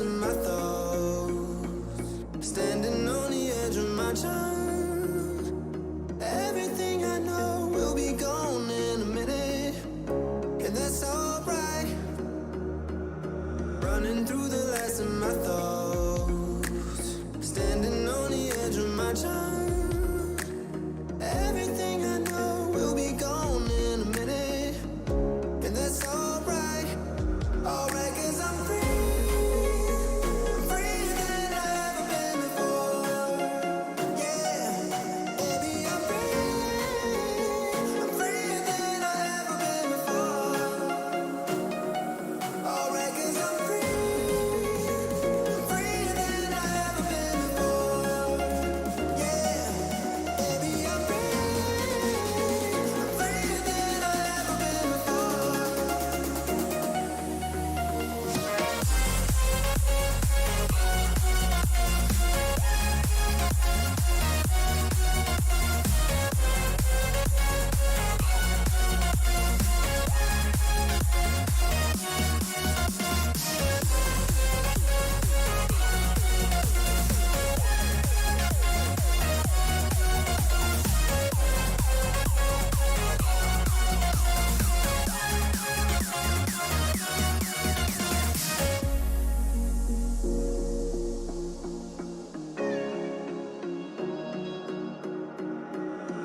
of my thoughts, standing on the edge of my time. Everything I know will be gone in a minute, and that's alright. Running through the last of my thoughts, standing on the edge of my time. Everything I know will be gone in a minute, and that's alright. Alright, 'cause I'm free. I'm freer than I've ever been before. Yeah, baby, I'm free. I'm freer than I've ever been before. Alright, 'cause I'm free. I'm freer than I've ever been before. Yeah, baby, I'm free. I'm freer than I've ever been before.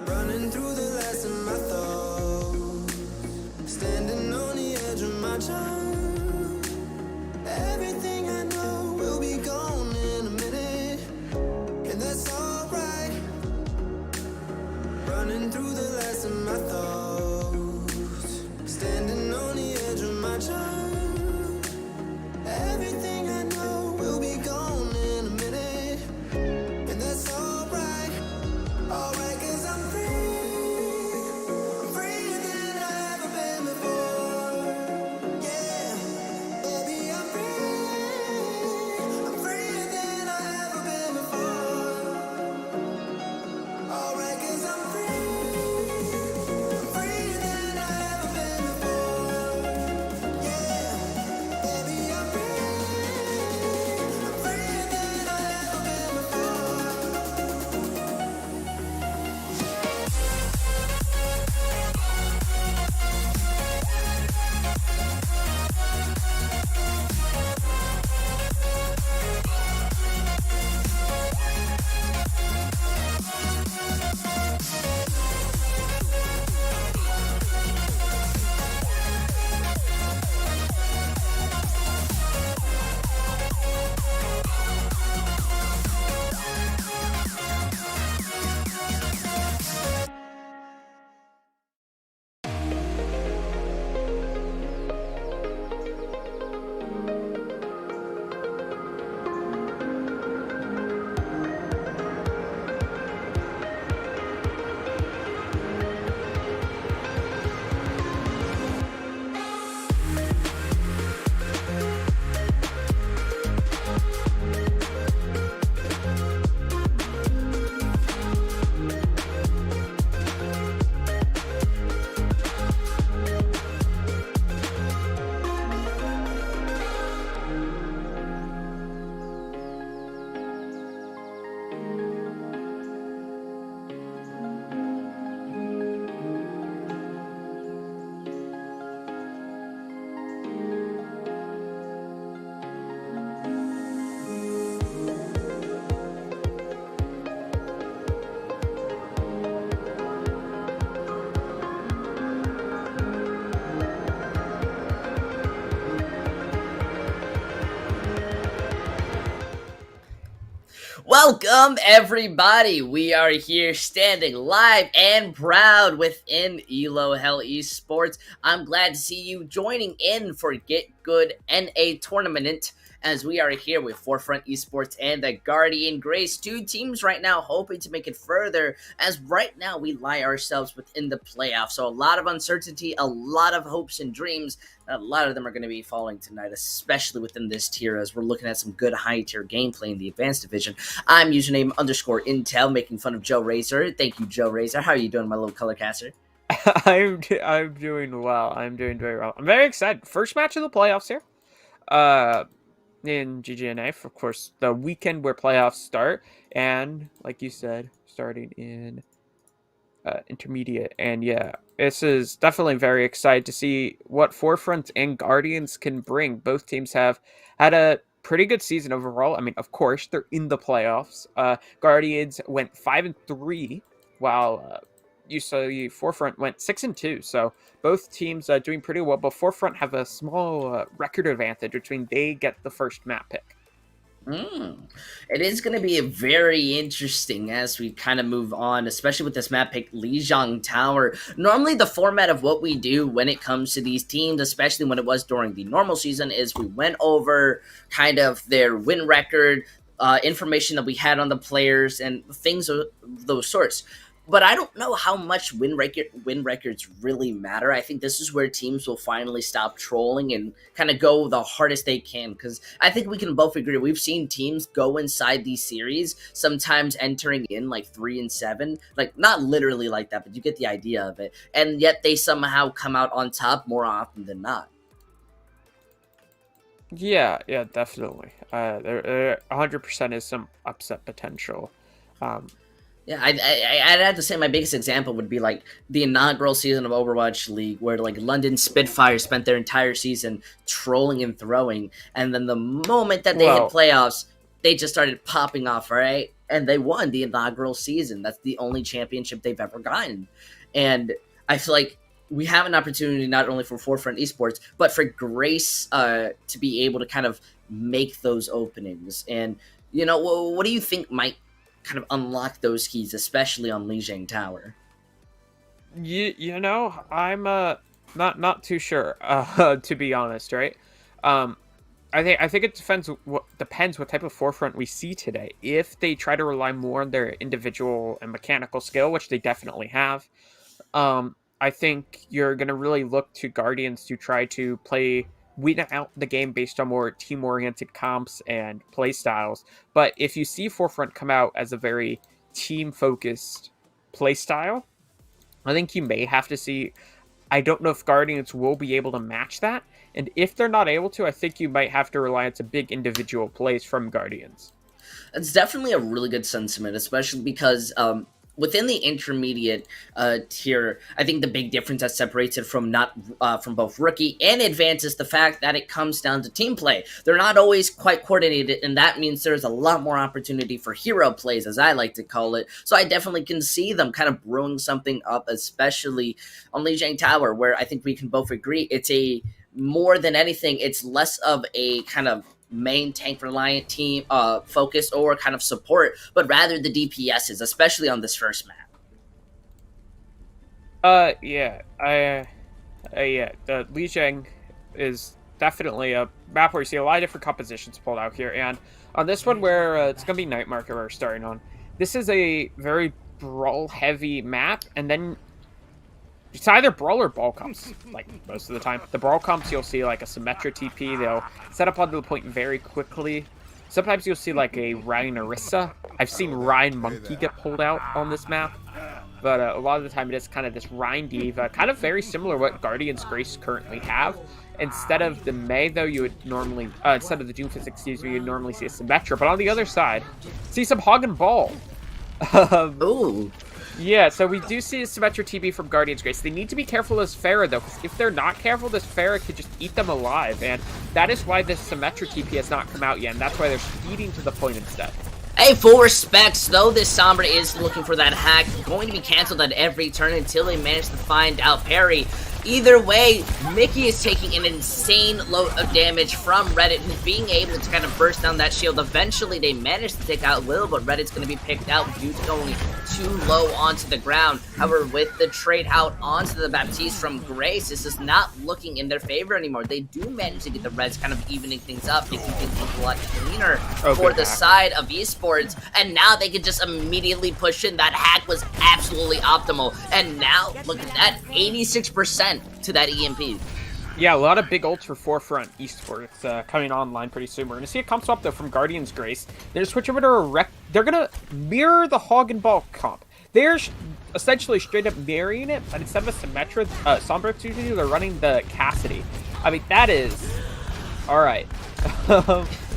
Running through the last of my thoughts, standing on the edge of my time. Everything I know will be gone in a minute, and that's alright. Running through the last of my thoughts, standing on the edge of my time. Everything I know will be gone in a minute, and that's alright. Alright, 'cause I'm free. I'm freer than I've ever been before. Yeah, baby, I'm free. I'm freer than I've ever been before. Alright, 'cause I'm free. I'm freer than I've ever been before. Yeah, baby, I'm free. I'm freer than I've ever been before. Welcome, everybody. We are here standing live and proud within Elo Hell Esports. I'm glad to see you joining in for GitGud NA Tournament, as we are here with Forefront Esports and the Guardian Grace. Two teams right now hoping to make it further, as right now we lie ourselves within the playoffs. So a lot of uncertainty, a lot of hopes and dreams. A lot of them are going to be falling tonight, especially within this tier, as we're looking at some good high-tier gameplay in the Advanced Division. I'm username _Intel, making fun of Joe Razor. Thank you, Joe Razor. How are you doing, my little color caster? I'm doing well. I'm doing very well. I'm very excited. First match of the playoffs here. in GGNA. Of course, the weekend where playoffs start, and like you said, starting in intermediate. And yeah, this is definitely very excited to see what Forefront and Guardians can bring. Both teams have had a pretty good season overall. I mean, of course, they're in the playoffs. Guardians went 5-3, while you saw Forefront went 6-2. So both teams doing pretty well, but Forefront have a small record advantage between they get the first map pick. It is going to be very interesting as we kind of move on, especially with this map pick, Lijiang Tower. Normally, the format of what we do when it comes to these teams, especially when it was during the normal season, is we went over kind of their win record, information that we had on the players, and things of those sorts. But I don't know how much win records really matter. I think this is where teams will finally stop trolling and kind of go the hardest they can. Because I think we can both agree we've seen teams go inside these series, sometimes entering in like 3-7, like not literally like that, but you get the idea of it. And yet they somehow come out on top more often than not. Yeah, definitely. There 100% is some upset potential. Yeah, I'd have to say my biggest example would be like the inaugural season of Overwatch League, where like London Spitfire spent their entire season trolling and throwing, and then the moment that they hit playoffs, they just started popping off, right? And they won the inaugural season. That's the only championship they've ever gotten, and I feel like we have an opportunity not only for Forefront Esports, but for Grace to be able to kind of make those openings. And you know, what do you think might kind of unlock those keys, especially on Lijiang Tower? You know, I'm not too sure, to be honest, right? I think it depends what type of Forefront we see today. If they try to rely more on their individual and mechanical skill, which they definitely have, I think you're gonna really look to Guardians to try to weed out the game based on more team-oriented comps and play styles. But if you see Forefront come out as a very team-focused play style, I think you may have to see. I don't know if Guardians will be able to match that, and if they're not able to, I think you might have to rely on some big individual plays from Guardians. It's definitely a really good sentiment, especially because within the intermediate tier, I think the big difference that separates it from from both rookie and advanced is the fact that it comes down to team play. They're not always quite coordinated, and that means there's a lot more opportunity for hero plays, as I like to call it. So I definitely can see them kind of brewing something up, especially on Lijiang Tower, where I think we can both agree it's more than anything, it's less of a kind of main tank reliant team focus or kind of support, but rather the DPSs, especially on this first map. Yeah, the Lijiang is definitely a map where you see a lot of different compositions pulled out here, and on this one where it's gonna be Night Market we're starting on, this is a very brawl heavy map, and then it's either brawl or ball comps, like most of the time. The brawl comps, you'll see like a Symmetra TP. They'll set up onto the point very quickly. Sometimes you'll see like a Ryan Orisa. I've seen Ryan Monkey get pulled out on this map. But a lot of the time it is kind of this Ryan Diva, kind of very similar to what Guardians Grace currently have. Instead of the Mei, though, you would normally, instead of the Doomfist, excuse me, you'd normally see a Symmetra. But on the other side, see some Hog and Ball. Ooh. Yeah, so we do see a Symmetra TB from Guardians Grace. They need to be careful as Pharah, though, because if they're not careful, this Pharah could just eat them alive, and that is why this Symmetra TP has not come out yet, and that's why they're speeding to the point instead. Hey, full respects, though this Sombra is looking for that hack, going to be cancelled at every turn until they manage to find out parry. Either way, Mickey is taking an insane load of damage from Reddit and being able to kind of burst down that shield. Eventually, they manage to take out Lil, but Reddit's going to be picked out due to going too low onto the ground. However, with the trade out onto the Baptiste from Grace, this is not looking in their favor anymore. They do manage to get the Reds kind of evening things up, making things look a lot cleaner for the side of Esports, and now they can just immediately push in. That hack was absolutely optimal, and now, look at that, 86% to that EMP. Yeah, a lot of big ults for Forefront Esports coming online pretty soon. We're going to see a comp swap, though, from Guardians Grace. They're going to switch over to a They're going to mirror the Hog and Ball comp. They're essentially straight up mirroring it, but instead of a Symmetra, Sombra, they're running the Cassidy. I mean, that is... Alright.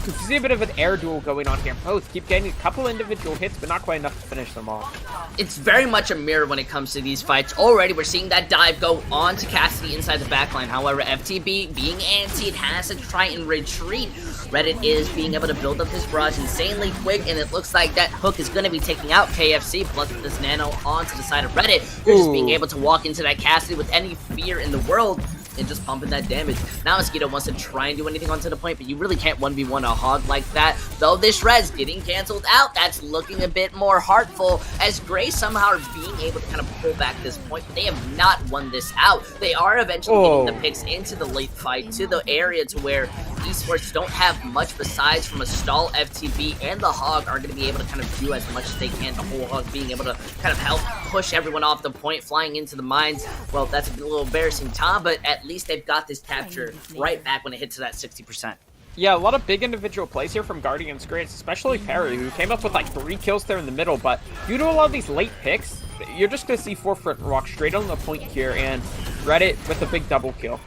You see a bit of an air duel going on here. Both keep getting a couple individual hits, but not quite enough to finish them off. It's very much a mirror when it comes to these fights. Already, we're seeing that dive go on to Cassidy inside the backline. However, FTB, being antsy, it has to try and retreat. Reddit is being able to build up this barrage insanely quick, and it looks like that hook is going to be taking out KFC, plus this nano onto the side of Reddit. You're just being able to walk into that Cassidy with any fear in the world, and just pumping that damage. Now Mosquito wants to try and do anything onto the point, but you really can't 1v1 a hog like that. Though this res getting canceled out, that's looking a bit more heartful, as Gray somehow are being able to kind of pull back this point, but they have not won this out. They are eventually getting the picks into the late fight, to the area to where Esports don't have much besides from a stall FTB, and the hog are going to be able to kind of do as much as they can. The whole hog being able to kind of help push everyone off the point, flying into the mines. Well, that's a little embarrassing, Tom, but at least they've got this capture right back when it hits to that 60%. Yeah, a lot of big individual plays here from Guardian's Grace, especially Perry, who came up with like 3 kills there in the middle, but due to a lot of these late picks, you're just going to see Forefront walk straight on the point here, and Reddit with a big double kill.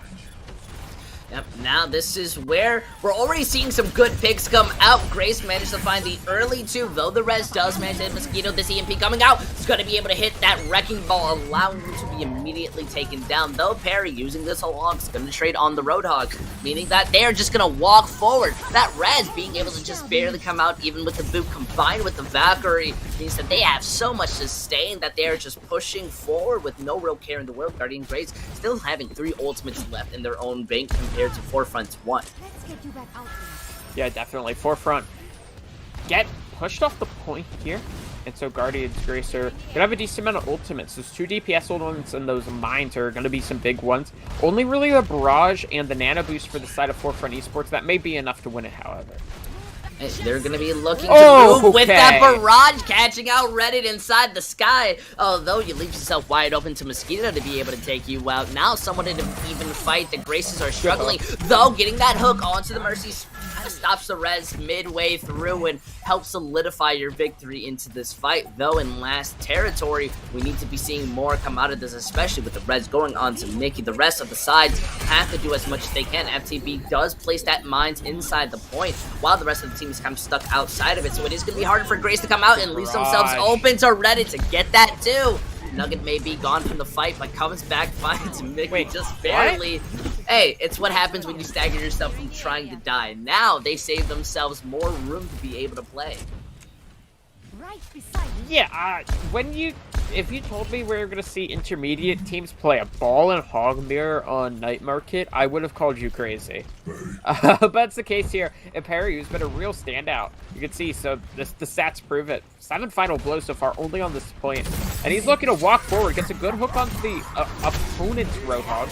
Yep, now this is where we're already seeing some good picks come out. Grace managed to find the early 2, though the res does manage to hit Mosquito. This EMP coming out is going to be able to hit that Wrecking Ball, allowing him to be immediately taken down. Though Perry, using this whole hog, is going to trade on the Roadhog, meaning that they're just going to walk forward. That res being able to just barely come out, even with the boot, combined with the Valkyrie, means that they have so much sustain that they're just pushing forward with no real care in the world. Guardian Grace still having 3 ultimates left in their own bank compared to Forefront's 1. Yeah, definitely. Forefront get pushed off the point here, and so Guardian's Grace are gonna have a decent amount of ultimates. Those 2 DPS ultimates and those mines are gonna be some big ones. Only really the barrage and the nano boost for the side of Forefront Esports. That may be enough to win it, however. They're going to be looking to move with that barrage, catching out Reddit inside the sky. Although you leave yourself wide open to Mosquito to be able to take you out. Now someone in an even fight. The Graces are struggling. Though getting that hook onto the Mercy stops the res midway through and helps solidify your victory into this fight. Though in last territory, we need to be seeing more come out of this, especially with the res going on to Mickey. The rest of the sides have to do as much as they can. FTB does place that mines inside the point, while the rest of the team is kind of stuck outside of it. So it is going to be harder for Grace to come out and leave themselves open to Reddit to get that too. Nugget may be gone from the fight, but comes back, finds Mickey just barely. Hey, it's what happens when you stagger yourself from trying to die. Now they save themselves more room to be able to play. Yeah, if you told me we were going to see intermediate teams play a ball and hog mirror on Night Market, I would have called you crazy. But that's the case here. And Perry, who's been a real standout, you can see, so the stats prove it. 7 final blows so far, only on this point. And he's looking to walk forward, gets a good hook onto the opponent's Roadhog.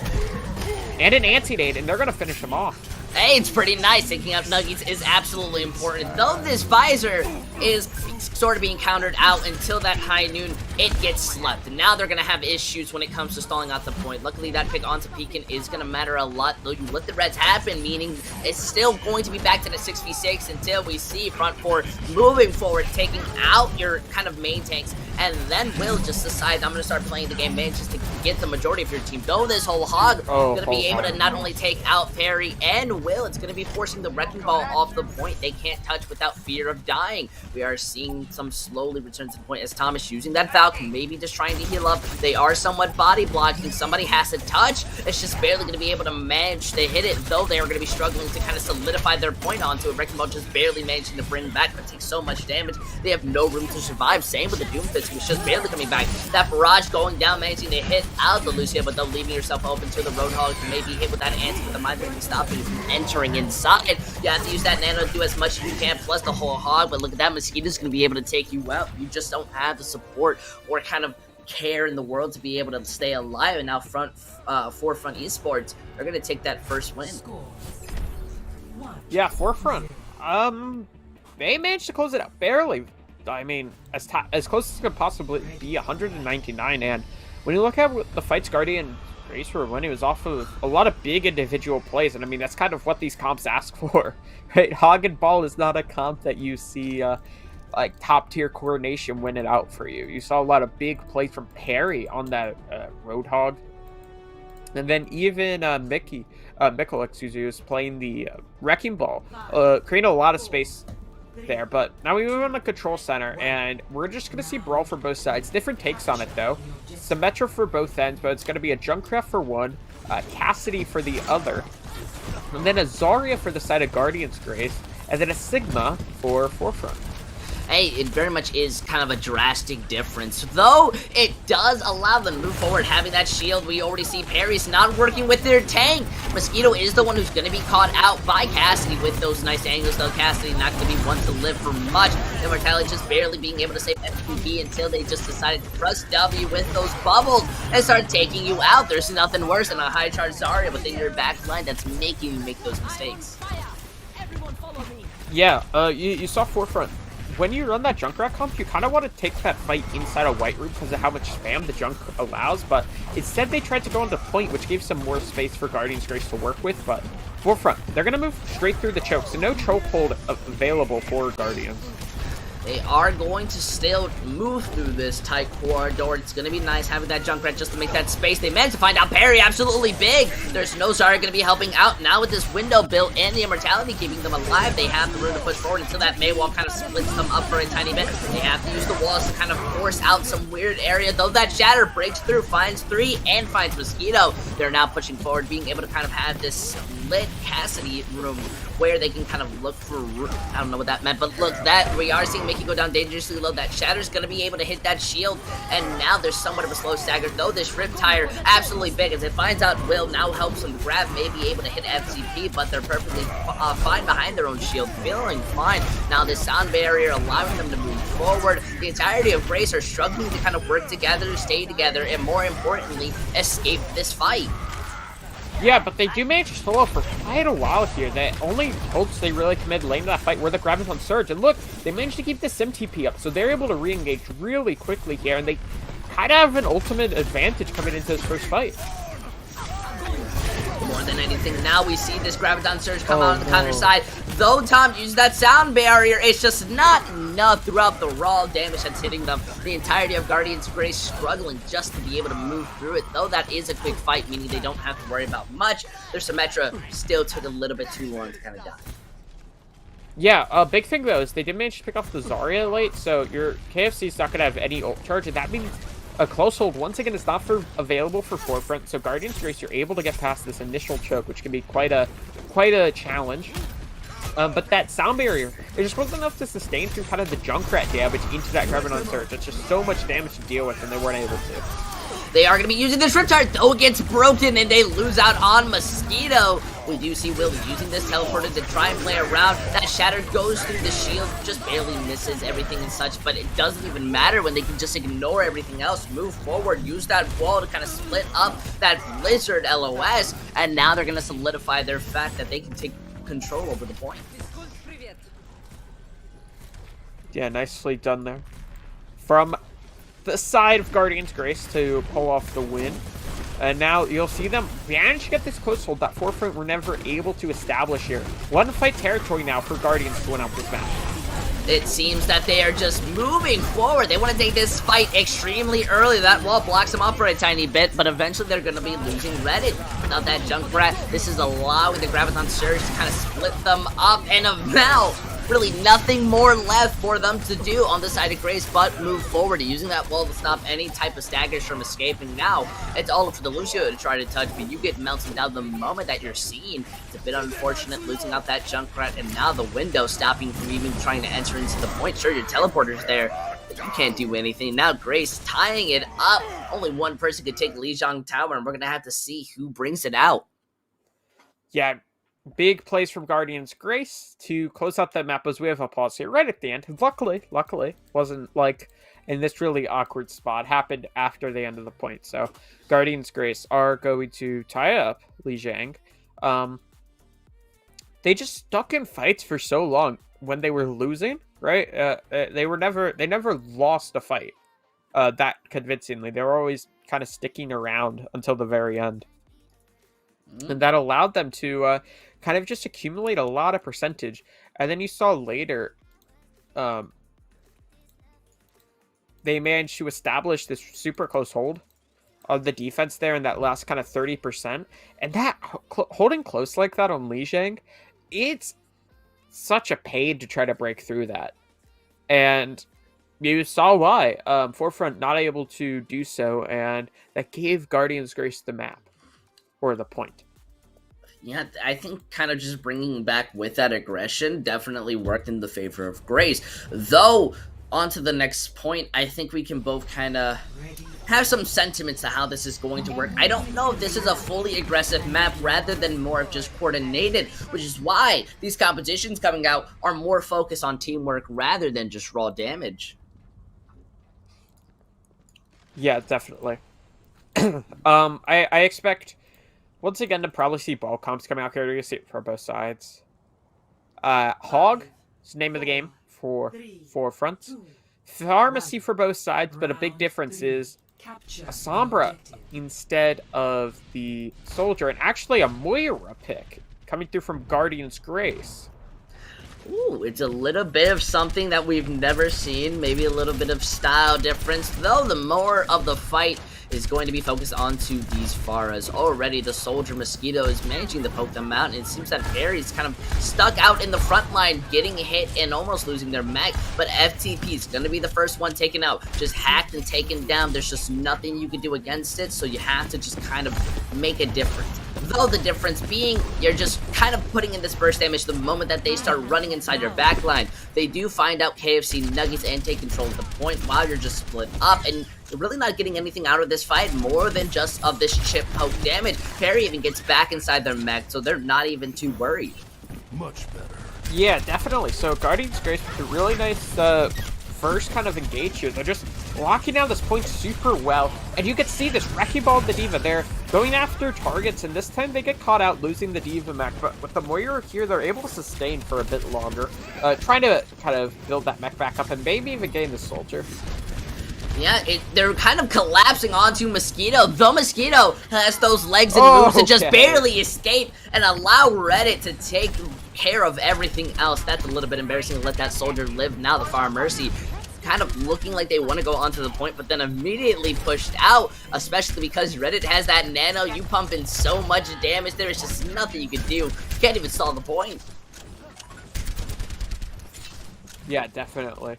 And an anti-nade, and they're going to finish him off. Hey, it's pretty nice. Taking out Nuggies is absolutely important. Though this visor is sort of being countered out until that high noon, it gets slept. And now they're going to have issues when it comes to stalling out the point. Luckily, that pick onto Pekin is going to matter a lot, though you let the Reds happen, meaning it's still going to be back to the 6v6 until we see Front 4 moving forward, taking out your kind of main tanks, and then Will just decide, I'm going to start playing the game, man, just to get the majority of your team. Though this whole hog going to be able to not only take out Perry and Will, it's going to be forcing the Wrecking Ball off the point. They can't touch without fear of dying. We are seeing some slowly return to the point as Thomas using that Falcon, maybe just trying to heal up. They are somewhat body blocking. Somebody has to touch. It's just barely going to be able to manage to hit it, though they are going to be struggling to kind of solidify their point onto it. Wrecking Ball just barely managing to bring back, but takes so much damage. They have no room to survive. Same with the Doomfist, who's just barely coming back. That barrage going down, managing to hit out the Lucia, but though leaving yourself open to the Roadhog to maybe hit with that anti, but the mind will be stopping you from entering inside. You have to use that nano to do as much as you can, plus the whole hog, but look at that, Mosquito's going to be able to take you out. You just don't have the support or kind of care in the world to be able to stay alive, and now Forefront Esports are going to take that first win. Yeah, Forefront. They managed to close it out barely. I mean, as close as it could possibly be, 199, and when you look at what the fights Guardian Grace were winning, it was off of a lot of big individual plays, and I mean, that's kind of what these comps ask for, right? Hog and Ball is not a comp that you see, like, top-tier coordination win it out for you. You saw a lot of big plays from Perry on that Roadhog. And then even Mikkel, excuse me, was playing the Wrecking Ball, creating a lot of space there. But now we move on to Control Center, and we're just going to see Brawl for both sides. Different takes on it, though. Symmetra for both ends, but it's going to be a Junkrat for one, Cassidy for the other, and then a Zarya for the side of Guardian's Grace, and then a Sigma for Forefront. Hey, it very much is kind of a drastic difference, though it does allow them to move forward. Having that shield, we already see Parry's not working with their tank. Mosquito is the one who's going to be caught out by Cassidy with those nice angles, though Cassidy not going to be one to live for much. Immortality just barely being able to save FPP until they just decided to press W with those bubbles and start taking you out. There's nothing worse than a high charge Zarya within your back line that's making you make those mistakes. Yeah, you saw Forefront. When you run that Junkrat comp, you kind of want to take that fight inside a White Room because of how much spam the Junk allows, but instead they tried to go into point, which gave some more space for Guardian's Grace to work with. But Forefront, they're going to move straight through the choke, so no chokehold available for Guardians. They are going to still move through this tight corridor. It's going to be nice having that Junkrat just to make that space. They managed to find out Parry absolutely big. There's no Zarya going to be helping out. Now with this window built in, the Immortality keeping them alive, they have the room to push forward until that Mei wall kind of splits them up for a tiny bit. They have to use the walls to kind of force out some weird area, though that Shatter breaks through, finds 3, and finds Mosquito. They're now pushing forward, being able to kind of have this lit Cassidy room where they can kind of look for, I don't know what that meant, but look, that we are seeing Mickey go down dangerously low. That Shatter's going to be able to hit that shield, and now there's somewhat of a slow stagger, though this Riptire absolutely big as it finds out Will now helps them grab, may be able to hit FCP, but they're perfectly fine behind their own shield, feeling fine. Now this sound barrier allowing them to move forward. The entirety of Grace are struggling to kind of work together, stay together, and more importantly, escape this fight. Yeah, but they do manage to solo for quite a while here. The only hopes they really committed late in that fight were the Graviton Surge. And look, they managed to keep the Sim TP up, so they're able to re-engage really quickly here, and they kind of have an ultimate advantage coming into this first fight. More than anything, now we see this Graviton Surge come out on the counter side. Though Tom used that sound barrier, it's just not enough throughout the raw damage that's hitting them. The entirety of Guardian's Grace struggling just to be able to move through it, though that is a quick fight, meaning they don't have to worry about much. Their Symmetra still took a little bit too long to kind of die. Yeah, a big thing though is they did manage to pick off the Zarya late, so your KFC's not going to have any ult charge, and that means a close hold, once again, is not available for Forefront, so Guardian's Grace, you're able to get past this initial choke, which can be quite a challenge. But that sound barrier, it just wasn't enough to sustain through kind of the Junkrat damage into that Graviton Surge. It's just so much damage to deal with, and they weren't able to. They are going to be using this Riptide, though it gets broken, and they lose out on Mosquito. We do see Will using this teleporter to try and play around. That Shatter goes through the shield, just barely misses everything and such, but it doesn't even matter when they can just ignore everything else, move forward, use that wall to kind of split up that Blizzard LOS, and now they're going to solidify their fact that they can take control over the point. Yeah, nicely done there. From the side of Guardian's Grace to pull off the win. And now you'll see them manage to get this close hold that Forefront were never able to establish here. One fight territory now for Guardians to win out this match. It seems that they are just moving forward. They want to take this fight extremely early. That wall blocks them up for a tiny bit, but eventually they're going to be losing Reddit. Without that Junkrat, this is allowing the Graviton Surge to kind of split them up, and now really nothing more left for them to do on the side of Grace but move forward, using that wall to stop any type of staggers from escaping. Now it's all up for the Lucio to try to touch, but you get melted down the moment that you're seen. It's a bit unfortunate losing out that Junkrat, and now the window stopping from even trying to enter into the point. Sure, your teleporter's there, but you can't do anything. Now Grace tying it up. Only one person could take Lijiang Tower, and we're gonna have to see who brings it out. Yeah, big plays from Guardian's Grace to close out the map as we have a pause here right at the end. Luckily, wasn't like in this really awkward spot. Happened after the end of the point. So Guardian's Grace are going to tie up Lijiang. They just stuck in fights for so long when they were losing, right? They never lost a fight that convincingly. They were always kind of sticking around until the very end. And that allowed them to kind of just accumulate a lot of percentage. And then you saw later, they managed to establish this super close hold of the defense there in that last kind of 30%. And that holding close like that on Lijiang, it's such a pain to try to break through that. And you saw why. Forefront not able to do so, and that gave Guardian's Grace the map, or the point. Yeah, I think kind of just bringing back with that aggression definitely worked in the favor of Grace. Though, on to the next point, I think we can both kind of have some sentiments to how this is going to work. I don't know if this is a fully aggressive map rather than more of just coordinated, which is why these competitions coming out are more focused on teamwork rather than just raw damage. Yeah, definitely. I expect, once again, to probably see ball comps coming out here. You're going to see it for both sides. Hog is the name of the game for Forefront. Pharmacy for both sides, but a big difference is a Sombra instead of the Soldier, and actually a Moira pick coming through from Guardian's Grace. Ooh, it's a little bit of something that we've never seen, maybe a little bit of style difference, though the more of the fight is going to be focused onto these Pharahs. Already the Soldier Mosquito is managing to poke them out, and it seems that Barry's kind of stuck out in the front line, getting hit and almost losing their mag, but FTP is going to be the first one taken out, just hacked and taken down. There's just nothing you can do against it, so you have to just kind of make a difference. Though the difference being, you're just kind of putting in this burst damage the moment that they start running inside your backline. They do find out KFC Nuggets and take control of the point while you're just split up, and you're really not getting anything out of this fight more than just of this chip poke damage. Perry even gets back inside their mech, so they're not even too worried. Much better. Yeah, definitely. So Guardian's Grace with a really nice first kind of engage here. They're just locking down this point super well, and you can see this Wrecking Ball of the D.Va. They're going after targets, and this time they get caught out losing the D.Va mech, but with the Moira here, they're able to sustain for a bit longer, trying to kind of build that mech back up and maybe even gain the Soldier. Yeah, they're kind of collapsing onto Mosquito. The Mosquito has those legs and moves to just barely escape and allow Reddit to take care of everything else. That's a little bit embarrassing to let that Soldier live. Now the Far Mercy kind of looking like they want to go onto the point, but then immediately pushed out, especially because Reddit has that nano. You pump in so much damage, there is just nothing you can do. You can't even solve the point. Yeah, definitely.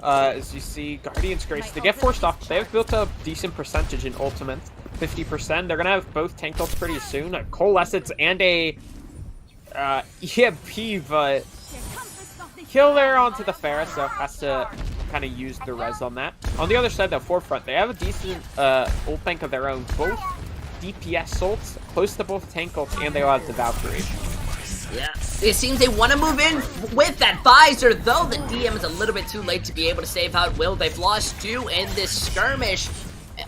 As you see, Guardian's Grace, they get forced off, but they have built a decent percentage in Ultimate. 50%. They're going to have both tank ults pretty soon. A Coalescence and a EMP, but kill there onto the Pharah, so has to kind of use the res on that. On the other side, though, Forefront, they have a decent ult bank of their own. Both DPS ults, close to both tank ults, and they all have the Valkyrie. Yeah, it seems they want to move in with that visor, though the DM is a little bit too late to be able to save out Will. They've lost 2 in this skirmish,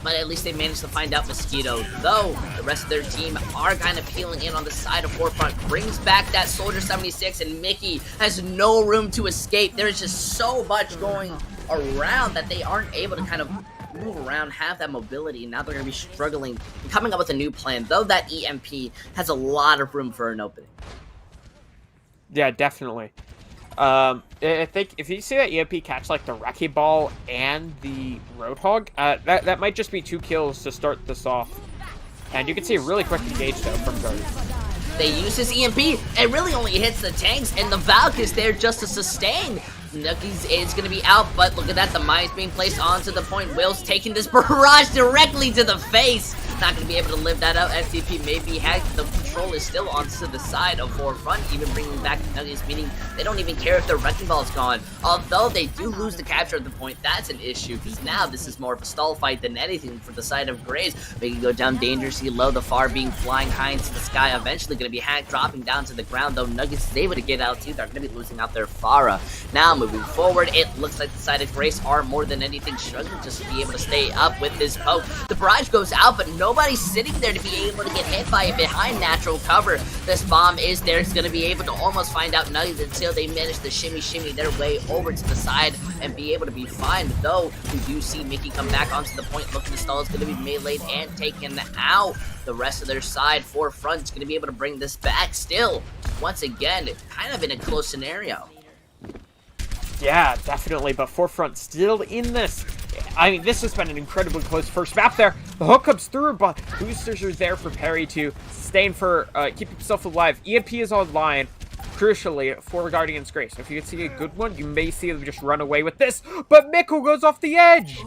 but at least they managed to find out Mosquito, though the rest of their team are kind of peeling in on the side of Forefront. Brings back that Soldier 76, and Mickey has no room to escape. There's just so much going around that they aren't able to kind of move around, have that mobility, and now they're going to be struggling and coming up with a new plan, though that EMP has a lot of room for an opening. Yeah, definitely. I think if you see that EMP catch like the Wrecking Ball and the Roadhog, that might just be 2 kills to start this off. And you can see a really quick engage though from Guardian. They use his EMP, it really only hits the tanks, and the Valk is there just to sustain. Nuckies is going to be out, but look at that, the mine's being placed onto the point. Will's taking this barrage directly to the face. Not going to be able to live that out. FTP may be hacked. The control is still onto the side of Forefront, even bringing back Nuggets, meaning they don't even care if their Wrecking Ball is gone. Although they do lose the capture of the point, that's an issue, because now this is more of a stall fight than anything for the side of Grays. They can go down dangerously low, the Far being flying high into the sky, eventually going to be hacked, dropping down to the ground, though Nuggets is able to get out too. They're going to be losing out their Pharah. Now moving forward, it looks like the side of Grace are more than anything struggling just to be able to stay up with this poke. The barrage goes out, but nobody's sitting there to be able to get hit by it behind natural cover. This bomb is there. It's going to be able to almost find out Nuggets until they manage to shimmy their way over to the side and be able to be fine. Though we do see Mickey come back onto the point, looking to stall. It's going to be meleeed and taken out. The rest of their side, Forefront, is going to be able to bring this back still. Once again, kind of in a close scenario. Yeah, definitely, but Forefront still in this. I mean, this has been an incredibly close first map there. The hook comes through, but boosters are there for Perry to sustain for keep himself alive. EMP is online, crucially, for Guardian's Grace. If you can see a good one, you may see them just run away with this, but Mikkel goes off the edge!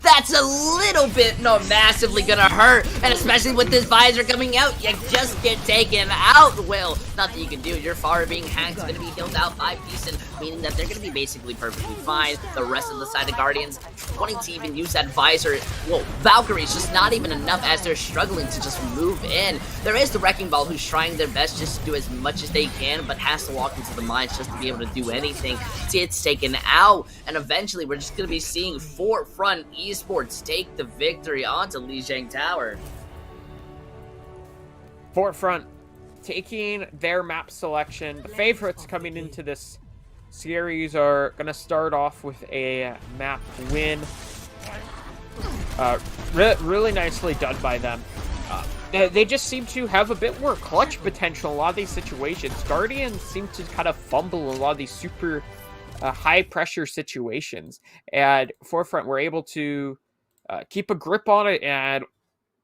That's a little bit, no, massively gonna hurt, and especially with this visor coming out, you just get taken out, Will. Nothing you can do. Your Pharah being hacked is gonna be healed out by decent, meaning that they're gonna be basically perfectly fine. The rest of the side of Guardians wanting to even use that visor. Well, Valkyrie's just not even enough as they're struggling to just move in. There is the Wrecking Ball who's trying their best just to do as much as they can, but has to walk into the mines just to be able to do anything. See, it's taken out, and eventually we're just gonna be seeing Forefront Esports take the victory onto Lijiang Tower. Forefront taking their map selection. The favorites coming into this series are going to start off with a map win. Really nicely done by them. They just seem to have a bit more clutch potential in a lot of these situations. Guardians seem to kind of fumble in a lot of these super high pressure situations, and Forefront were able to keep a grip on it and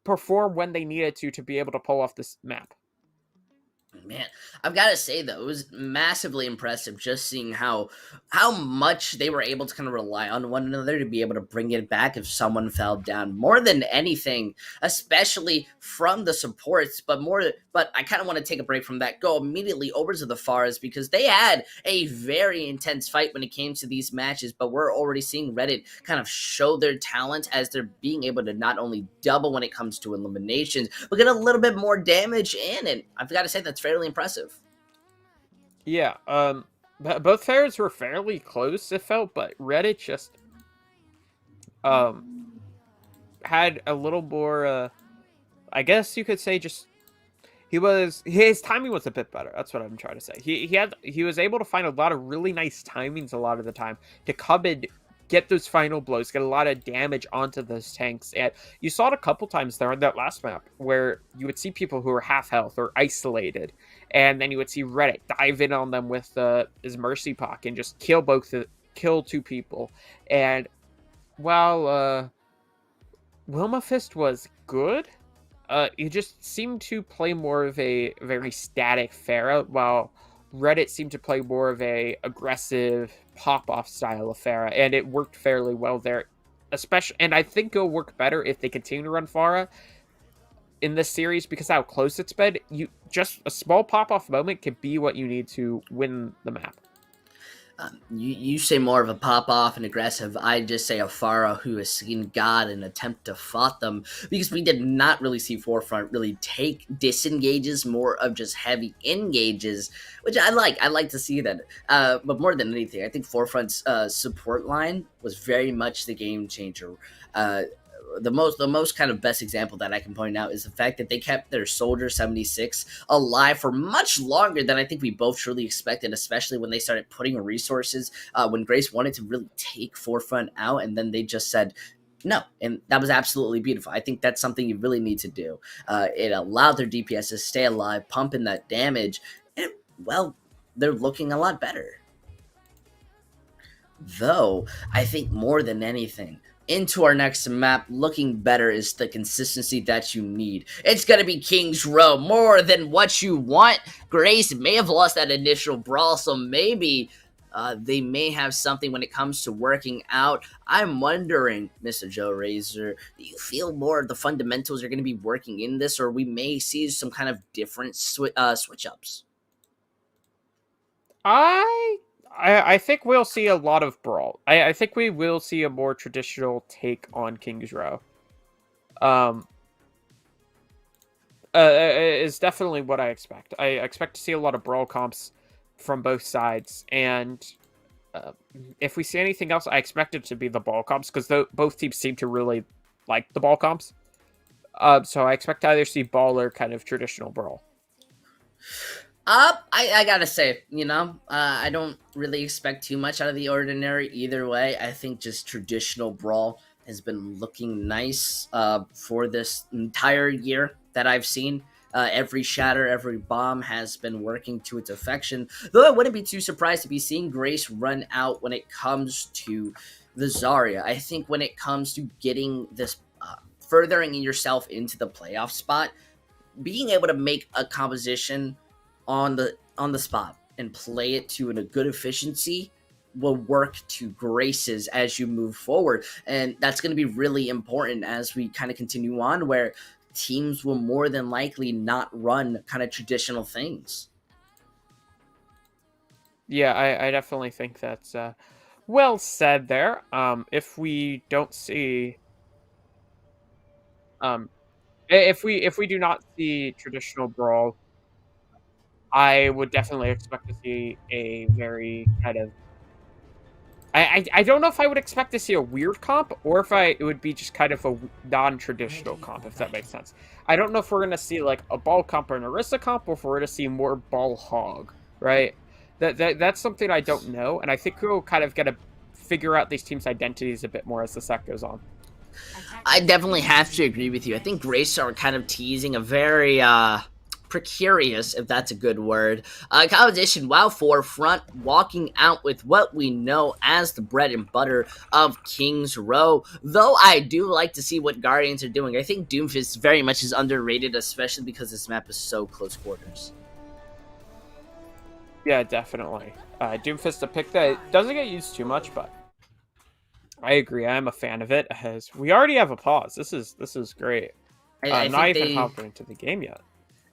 perform when they needed to be able to pull off this map. Man, I've got to say, though, it was massively impressive just seeing how much they were able to kind of rely on one another to be able to bring it back if someone fell down. More than anything, especially from the supports, but I kind of want to take a break from that, go immediately over to the Pharahs, because they had a very intense fight when it came to these matches, but we're already seeing Reddit kind of show their talent as they're being able to not only double when it comes to eliminations, but get a little bit more damage in, and I've got to say that's fairly impressive. Yeah, both fairs were fairly close, it felt, but Reddit just had a little more, I guess you could say, just his timing was a bit better. That's what I'm trying to say. He was able to find a lot of really nice timings a lot of the time to come and get those final blows, get a lot of damage onto those tanks. And you saw it a couple times there on that last map where you would see people who were half health or isolated, and then you would see Reddit dive in on them with his Mercy Pock and just kill two people. And while Wilma Fist was good, he just seemed to play more of a very static Pharah, while Reddit seemed to play more of a aggressive pop-off style of Pharah, and it worked fairly well there. Especially, and I think it'll work better if they continue to run Pharah in this series, because how close it's been. Just a small pop-off moment can be what you need to win the map. You say more of a pop-off and aggressive. I just say a Pharah who has seen God and attempt to fight them, because we did not really see Forefront really take disengages, more of just heavy engages, which I like. I like to see that. But more than anything, I think Forefront's support line was very much the game changer. The most kind of best example that I can point out is the fact that they kept their Soldier 76 alive for much longer than I think we both truly expected, especially when they started putting resources, when Grace wanted to really take Forefront out, and then they just said no, and that was absolutely beautiful. I think that's something you really need to do. It allowed their DPS to stay alive, pumping that damage, and, well, they're looking a lot better. Though, I think more than anything, into our next map, looking better is the consistency that you need. It's going to be King's Row, more than what you want. Grace may have lost that initial brawl, so maybe they may have something when it comes to working out. I'm wondering, Mr. Joe Razor, do you feel more of the fundamentals are going to be working in this, or we may see some kind of different switch-ups? I think we'll see a lot of brawl. I think we will see a more traditional take on King's Row. Is definitely what I expect. I expect to see a lot of brawl comps from both sides, and if we see anything else, I expect it to be the ball comps, because both teams seem to really like the ball comps. So I expect to either see ball or kind of traditional brawl. I gotta say, I don't really expect too much out of the ordinary either way. I think just traditional brawl has been looking nice for this entire year that I've seen. Every shatter, every bomb has been working to its affection. Though I wouldn't be too surprised to be seeing Grace run out when it comes to the Zarya. I think when it comes to getting this, furthering yourself into the playoff spot, being able to make a composition on the spot and play it to a good efficiency will work to graces as you move forward. And that's going to be really important as we kind of continue on, where teams will more than likely not run kind of traditional things. Yeah, I definitely think that's well said there. If we don't see, if we do not see traditional brawl, I would definitely expect to see a very kind of. I don't know if I would expect to see a weird comp, or if it would be just kind of a non-traditional comp, if that makes sense. I don't know if we're gonna see like a ball comp or an Orisa comp, or if we're gonna see more ball hog, right? That's something I don't know, and I think we'll kind of get to figure out these teams' identities a bit more as the set goes on. I definitely have to agree with you. I think Grace are kind of teasing a very precarious, if that's a good word, competition while forefront, walking out with what we know as the bread and butter of King's Row. Though I do like to see what Guardians are doing. I think Doomfist very much is underrated, especially because this map is so close quarters. Yeah, definitely. Doomfist, a pick that doesn't get used too much, but I agree. I'm a fan of it. As we already have a pause. This is great. I'm not even hopping into the game yet.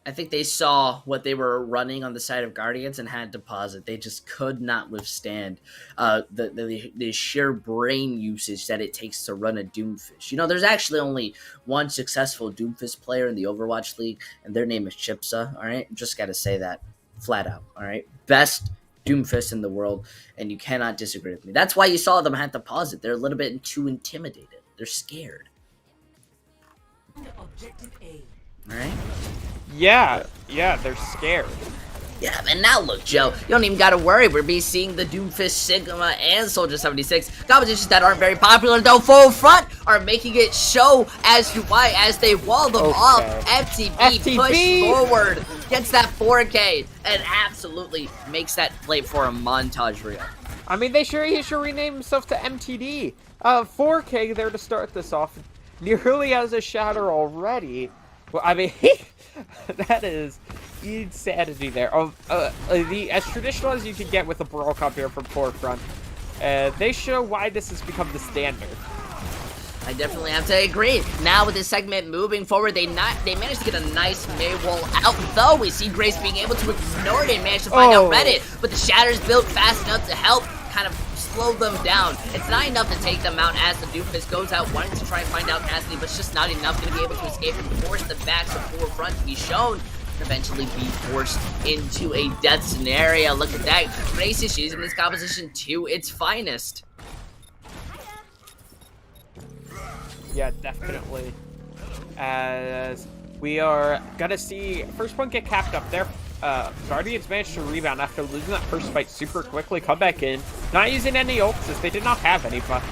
I think they saw what they were running on the side of Guardians and had to pause it. They just could not withstand the sheer brain usage that it takes to run a Doomfist. You know, there's actually only one successful Doomfist player in the Overwatch League, and their name is Chipsa, all right? Just got to say that flat out, all right? Best Doomfist in the world, and you cannot disagree with me. That's why you saw them have to pause it. They're a little bit too intimidated. They're scared. Objective A. All right? Yeah, they're scared. Yeah, and now look, Joe, you don't even gotta worry. We're be seeing the Doomfist, Sigma, and Soldier 76 competitions that aren't very popular, though full front are making it show as to why as they wall them off. FTB push forward, gets that 4K, and absolutely makes that play for a montage reel. I mean, he should rename himself to MTD. 4K there to start this off. Nearly has a shatter already. Well, I mean, that is insanity there. As traditional as you can get with a brawl comp here from Forefront, they show why this has become the standard. I definitely have to agree. Now with this segment moving forward, they managed to get a nice Maywall out, though we see Grace being able to ignore it and manage to find out Reddit, but the Shatter's built fast enough to help kind of slow them down. It's not enough to take them out as the Doomfist goes out wanting to try and find out Cassidy, but it's just not enough. Going to be able to escape and force the backs of Forefront to be shown and eventually be forced into a death scenario. Look at that. Grace is using this composition to its finest. Yeah, definitely. As we are gonna see first point get capped up there. Guardians managed to rebound after losing that first fight super quickly, come back in, not using any ults as they did not have any, but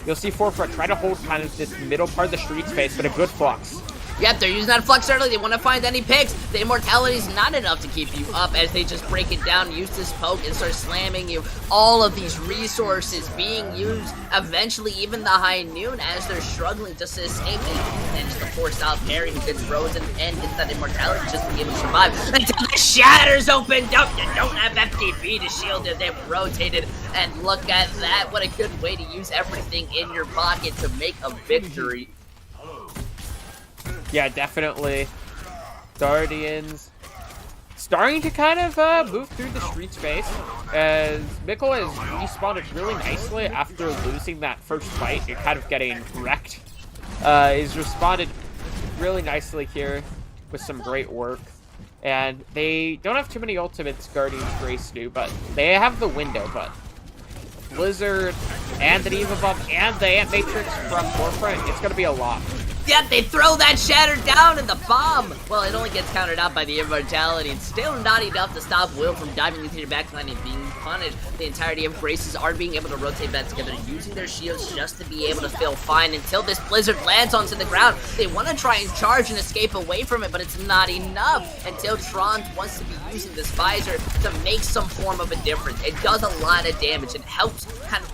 you'll see Forefront try to hold kind of this middle part of the street space, but a good flux. Yep, they're using that flux early. They want to find any picks. The immortality is not enough to keep you up as they just break it down, use this poke, and start slamming you. All of these resources being used, eventually even the high noon as they're struggling just to escape it. And just the force out parry who gets frozen and gets that immortality just to be able to survive. Until the Shatter's opened up, you don't have FTP to shield it. They've rotated, and look at that. What a good way to use everything in your pocket to make a victory. Yeah, definitely. Guardians starting to kind of move through the street space as Mikkel has respawned really nicely after losing that first fight and kind of getting wrecked. He's responded really nicely here with some great work. And they don't have too many ultimates, Guardians Grace do, but they have the window, but Blizzard and the Diva Bomb and the Ant Matrix from Forefront, it's going to be a lot. Yep, they throw that Shatter down in the bomb. Well, it only gets countered out by the immortality. It's still not enough to stop Will from diving into your backline and being punished. The entirety of Graces are being able to rotate back together, using their shields just to be able to feel fine until this Blizzard lands onto the ground. They want to try and charge and escape away from it, but it's not enough until Tron wants to be using this visor to make some form of a difference. It does a lot of damage. It helps kind of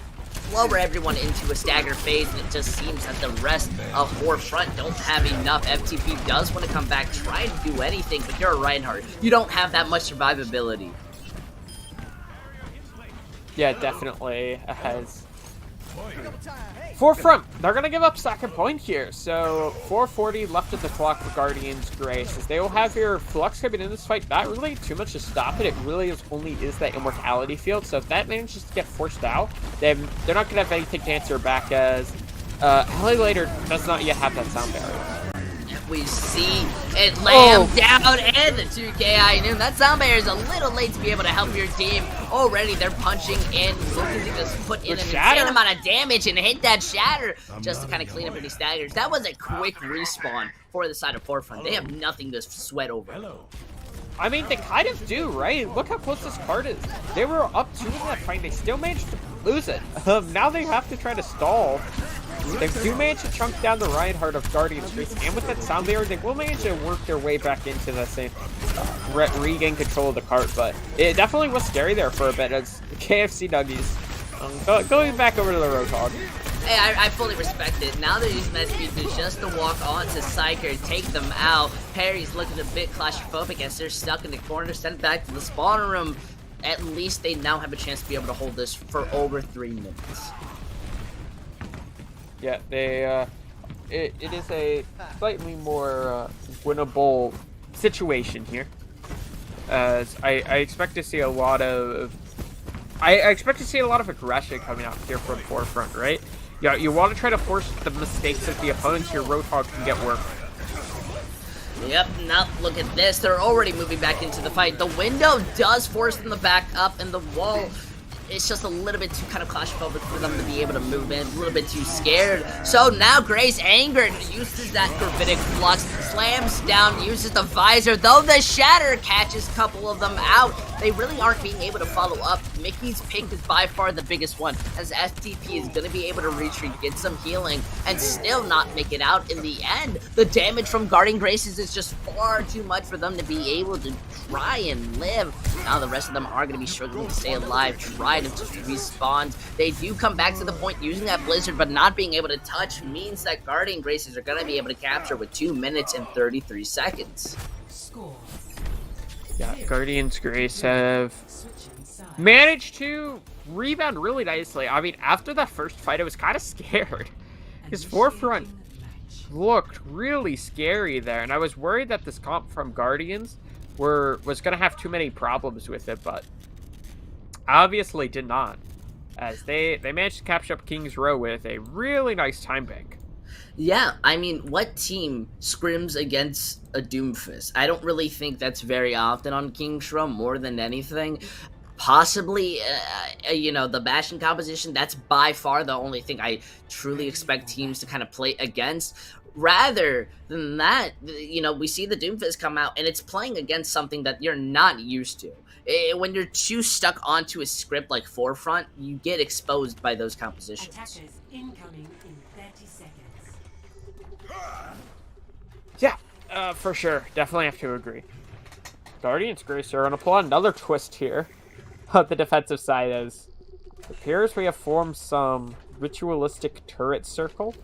lower everyone into a stagger phase, and it just seems that the rest of Forefront don't have enough. FTP does want to come back, try to do anything, but you're a Reinhardt. You don't have that much survivability. Yeah, definitely. As Forefront, they're going to give up second point here. So 4:40 left of the clock for Guardians Grace. As they will have your Flux coming in this fight, not really too much to stop it. It really only is that immortality field. So if that manages to get forced out, then they're not going to have anything to answer back, as Helilator does not yet have that sound barrier. We see it lam down, and the 2KI Noon. That sound barrier is a little late to be able to help your team. Already they're punching in, looking to just put in an insane amount of damage and hit that shatter just to kind of clean up any staggers. That was a quick respawn for the side of Forefront. They have nothing to sweat over. I mean, they kind of do, right? Look how close this card is. They were up 2 in that fight. They still managed to lose it. Now they have to try to stall. They do manage to chunk down the Reinhardt of Guardians Grace, and with that sound barrier, they will manage to work their way back into the same, regain control of the cart, but it definitely was scary there for a bit as KFC Nuggies going back over to the Roadhog. Hey, I fully respect it. Now they're using that speed boost just to walk on to Psyker, take them out. Perry's looking a bit claustrophobic as they're stuck in the corner, sent back to the spawner room. At least they now have a chance to be able to hold this for over 3 minutes. Yeah, they, it is a slightly more winnable situation here. As I expect to see a lot of, I expect to see a lot of aggression coming out here from Forefront, right? Yeah, you want to try to force the mistakes of the opponents your Roadhog can get work. Yep, now look at this. They're already moving back into the fight. The window does force them to back up, and the wall, it's just a little bit too kind of claustrophobic for them to be able to move in, a little bit too scared. So now Grace, angered, uses that Gravitic Flux, slams down, uses the visor, though the Shatter catches a couple of them out. They really aren't being able to follow up. Mickey's pick is by far the biggest one, as FTP is going to be able to retreat, get some healing, and still not make it out in the end. The damage from guarding Graces is just far too much for them to be able to try and live. Now the rest of them are going to be struggling to stay alive, try to respawn. They do come back to the point using that Blizzard, but not being able to touch means that guarding Graces are going to be able to capture with 2 minutes and 33 seconds. Yeah, Guardians Grace have managed to rebound really nicely. I mean, after that first fight, I was kind of scared. His Forefront looked really scary there, and I was worried that this comp from Guardians was going to have too many problems with it, but obviously did not, as they managed to capture up King's Row with a really nice time bank. Yeah, I mean, what team scrims against a Doomfist? I don't really think that's very often on King's Row, more than anything. Possibly, you know, the Bastion composition, that's by far the only thing I truly expect teams to kind of play against. Rather than that, you know, we see the Doomfist come out, and it's playing against something that you're not used to. When you're too stuck onto a script like Forefront, you get exposed by those compositions. Attackers incoming in 30 seconds. Yeah, for sure. Definitely have to agree. Guardians Grace are going to pull another twist here on the defensive side, as it appears we have formed some ritualistic turret circle.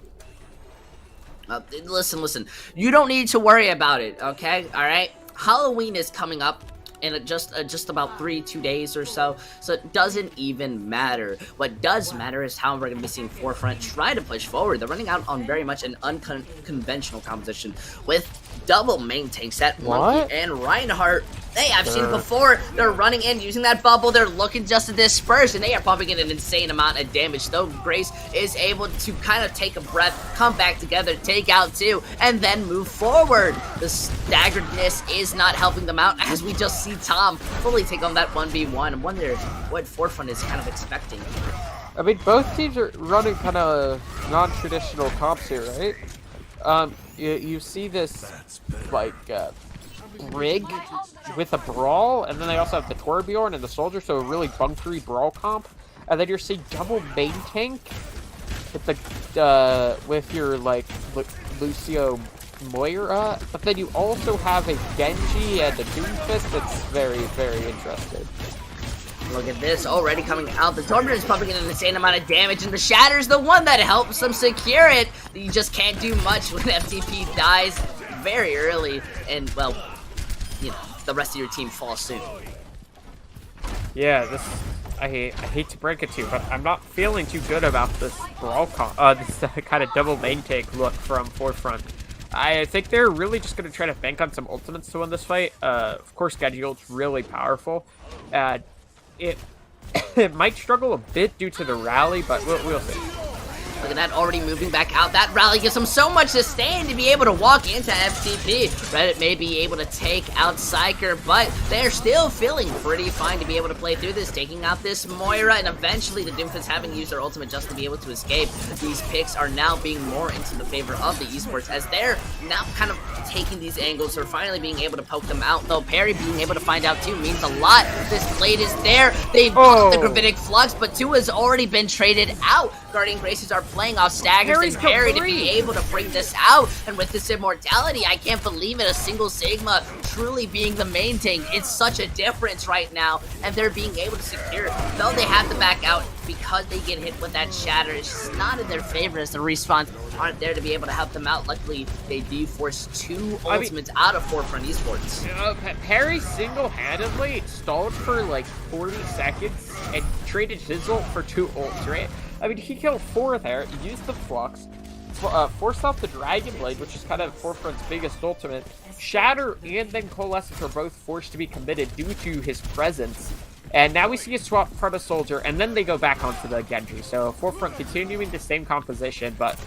Listen. You don't need to worry about it, okay? All right? Halloween is coming up in just about 2 days or so it doesn't even matter. What does matter is how we're going to be seeing Forefront try to push forward. They're running out on very much an unconventional composition with double main tanks, that Monkey and Reinhardt. Hey, I've seen it before. They're running in, using that bubble. They're looking just to disperse, and they are pumping in an insane amount of damage. Though Grace is able to kind of take a breath, come back together, take out 2, and then move forward. The staggeredness is not helping them out, as we just see Tom fully take on that 1v1. I wonder what Forefront is kind of expecting. I mean, both teams are running kind of non-traditional comps here, right? You see this, like, rig with a brawl, and then they also have the Torbjorn and the Soldier, so a really bunkery brawl comp. And then you're seeing double main tank with the with your like Lucio Moira, but then you also have a Genji and a Doomfist that's very, very interesting. Look at this, already coming out. The Torment is pumping in an insane amount of damage, and the Shatter's the one that helps them secure it. You just can't do much when FTP dies very early, and, well, you know, the rest of your team falls soon. Yeah, I hate to break it to you, but I'm not feeling too good about this brawl this kind of double main take look from Forefront. I think they're really just going to try to bank on some ultimates to win this fight. Of course, GitGud's really powerful. It it might struggle a bit due to the rally, but we'll see. Look at that, already moving back out. That rally gives them so much sustain to be able to walk into FTP. Reddit may be able to take out Psyker, but they're still feeling pretty fine to be able to play through this, taking out this Moira, and eventually the Doomfist having used their ultimate just to be able to escape. These picks are now being more into the favor of the Esports, as they're now kind of taking these angles. They're finally being able to poke them out, though Perry being able to find out too means a lot. This blade is there. They've got the Gravitic Flux, but two has already been traded out. Guardian Graces are playing off Staggers and Perry to be able to bring this out, and with this immortality, I can't believe it, a single Sigma truly being the main thing. It's such a difference right now, and they're being able to secure it. Though they have to back out because they get hit with that Shatter, it's just not in their favor as the respawns aren't there to be able to help them out. Luckily, they do force two ultimates out of Forefront Esports. Perry single-handedly stalled for like 40 seconds and traded his ult for two ults, right? I mean, he killed 4 there, used the Flux, forced out the Dragon Blade, which is kind of Forefront's biggest ultimate. Shatter and then Coalescence are both forced to be committed due to his presence. And now we see a swap from a Soldier, and then they go back onto the Genji. So Forefront continuing the same composition, but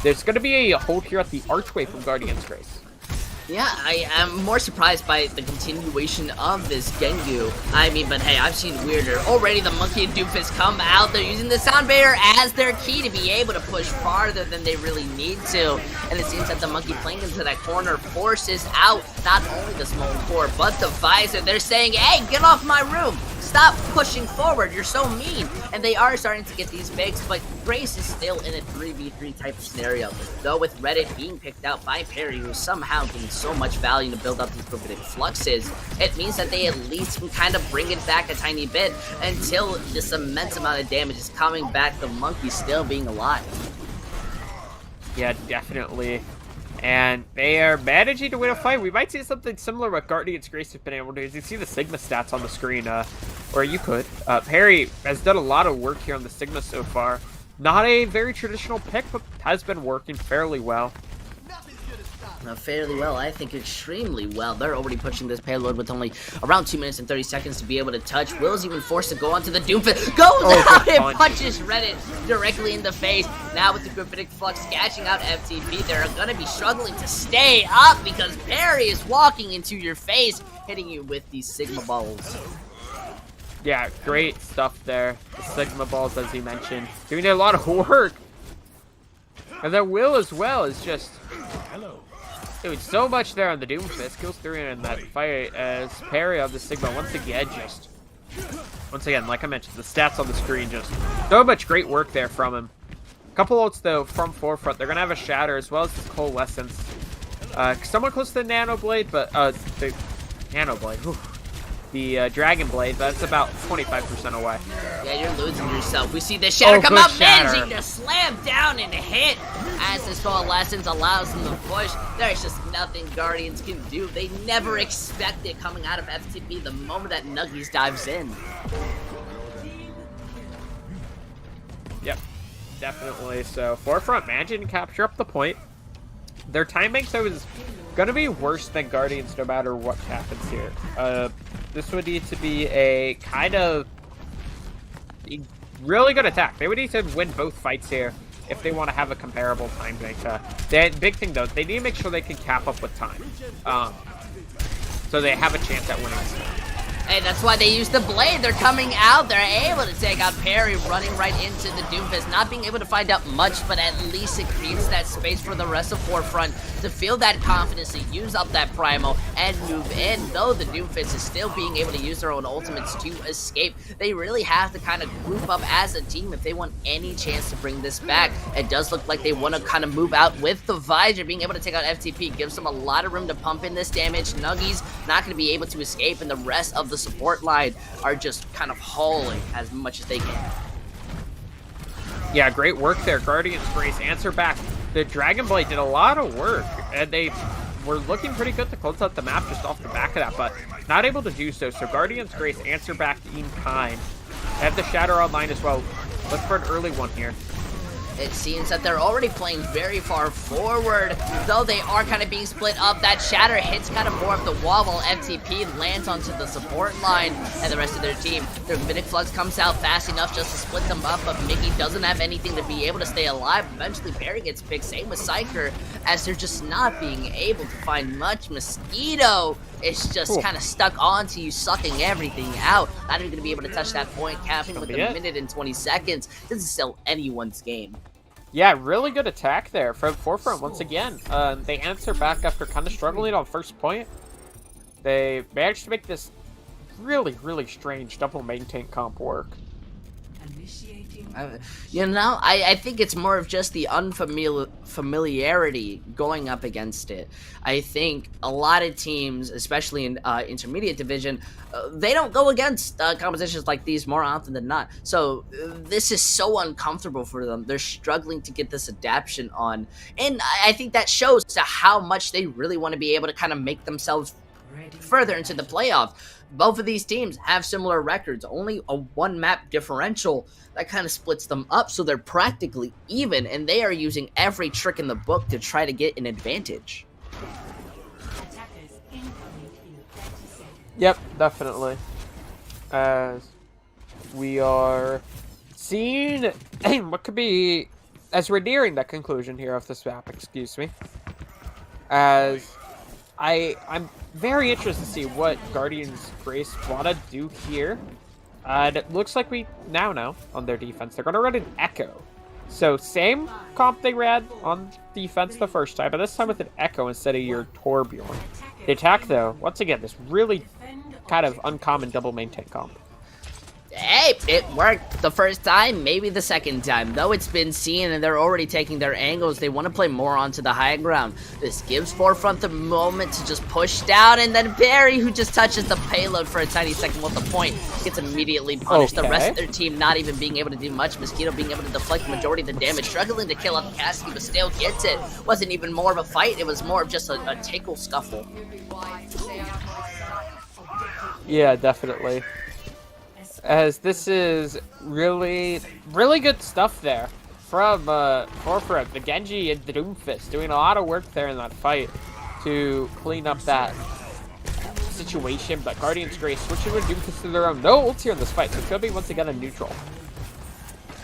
there's going to be a hold here at the Archway from Guardian's Grace. Yeah, I am more surprised by the continuation of this Gengu. I mean, but hey, I've seen weirder. Already the Monkey and Doomfist come out. They're using the Sound Barrier as their key to be able to push farther than they really need to. And it seems that the Monkey playing into that corner forces out not only the small core, but the Visor. They're saying, hey, get off my room. Stop pushing forward. You're so mean. And they are starting to get these picks, but Grace is still in a 3v3 type of scenario. Though with Reddit being picked out by Perry, who somehow gains so much value to build up these Gravitic Fluxes, it means that they at least can kind of bring it back a tiny bit until this immense amount of damage is coming back, the Monkey still being alive. Yeah, definitely. And they are managing to win a fight. We might see something similar what Guardian's Grace has been able to do. As you see the Sigma stats on the screen, or you could. Perry has done a lot of work here on the Sigma so far. Not a very traditional pick, but has been working fairly well. Fairly well, I think extremely well. They're already pushing this payload with only around 2 minutes and 30 seconds to be able to touch. Will's even forced to go onto the Doomfist. Goes out and punches Reddit directly in the face. Now with the Gravitic Flux catching out FTP, they're going to be struggling to stay up because Perry is walking into your face, hitting you with these Sigma balls. Yeah, great stuff there. The Sigma balls, as you mentioned, doing a lot of work. And then Will as well is just doing so much there on the Doomfist. Kills through in that fight as Perry of the Sigma once again, like I mentioned, the stats on the screen, just so much great work there from him. Couple ults though from Forefront. They're gonna have a Shatter as well as the Coalescence. Somewhat close to the Nano Blade, but the Nano Blade. Whew. The Dragon Blade, but it's about 25% away. Yeah, you're losing yourself. We see the Shatter come out, Shatter. managing to slam down and hit as this Coalescence allows them to push. There's just nothing Guardians can do. They never expect it coming out of FTP the moment that Nuggies dives in. Yep, definitely. So Forefront managing to capture up the point. Their time bank though is gonna be worse than Guardians no matter what happens here. This would need to be a kind of really good attack. They would need to win both fights here if they want to have a comparable time bank. The big thing though, they need to make sure they can cap up with time, so they have a chance at winning this match. Hey, that's why they use the Blade. They're coming out. They're able to take out Perry, running right into the Doomfist. Not being able to find out much, but at least it creates that space for the rest of Forefront to feel that confidence, to use up that Primal, and move in. Though the Doomfist is still being able to use their own ultimates to escape, they really have to kind of group up as a team if they want any chance to bring this back. It does look like they want to kind of move out with the Visor. Being able to take out FTP gives them a lot of room to pump in this damage. Nuggies not going to be able to escape, and the rest of the support line are just kind of hauling as much as they can. Yeah, great work there. Guardian's Grace answer back. The Dragon Blade did a lot of work, and they were looking pretty good to close out the map just off the back of that, but not able to do so. So Guardian's Grace answer back in time. They have the Shatter online as well. Look for an early one here. It seems that they're already playing very far forward, though they are kind of being split up. That Shatter hits kind of more of the wall while FTP lands onto the support line and the rest of their team. Their Minute Flux comes out fast enough just to split them up, but Mickey doesn't have anything to be able to stay alive. Eventually, Barry gets picked, same with Psyker, as they're just not being able to find much. Mosquito is just kind of stuck onto you, sucking everything out. Not even going to be able to touch that point, capping with a minute and 20 seconds. This is still anyone's game. Yeah, really good attack there from Forefront once again. They answer back after kind of struggling on first point. They managed to make this really, really strange double main tank comp work. You know, I think it's more of just the familiarity going up against it. I think a lot of teams, especially in intermediate division, they don't go against competitions like these more often than not. So this is so uncomfortable for them. They're struggling to get this adaptation on. And I think that shows to how much they really want to be able to kind of make themselves further into the playoff. Both of these teams have similar records, only a one map differential that kind of splits them up, so they're practically even, and they are using every trick in the book to try to get an advantage. Yep, definitely. As we are seeing what could be, as we're nearing the conclusion here of this map, excuse me, as I'm very interested to see what Guardians Grace want to do here. And it looks like we now know on their defense. They're going to run an Echo. So same comp they ran on defense the first time, but this time with an Echo instead of your Torbjorn. The attack, though, once again, this really kind of uncommon double main tank comp. Hey, it worked the first time, maybe the second time. Though it's been seen and they're already taking their angles, they want to play more onto the high ground. This gives Forefront the moment to just push down, and then Barry, who just touches the payload for a tiny second with the point, gets immediately punished. Okay. The rest of their team not even being able to do much. Mosquito being able to deflect the majority of the damage, struggling to kill off Cassidy, but still gets it. Wasn't even more of a fight, it was more of just a tickle scuffle. Yeah, definitely. As this is really, really good stuff there from Forefront. The Genji and the Doomfist doing a lot of work there in that fight to clean up that situation. But Guardians Grace switching with Doomfist to their own. No ults here in this fight, so it's going to be once again a neutral.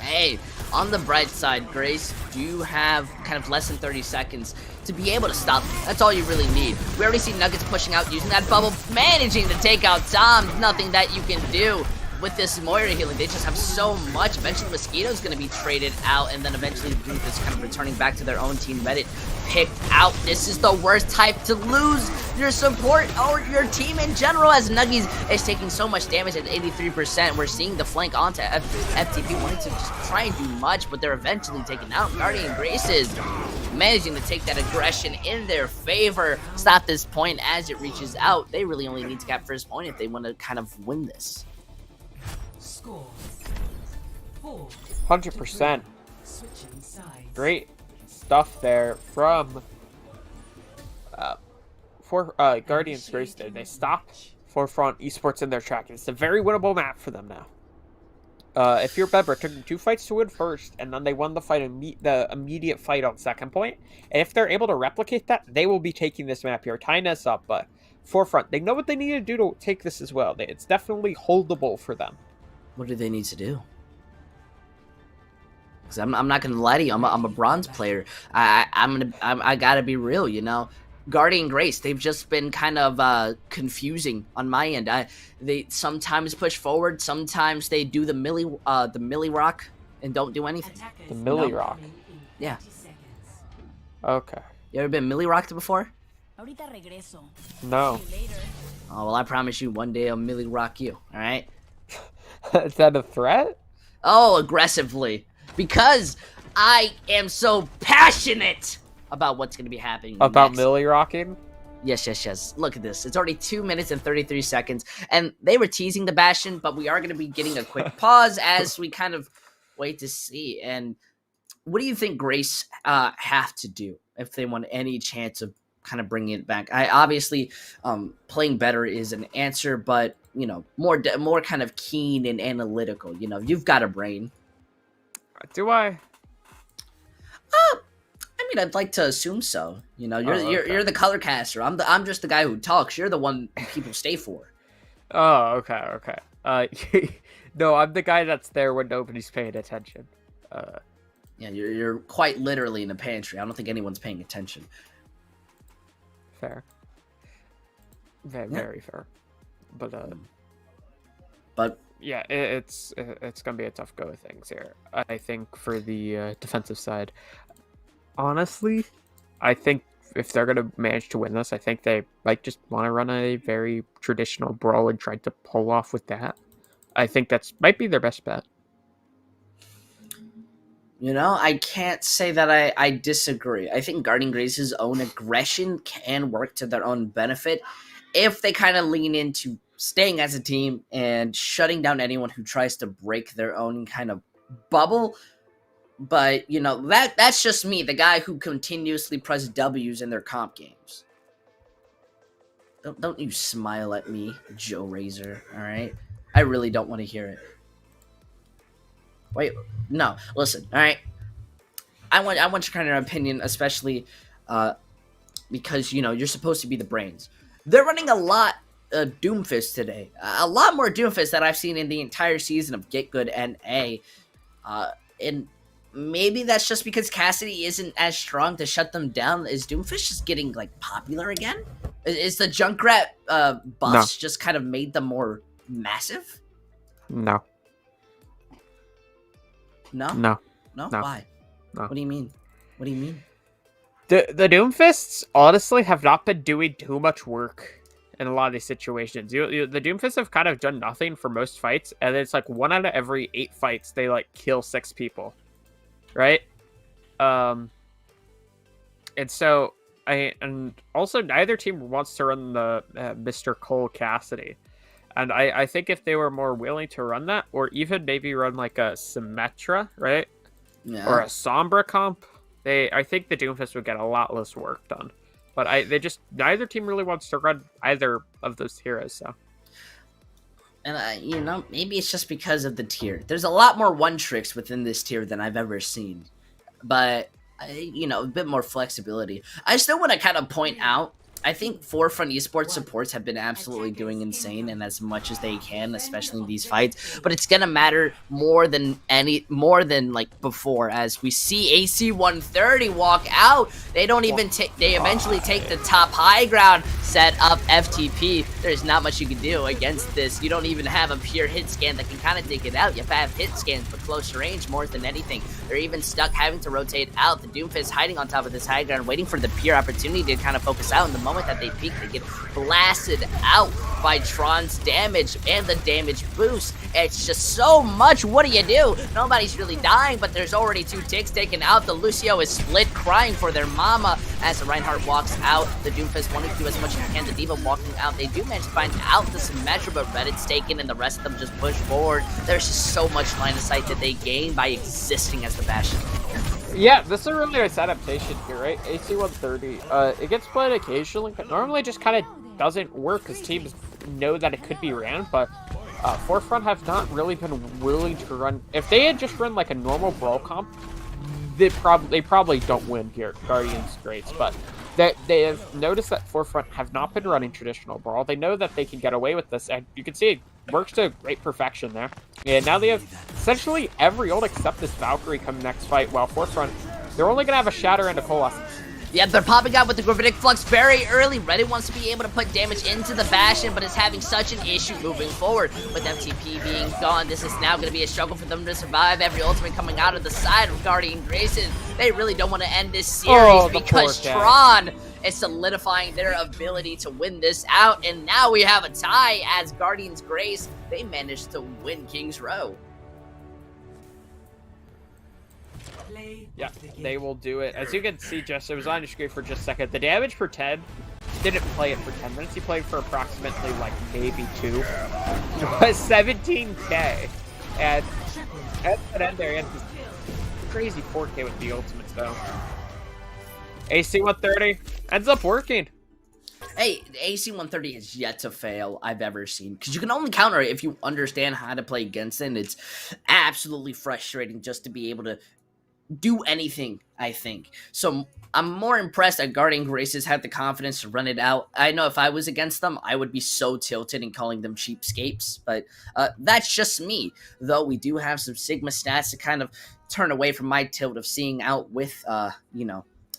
Hey, on the bright side, Grace, do have kind of less than 30 seconds to be able to stop them. That's all you really need. We already see Nuggets pushing out, using that bubble, managing to take out Tom. Nothing that you can do. With this Moira healing, they just have so much. Eventually, Mosquito's going to be traded out, and then eventually the group is kind of returning back to their own team. Reddit picked out. This is the worst type to lose your support or your team in general, as Nuggies is taking so much damage at 83%. We're seeing the flank onto FTP wanting to just try and do much, but they're eventually taken out. Guardian Graces managing to take that aggression in their favor. Stop this point as it reaches out. They really only need to cap first point if they want to kind of win this. 100%. Great stuff there from Guardians Grace there. They stop Forefront Esports in their track. It's a very winnable map for them now. If you're Bedbrook, took them 2 fights to win first, and then they won the fight the immediate fight on second point. And if they're able to replicate that, they will be taking this map here, tying us up. But Forefront, they know what they need to do to take this as well. It's definitely holdable for them. What do they need to do? Because I'm not gonna lie to you, I'm a bronze player. I gotta be real, you know. Guardian Grace, they've just been kind of confusing on my end. They sometimes push forward, sometimes they do the milli rock and don't do anything. The milli rock. Yeah. Okay. You ever been milli rocked before? No. Oh well, I promise you, one day I'll milli rock you. All right. Is that a threat? Oh, aggressively. Because I am so passionate about what's going to be happening about next. milli rocking? Yes. Look at this. It's already 2 minutes and 33 seconds. And they were teasing the Bastion, but we are going to be getting a quick pause as we kind of wait to see. And what do you think Grace have to do if they want any chance of kind of bringing it back? I obviously playing better is an answer, but more kind of keen and analytical. You've got a brain. Do I? I mean, I'd like to assume so. You're okay. you're the color caster. I'm just the guy who talks. You're the one people stay for. Oh, okay. No, I'm the guy that's there when nobody's paying attention. Yeah, you're quite literally in the pantry. I don't think anyone's paying attention. Fair. Very fair. But yeah, it's gonna be a tough go of things here. I think for the defensive side, honestly, I think if they're gonna manage to win this, I think they might just want to run a very traditional brawl and try to pull off with that. I think that's might be their best bet. I can't say that I disagree. I think Guardian Grace's own aggression can work to their own benefit if they kind of lean into staying as a team and shutting down anyone who tries to break their own kind of bubble. But, that's just me, the guy who continuously presses W's in their comp games. Don't you smile at me, Joe Razor, all right? I really don't want to hear it. Wait, no, listen, all right? I want your kind of opinion, especially because, you're supposed to be the brains. They're running a lot of Doomfist today. A lot more Doomfist that I've seen in the entire season of GitGud NA. And maybe that's just because Cassidy isn't as strong to shut them down. Is Doomfist just getting, popular again? Is the Junkrat buffs just kind of made them more massive? No. No? No. Why? No. What do you mean? The Doomfists honestly have not been doing too much work in a lot of these situations. The Doomfists have kind of done nothing for most fights, and it's 1 out of every 8 fights they kill 6 people, right? And so and also neither team wants to run the Mr. Cole Cassidy. And I think if they were more willing to run that, or even maybe run a Symmetra, right? Yeah. Or a Sombra comp, I think the Doomfist would get a lot less work done. But neither team really wants to run either of those heroes, so. And maybe it's just because of the tier. There's a lot more one tricks within this tier than I've ever seen. But, a bit more flexibility. I still want to kind of point out, I think Forefront Esports supports have been absolutely doing insane and as much as they can, especially in these fights. But it's gonna matter more than before, as we see AC 130 walk out. They don't even take. They eventually take the top high ground, set up FTP. There's not much you can do against this. You don't even have a pure hit scan that can kind of dig it out. You have hit scans, but close range more than anything. They're even stuck having to rotate out. The Doomfist hiding on top of this high ground, waiting for the pure opportunity to kind of focus out. In the moment that they peak, they get blasted out by Tron's damage and the damage boost. It's just so much. What do? Nobody's really dying, but there's already 2 ticks taken out. The Lucio is split, crying for their mama as the Reinhardt walks out. The Doomfist wanting to do as much as he can. The D.Va walking out. They do manage to find out the Symmetra, but Reddit's taken, and the rest of them just push forward. There's just so much line of sight that they gain by existing as the Bastion. Yeah, this is a really nice adaptation here, right? AC 130. It gets played occasionally, but normally just kind of doesn't work because teams know that it could be ran, but Forefront have not really been willing to run. If they had just run a normal brawl comp, they probably don't win here, Guardians Greats, but they have noticed that Forefront have not been running traditional brawl. They know that they can get away with this, and you can see it works to great perfection there. And now they have essentially every ult except this Valkyrie come next fight, while Forefront, they're only going to have a Shatter and a Coalescence. Yeah, they're popping out with the Gravitic Flux very early. Reddit wants to be able to put damage into the Bastion, but is having such an issue moving forward. With MTP being gone, this is now going to be a struggle for them to survive. Every ultimate coming out of the side of Guardian Graces. They really don't want to end this series because Tron is solidifying their ability to win this out. And now we have a tie as Guardians Grace, they managed to win King's Row. Yeah, they will do it. As you can see, just it was on your screen for just a second. The damage per 10 didn't play it for 10 minutes. He played for approximately, like, maybe 2. It was 17k. And at the end there, he had this crazy 4k with the ultimates, though. AC 130 ends up working. Hey, AC 130 is yet to fail I've ever seen. Because you can only counter it if you understand how to play against it. And it's absolutely frustrating just to be able to do anything, I think. So I'm more impressed that Guardian Graces had the confidence to run it out. I know if I was against them, I would be so tilted in calling them cheapskates. But that's just me. Though we do have some Sigma stats to kind of turn away from my tilt of seeing out with,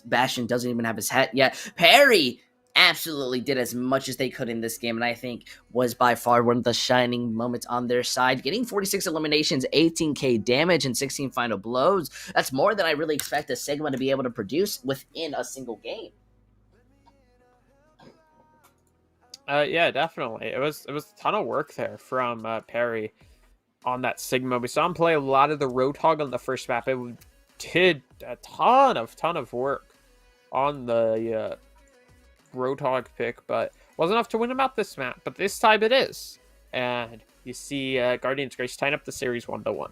Bastion doesn't even have his hat yet. Perry absolutely did as much as they could in this game, and I think was by far one of the shining moments on their side. Getting 46 eliminations, 18k damage, and 16 final blows. That's more than I really expect a Sigma to be able to produce within a single game. Yeah, definitely. It was a ton of work there from Perry on that Sigma. We saw him play a lot of the Roadhog on the first map. It did a ton of work on the Roadhog pick, but wasn't enough to win him out this map. But this time it is, and you see Guardians Grace tying up the series 1-1.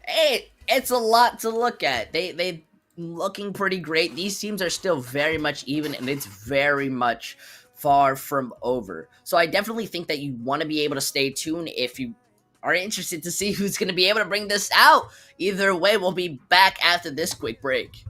Hey, it's a lot to look at. They looking pretty great. These teams are still very much even, and it's very much far from over. So I definitely think that you want to be able to stay tuned if you are interested to see who's going to be able to bring this out. Either way, we'll be back after this quick break.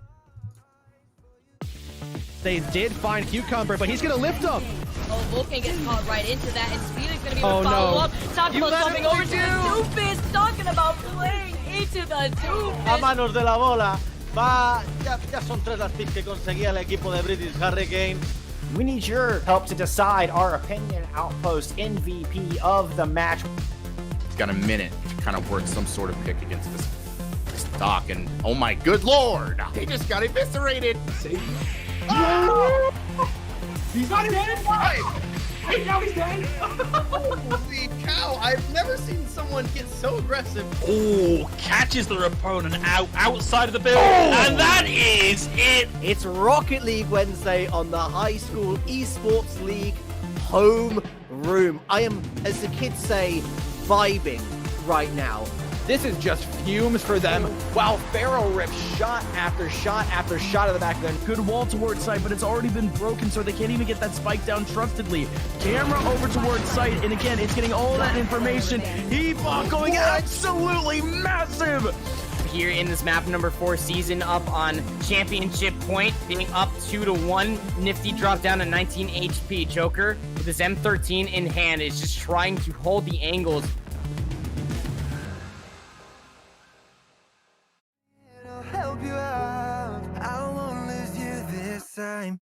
They did find Cucumber, but he's going to lift him. Oh, Vulcan gets caught right into that, and Speed is going to be Oh, able to follow no. up. Talking You about let jumping him over to do. the Doofus, talking about playing into the A Doofus. manos de la bola. Ya son 3 las tips que conseguía el equipo de British Hurricane. We need your help to decide our Opinion Outpost MVP of the match. He's got a minute to kind of work some sort of pick against this stock, and oh my good lord, they just got eviscerated. Oh! He's not dead! Hey, now he's dead! Holy cow, I've never seen someone get so aggressive. Oh, catches their opponent outside of the building, and that is it. It's Rocket League Wednesday on the High School Esports League home room. I am, as the kids say, vibing right now. This is just fumes for them, while Pharaoh rips shot after shot after shot of the back of them. Good wall towards site, but it's already been broken, so they can't even get that spike down trustedly. Camera over towards site, and again, it's getting all that information. Heapbot going absolutely massive! Here in this map number 4 season, up on championship point, being up 2-1. Nifty dropped down to 19 HP. Joker with his M13 in hand is just trying to hold the angles. I'll help you out. I won't lose you this time.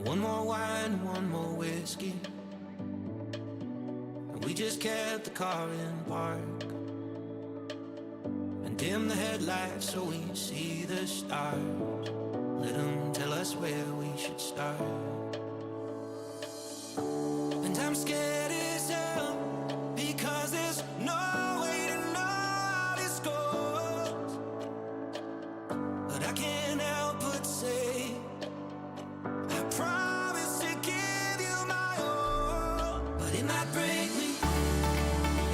One more wine, one more whiskey, and we just kept the car in park and dim the headlights so we see the stars. Let them tell us where we should start. And I'm scared as hell because there's no way to know how this goes. But I can't help but say I promise to give you my all. But it might break me.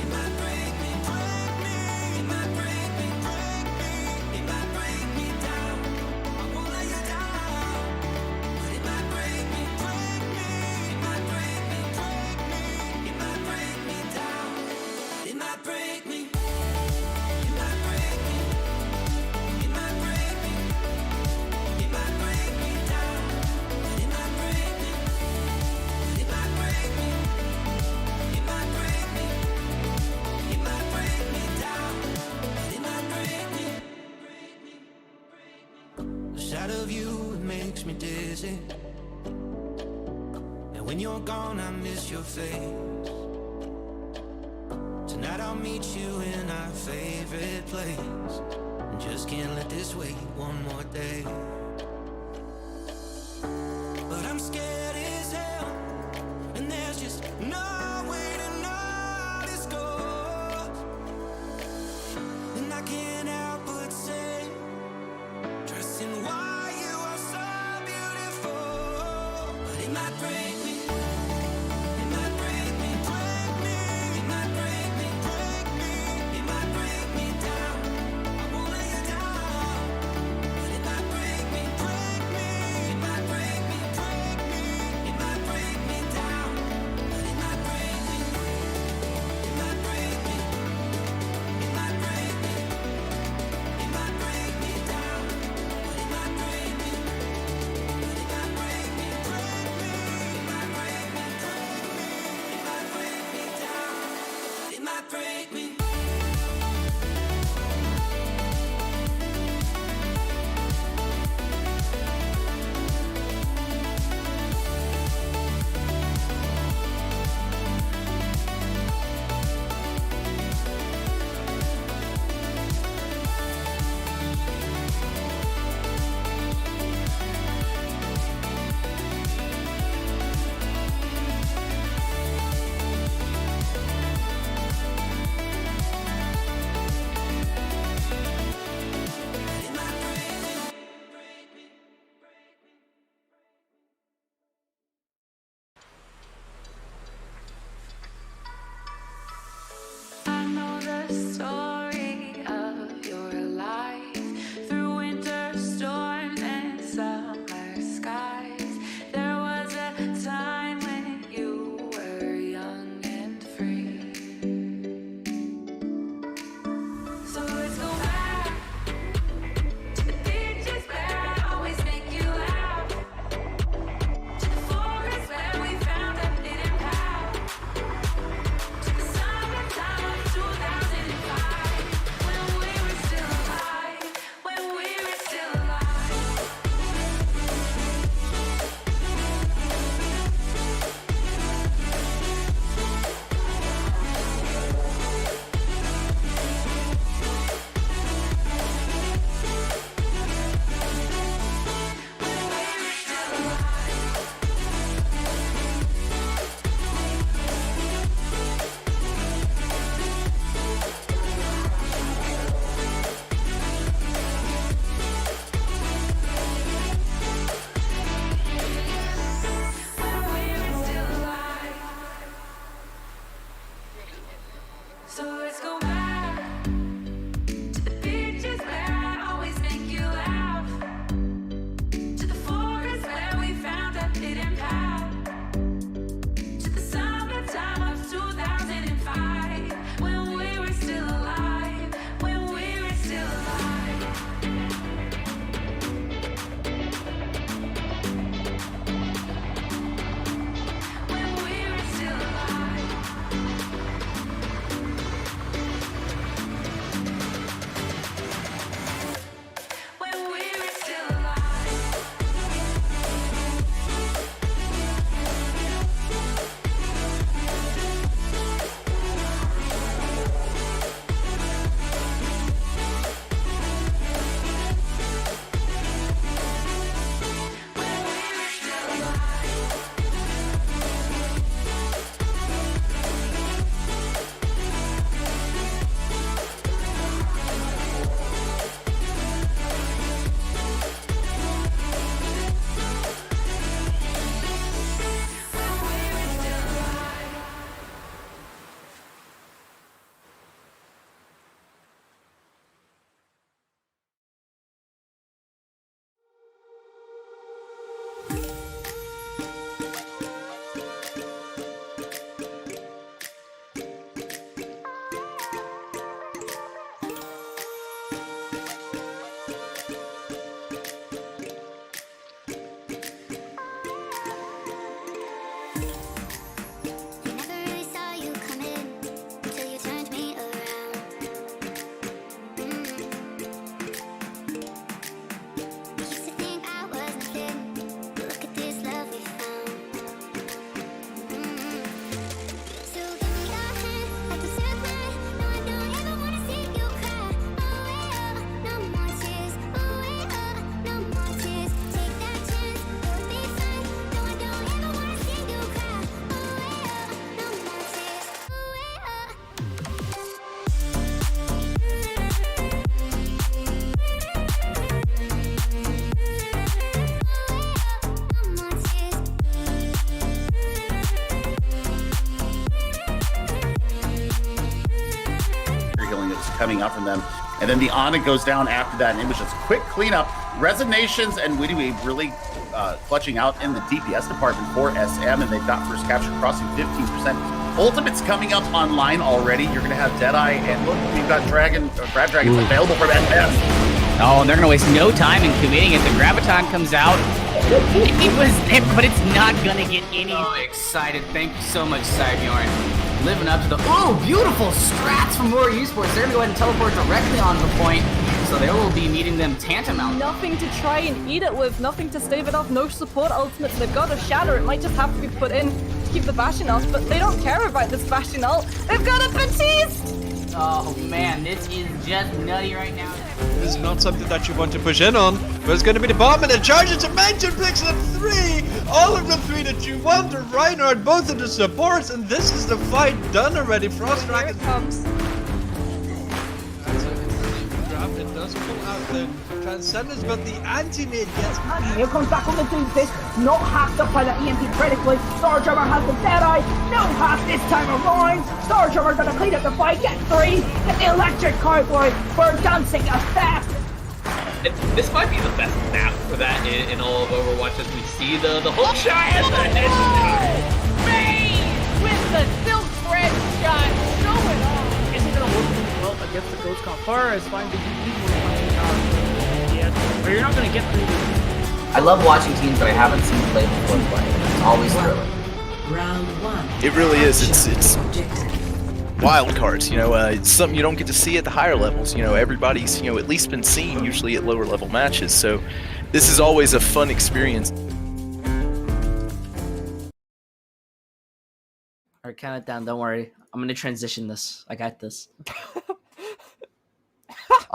It might break me, break me. It might break me, break me. It might break me down. I won't let you down. But it might break me, break me. It might break me, break me. It might break me down. It might break me. It might break me. It might break me. It might break me down. But it might break me. But it might break me. It might break me. It might break me down. But it might break me. The sight of you, it makes me dizzy. And when you're gone, I miss your face. Tonight I'll meet you in our favorite place. And just can't let this wait one more day. But I'm scared as hell can't help but say, trusting why you are so beautiful. But it might break me. It might break me, break me. It might break me, break me. It might break me down. I won't let you down. But it might break me, break me. It might break me, break me. It might break me down. But it might break me. It might break me. It might break me. coming out from them. And then the Ana goes down after that, and it was just quick cleanup. Resignations and Widiwe really clutching out in the DPS department for SM, and they've got first capture crossing 15%. Ultimate's coming up online already. You're going to have Deadeye, and look, we've got Grab Dragons available for that test. Oh, and they're going to waste no time in committing it. The Graviton comes out. It was there, but it's not going to get any... Oh, excited. Thank you so much, Cybjorn. Living up to the... Oh, beautiful strats from Warrior Esports. They're going to go ahead and teleport directly on the point, so they will be meeting them tantamount. Nothing to try and eat it with, nothing to stave it off, no support ultimates. They've got a shatter. It might just have to be put in to keep the Bastion ult, but they don't care about this Bastion ult. They've got a Batiste! Oh man, this is just nutty right now. This is not something that you want to push in on, but it's going to be the bomb and the charge into Mansion picks up 3! All of the 3 that you want, the Reinhardt, both of the supports, and this is the fight done already. Frost Dragon comes. It does pull out the Transcendence, but the anti-mid gets... Here comes back on the Doomfist. Not half to play the EMP critically. Starjummer has the Deadeye. No half this time around. Starjummer gonna clean up the fight. Get 3. Get the electric cowboy. We're dancing effect. This might be the best map for that in all of Overwatch, as we see the hook shot and Bane with the silk thread shot going on. Isn't gonna work well against the Ghost Confar as fine but you're not gonna get through this. I love watching teams that I haven't seen play before play. It's always thrilling. Round 1. It really is. It's wild cards, you know, it's something you don't get to see at the higher levels. You know, everybody's, you know, at least been seen usually at lower level matches. So this is always a fun experience. Alright, count it down, don't worry. I'm gonna transition this. I got this.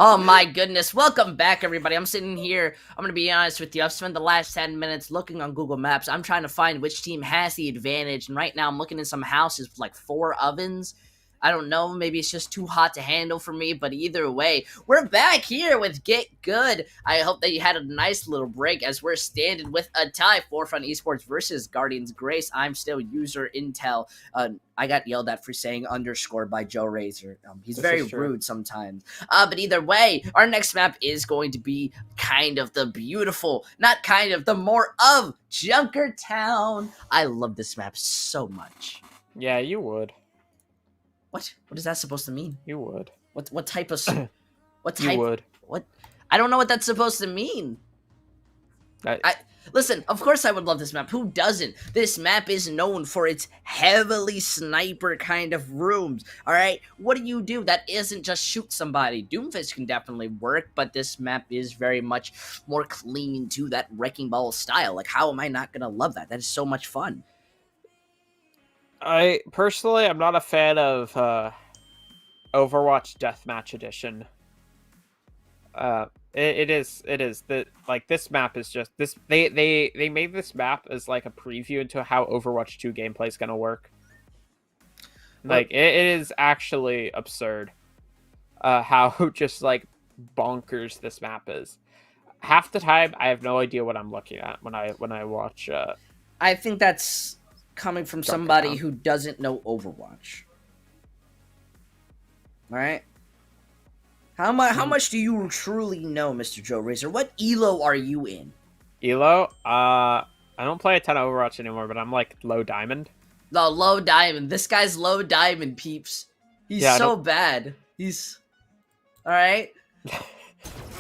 Oh my goodness. Welcome back, everybody. I'm sitting here. I'm going to be honest with you. I've spent the last 10 minutes looking on Google Maps. I'm trying to find which team has the advantage. And right now I'm looking in some houses with like 4 ovens. I don't know. Maybe it's just too hot to handle for me. But either way, we're back here with GitGud. I hope that you had a nice little break as we're standing with a tie. Forefront Esports versus Guardians Grace. I'm still user Intel. I got yelled at for saying underscore by Joe Razor. He's very rude sometimes. But either way, our next map is going to be kind of the beautiful, not kind of, the more of Junkertown. I love this map so much. Yeah, you would. What? What is that supposed to mean? You would. What type of... What type... You would. What? I don't know what that's supposed to mean. Listen, of course I would love this map. Who doesn't? This map is known for its heavily sniper kind of rooms, alright? What do? That isn't just shoot somebody. Doomfist can definitely work, but this map is very much more clean to that Wrecking Ball style. Like, how am I not gonna love that? That is so much fun. I personally, I'm not a fan of Overwatch Deathmatch Edition. It is that, like, this map is just this. They made this map as like a preview into how Overwatch 2 gameplay is gonna work. Like, it is actually absurd how just like bonkers this map is. Half the time, I have no idea what I'm looking at when I watch. I think that's coming from somebody who doesn't know Overwatch. Alright? How much do you truly know, Mr. Joe Razor? What elo are you in? Elo? I don't play a ton of Overwatch anymore, but I'm like low diamond. No, low diamond. This guy's low diamond, peeps. He's so bad. He's... Alright?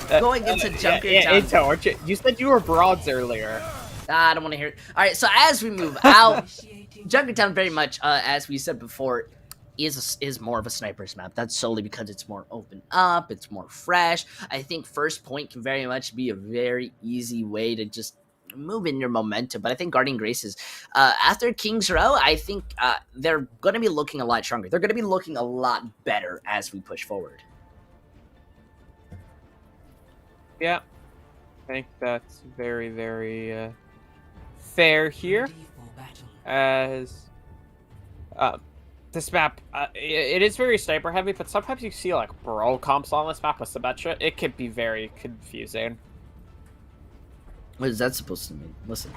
Going into Junkertown. You said you were bronze earlier. I don't want to hear it. Alright, so as we move out, Junkertown very much, as we said before, is more of a sniper's map. That's solely because it's more open up, it's more fresh. I think first point can very much be a very easy way to just move in your momentum. But I think Guardian Graces, after King's Row, I think they're going to be looking a lot stronger. They're going to be looking a lot better as we push forward. Yeah, I think that's very, very fair here. As this map, it is very sniper heavy, but sometimes you see like brawl comps on this map with Symmetra. It can be very confusing. What is that supposed to mean? Listen.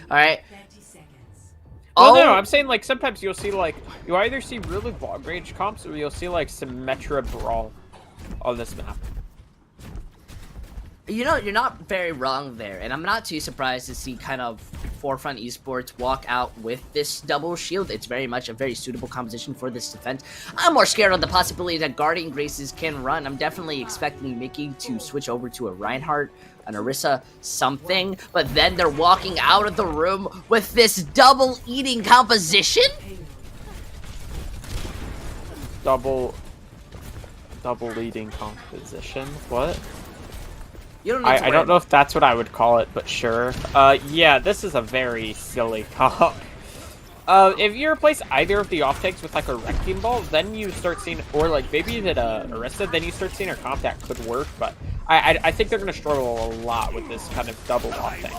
Alright. Well, no, I'm saying like sometimes you'll see like you either see really long range comps or you'll see like Symmetra Brawl on this map. You know, you're not very wrong there, and I'm not too surprised to see kind of Forefront Esports walk out with this double shield. It's very much a very suitable composition for this defense. I'm more scared of the possibility that Guardian Graces can run. I'm definitely expecting Mickey to switch over to a Reinhardt, an Orisa, something, but then they're walking out of the room with this double eating composition? Double leading composition? What? You don't need to I don't know if that's what I would call it, but sure. Yeah, this is a very silly comp. If you replace either of the off-takes with like a Wrecking Ball, then you start seeing, or like maybe you did a Orisa, then you start seeing a comp that could work, but I think they're going to struggle a lot with this kind of double off-take.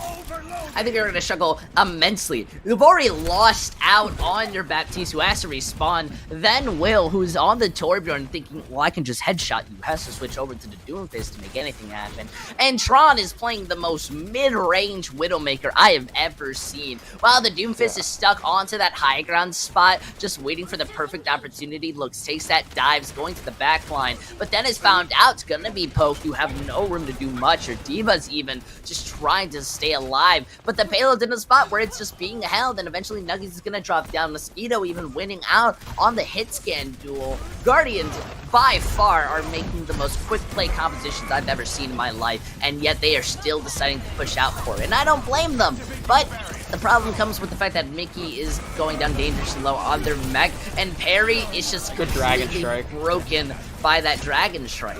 I think they're going to struggle immensely. You've already lost out on your Baptiste, who has to respawn. Then Will, who's on the Torbjorn, thinking, well, I can just headshot you, has to switch over to the Doomfist to make anything happen. And Tron is playing the most mid-range Widowmaker I have ever seen. While the Doomfist is stuck onto that high ground spot, just waiting for the perfect opportunity. Looks, takes that, dives, going to the back line, but then is found out it's going to be poked. You have no room to do much, or Diva's even just trying to stay alive. But the payload's in a spot where it's just being held, and eventually Nuggies is going to drop down. Mosquito even winning out on the hit scan duel. Guardians, by far, are making the most quick play compositions I've ever seen in my life, and yet they are still deciding to push out for it. And I don't blame them, but the problem comes with the fact that Mickey is going down dangerously low on their mech, and Perry is just good Dragon Strike broken by that Dragon Strike.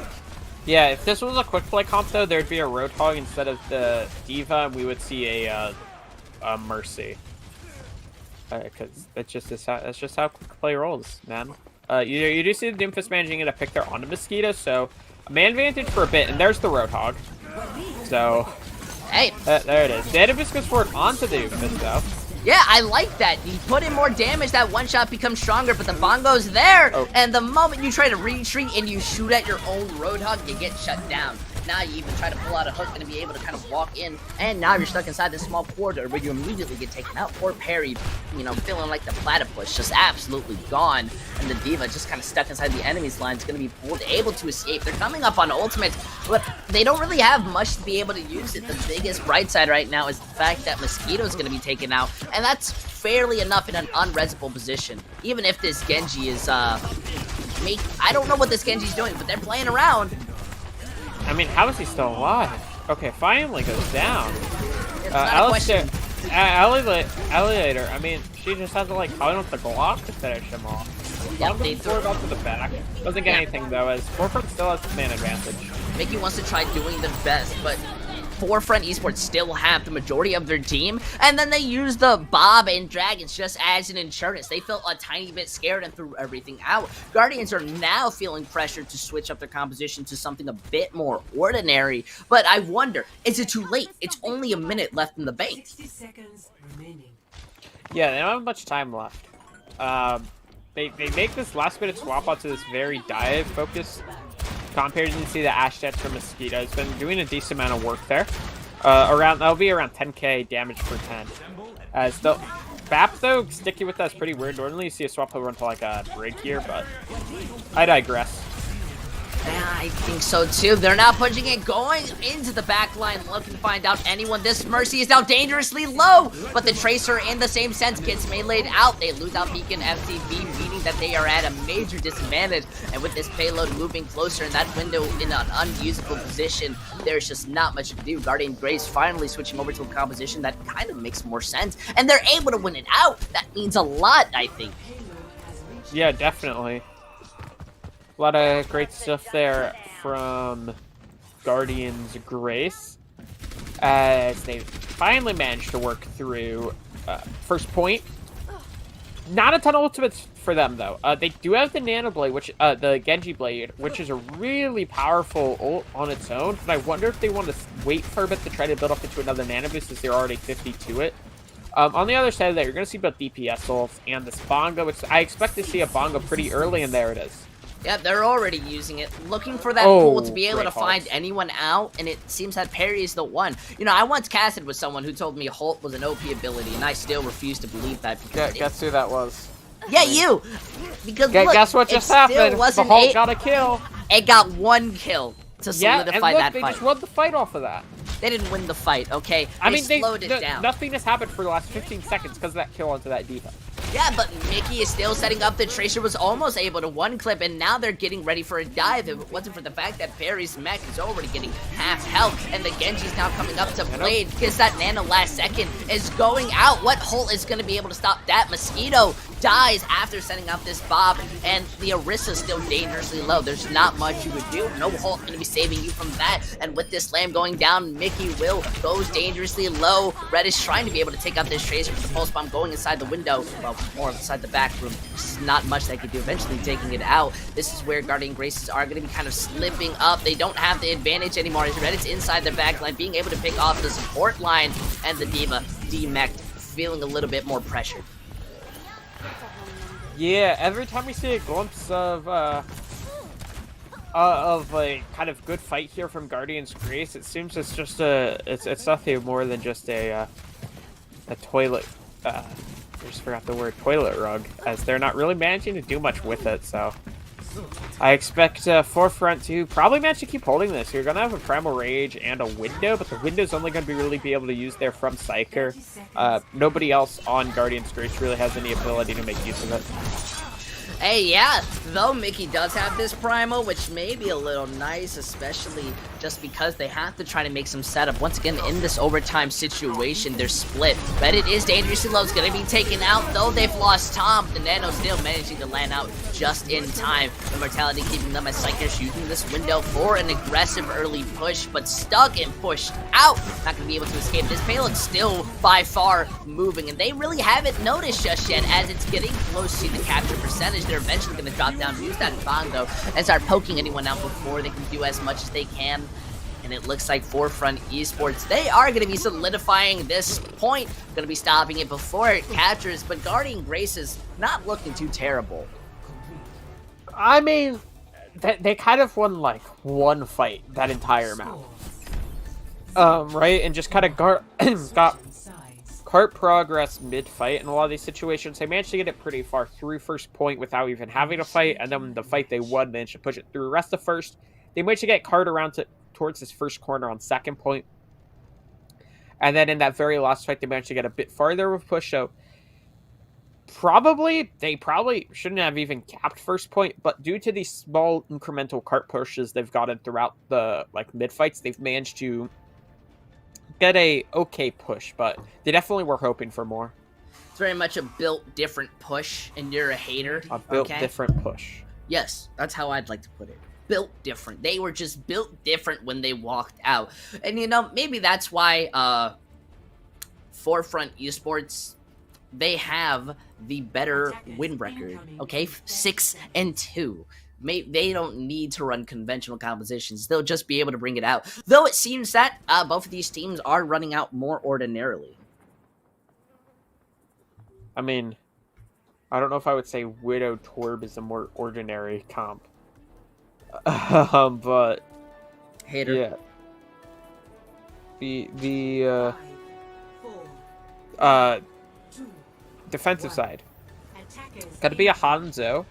Yeah, if this was a quick play comp though, there'd be a Roadhog instead of the Diva, and we would see a Mercy. Because that's just how quick play rolls, man. You do see the Doomfist managing to pick their onto Mosquito, so a man advantage for a bit, and there's the Roadhog. So, hey, there it is. The Doomfist goes forward onto the Doomfist though. Yeah, I like that. You put in more damage, that one shot becomes stronger, but the bongo's there, and the moment you try to retreat and you shoot at your own Roadhog, you get shut down. Now you even try to pull out a hook and be able to kind of walk in, and now you're stuck inside this small corridor where you immediately get taken out. Poor Perry, you know, feeling like the platypus, just absolutely gone, and the Diva just kind of stuck inside the enemy's line. It's going to be pulled, able to escape. They're coming up on ultimates, but they don't really have much to be able to use it. The biggest bright side right now is the fact that Mosquito's going to be taken out, and that's fairly enough in an unresable position. Even if this Genji is, I don't know what this Genji's doing, but they're playing around. I mean, how is he still alive? Okay, finally goes down. Alligator, I mean, she just has to like come in with the Glock to finish him off. Yep, they throw it up to the back. Doesn't get anything though, as Forefront still has the man advantage. Mickey wants to try doing the best, but Forefront Esports still have the majority of their team, and then they use the Bob and Dragons just as an insurance. They felt a tiny bit scared and threw everything out. Guardians are now feeling pressured to switch up their composition to something a bit more ordinary, but I wonder, is it too late? It's only a minute left in the bank. 60 seconds remaining. Yeah, they don't have much time left. They make this last minute swap out to this very dive focus. Compared to see the Ash Jets from Mosquito, has been doing a decent amount of work there. That'll be around 10k damage per 10. Still, Bap though, sticky with that's pretty weird. Normally you see a swap over into like a break here, but I digress. Yeah, I think so too. They're now pushing it, going into the back line, looking to find out anyone. This Mercy is now dangerously low, but the Tracer, in the same sense, gets meleeed out. They lose out Beacon FTV, meaning that they are at a major disadvantage. And with this payload moving closer in that window in an unusable position, there's just not much to do. Guardian Grace finally switching over to a composition that kind of makes more sense, and they're able to win it out. That means a lot, I think. Yeah, definitely. A lot of great stuff there from Guardians Grace as they finally managed to work through first point. Not a ton of ultimates for them though. They do have the Nano Blade, which the Genji Blade, which is a really powerful ult on its own. But I wonder if they want to wait for a bit to try to build up into another Nano Boost since they're already 50 to it. On the other side of that, you're going to see both DPS ults and this Bongo, which I expect to see a Bongo pretty early, and there it is. Yeah, they're already using it, looking for that Oh, pool to be able great to find Holt. anyone out, and it seems that Parry is the one. You know, I once casted with someone who told me Holt was an OP ability, and I still refuse to believe that. Because Guess who that was? Yeah, you! Because look, Guess what just it still happened? The wasn't Holt got a kill. It got 1 kill to Yeah, and solidify look, that they fight. just won the fight off of that. They didn't win the fight, okay? I mean, they slowed it down. nothing has happened for the last 15 seconds because of that kill onto that diva. Yeah, but Mickey is still setting up. The Tracer was almost able to one-clip, and now they're getting ready for a dive. If it wasn't for the fact that Barry's mech is already getting half health, and the Genji's now coming up to Blade, gets that Nano last second, is going out. What Holt is going to be able to stop that? Mosquito dies after setting up this Bob, and the Orisa's still dangerously low. There's not much you could do. No Holt going to be saving you from that, and with this slam going down, Mickey will goes dangerously low. Red is trying to be able to take out this Tracer with the pulse bomb going inside the window. Well, more inside the back room. There's not much they could do. Eventually taking it out. This is where Guardian Graces are going to be kind of slipping up. They don't have the advantage anymore. Red is inside the back line, being able to pick off the support line, and the Diva, D-Mech, feeling a little bit more pressured. Yeah, every time we see a glimpse of a kind of good fight here from Guardian's Grace, it seems it's just it's nothing more than just a toilet. I just forgot the word, toilet rug, as they're not really managing to do much with it. So I expect Forefront to probably manage to keep holding this. You're gonna have a Primal Rage and a window, but the window's only gonna be able to use there from Psyker. Nobody else on Guardian's Grace really has any ability to make use of it. Hey, yeah, though Mickey does have this Primal, which may be a little nice, especially just because they have to try to make some setup. Once again, in this overtime situation, they're split. Reddit is dangerously low. It's going to be taken out, though they've lost Tom. The Nano still managing to land out just in time. Immortality keeping them as Psychers using this window for an aggressive early push, but stuck and pushed out. Not going to be able to escape. This payload's still by far moving, and they really haven't noticed just yet as it's getting close to the capture percentage. They're eventually going to drop down, use that Bong, though, and start poking anyone out before they can do as much as they can. And it looks like Forefront Esports, they are going to be solidifying this point. Going to be stopping it before it captures, but Guardian Grace is not looking too terrible. I mean, they kind of won, like, one fight that entire map. Right? And just kind of got cart progress mid-fight in a lot of these situations. They managed to get it pretty far through first point without even having a fight, and then the fight they won, they managed to push it through the rest of first. They managed to get cart around towards this first corner on second point. And then in that very last fight, they managed to get a bit farther with push, so they probably shouldn't have even capped first point, but due to these small incremental cart pushes they've gotten throughout the mid-fights, they've managed to get a okay push, but they definitely were hoping for more. It's very much a built different push, and you're a hater. A built different push. Yes, that's how I'd like to put it. Built different. They were just built different when they walked out. And you know, maybe that's why Forefront Esports, they have the better win record. Okay, 6-2. They don't need to run conventional compositions. They'll just be able to bring it out. Though it seems that both of these teams are running out more ordinarily. I mean, I don't know if I would say Widow Torb is a more ordinary comp. But hater. Yeah. The defensive side. Got to be a Hanzo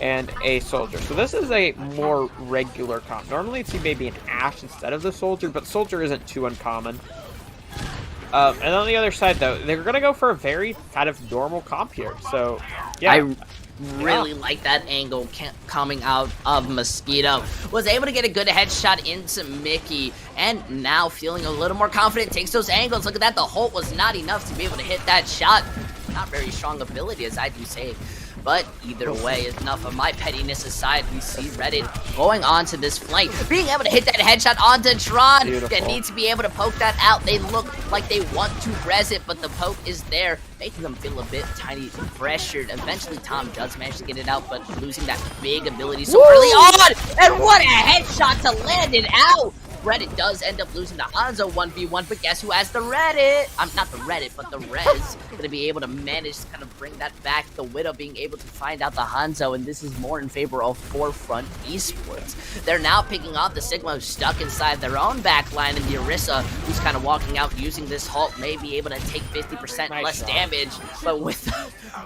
and a Soldier. So this is a more regular comp. Normally it's maybe an Ashe instead of the Soldier, but Soldier isn't too uncommon. And on the other side, though, they're going to go for a very kind of normal comp here. So, yeah. I really like that angle coming out of Mosquito. Was able to get a good headshot into Mickey, and now feeling a little more confident, takes those angles. Look at that, the Holt was not enough to be able to hit that shot. Not very strong ability, as I do say. But either way, enough of my pettiness aside, we see Reddit going on to this flank, being able to hit that headshot onto Tron. They need to be able to poke that out. They look like they want to res it, but the poke is there, making them feel a bit tiny pressured. Eventually, Tom does manage to get it out, but losing that big ability so early on. And what a headshot to land it out. Reddit does end up losing the Hanzo 1v1, but guess who has the Reddit? Not the Reddit, but the Res. Gonna be able to manage to kind of bring that back. The Widow being able to find out the Hanzo, and this is more in favor of Forefront Esports. They're now picking off the Sigma who's stuck inside their own backline, and the Orisa who's kind of walking out using this halt may be able to take 50% less damage, but with,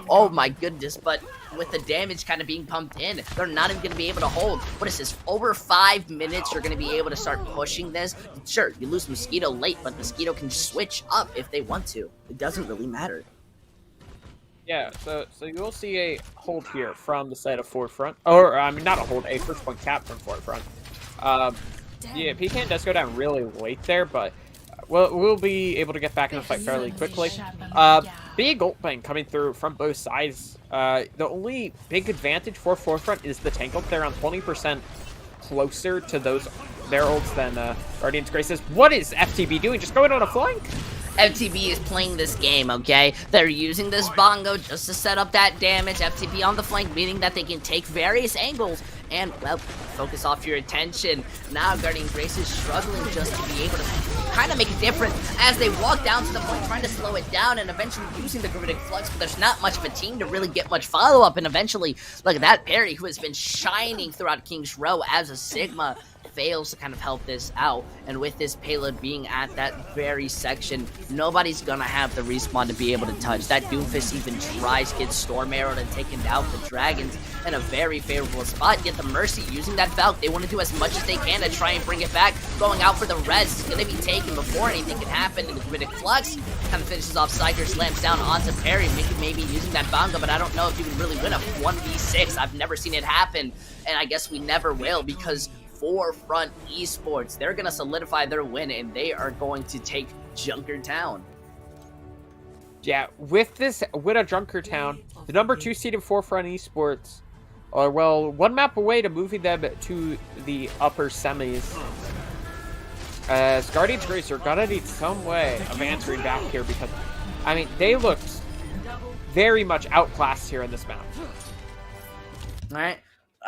oh my goodness, but with the damage kind of being pumped in, they're not even going to be able to hold. What is this? Over 5 minutes, you're going to be able to start pushing this. Sure, you lose Mosquito late, but Mosquito can switch up if they want to. It doesn't really matter. Yeah, so you'll see a hold here from the side of Forefront. Or, I mean, not a hold, a first point cap from Forefront. Yeah, PKN does go down really late there, but we'll be able to get back in the fight fairly quickly. Big ult bank coming through from both sides. The only big advantage for Forefront is the tank ult. They're around 20% closer to their ults than Guardian's Grace is. What is FTB doing? Just going on a flank? FTB is playing this game, okay? They're using this bongo just to set up that damage. FTB on the flank, meaning that they can take various angles and, well, focus off your attention. Now Guardian Grace is struggling just to be able to kind of make a difference as they walk down to the point trying to slow it down and eventually using the Gravitic Flux, but there's not much of a team to really get much follow-up, and eventually, look at that parry who has been shining throughout King's Row as a Sigma fails to kind of help this out, and with this payload being at that very section, nobody's gonna have the respawn to be able to touch. That Doomfist even tries to get Storm Arrowed and taken out the Dragons in a very favorable spot, yet the Mercy using that Valk, they want to do as much as they can to try and bring it back. Going out for the res is gonna be taken before anything can happen, and the Gravitic Flux kind of finishes off Psyker, slams down onto Perry, maybe using that bongo, but I don't know if you can really win a 1v6. I've never seen it happen, and I guess we never will, because Forefront Esports, they're going to solidify their win, and they are going to take Junkertown. Yeah, with a Junkertown, the number 2 seed in Forefront Esports are, well, one map away to moving them to the upper semis. As Guardian's Grace are going to need some way of answering back here, because, I mean, they looked very much outclassed here in this map. All right.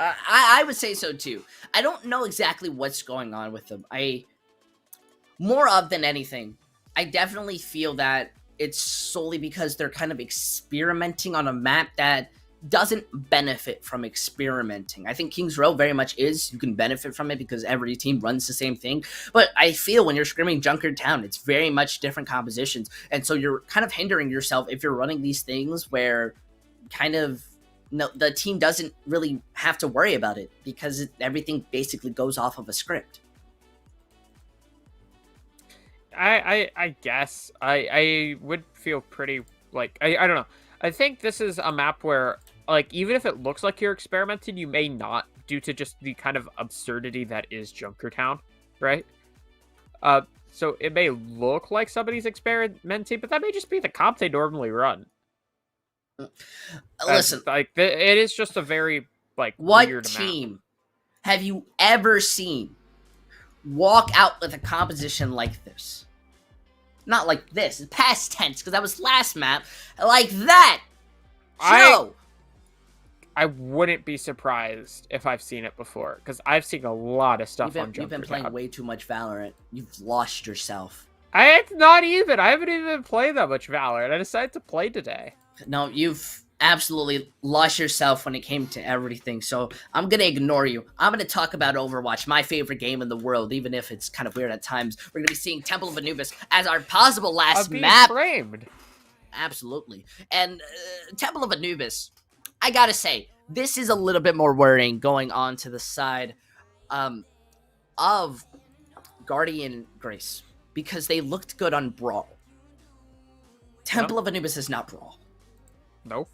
I would say so too. I don't know exactly what's going on with them. More of than anything, I definitely feel that it's solely because they're kind of experimenting on a map that doesn't benefit from experimenting. I think King's Row very much is. You can benefit from it because every team runs the same thing. But I feel when you're screaming Junkertown, it's very much different compositions. And so you're kind of hindering yourself if you're running these things where kind of the team doesn't really have to worry about it because everything basically goes off of a script. I guess I would feel pretty like I don't know. I think this is a map where, like, even if it looks like you're experimenting, you may not, due to just the kind of absurdity that is Junkertown, right? So it may look like somebody's experimenting, but that may just be the comp they normally run. Listen, like it is just a very what weird team map. Have you ever seen walk out with a composition like this? Not like this, past tense, because that was last map. Like that. Joe. I wouldn't be surprised if I've seen it before, because I've seen a lot of stuff on Junkertown. You've been playing way too much Valorant. You've lost yourself. I haven't even played that much Valorant. I decided to play today. No, you've absolutely lost yourself when it came to everything, so I'm gonna ignore you. I'm gonna talk about Overwatch, my favorite game in the world, even if it's kind of weird at times. We're gonna be seeing Temple of Anubis as our possible last map. Framed. Absolutely. And Temple of Anubis, I gotta say, this is a little bit more worrying going on to the side of Guardian Grace, because they looked good on Brawl. Temple of Anubis is not Brawl. No.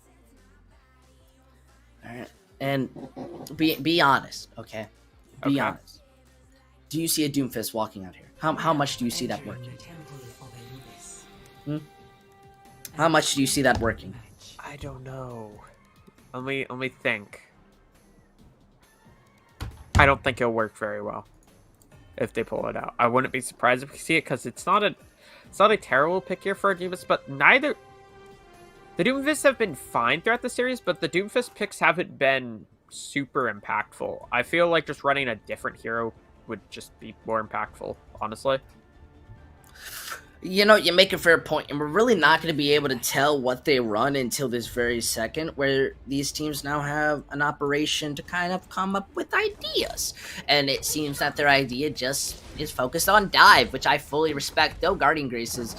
Alright. And be honest, okay? Be honest. Do you see a Doomfist walking out here? How much do you see that working? How much do you see that working? I don't know. Let me think. I don't think it'll work very well if they pull it out. I wouldn't be surprised if we see it, because it's not a terrible pick here for a Doomfist, but neither. The Doomfists have been fine throughout the series, but the Doomfist picks haven't been super impactful. I feel like just running a different hero would just be more impactful, honestly. You know, you make a fair point, and we're really not going to be able to tell what they run until this very second, where these teams now have an operation to kind of come up with ideas. And it seems that their idea just is focused on dive, which I fully respect, though Guardian Graces.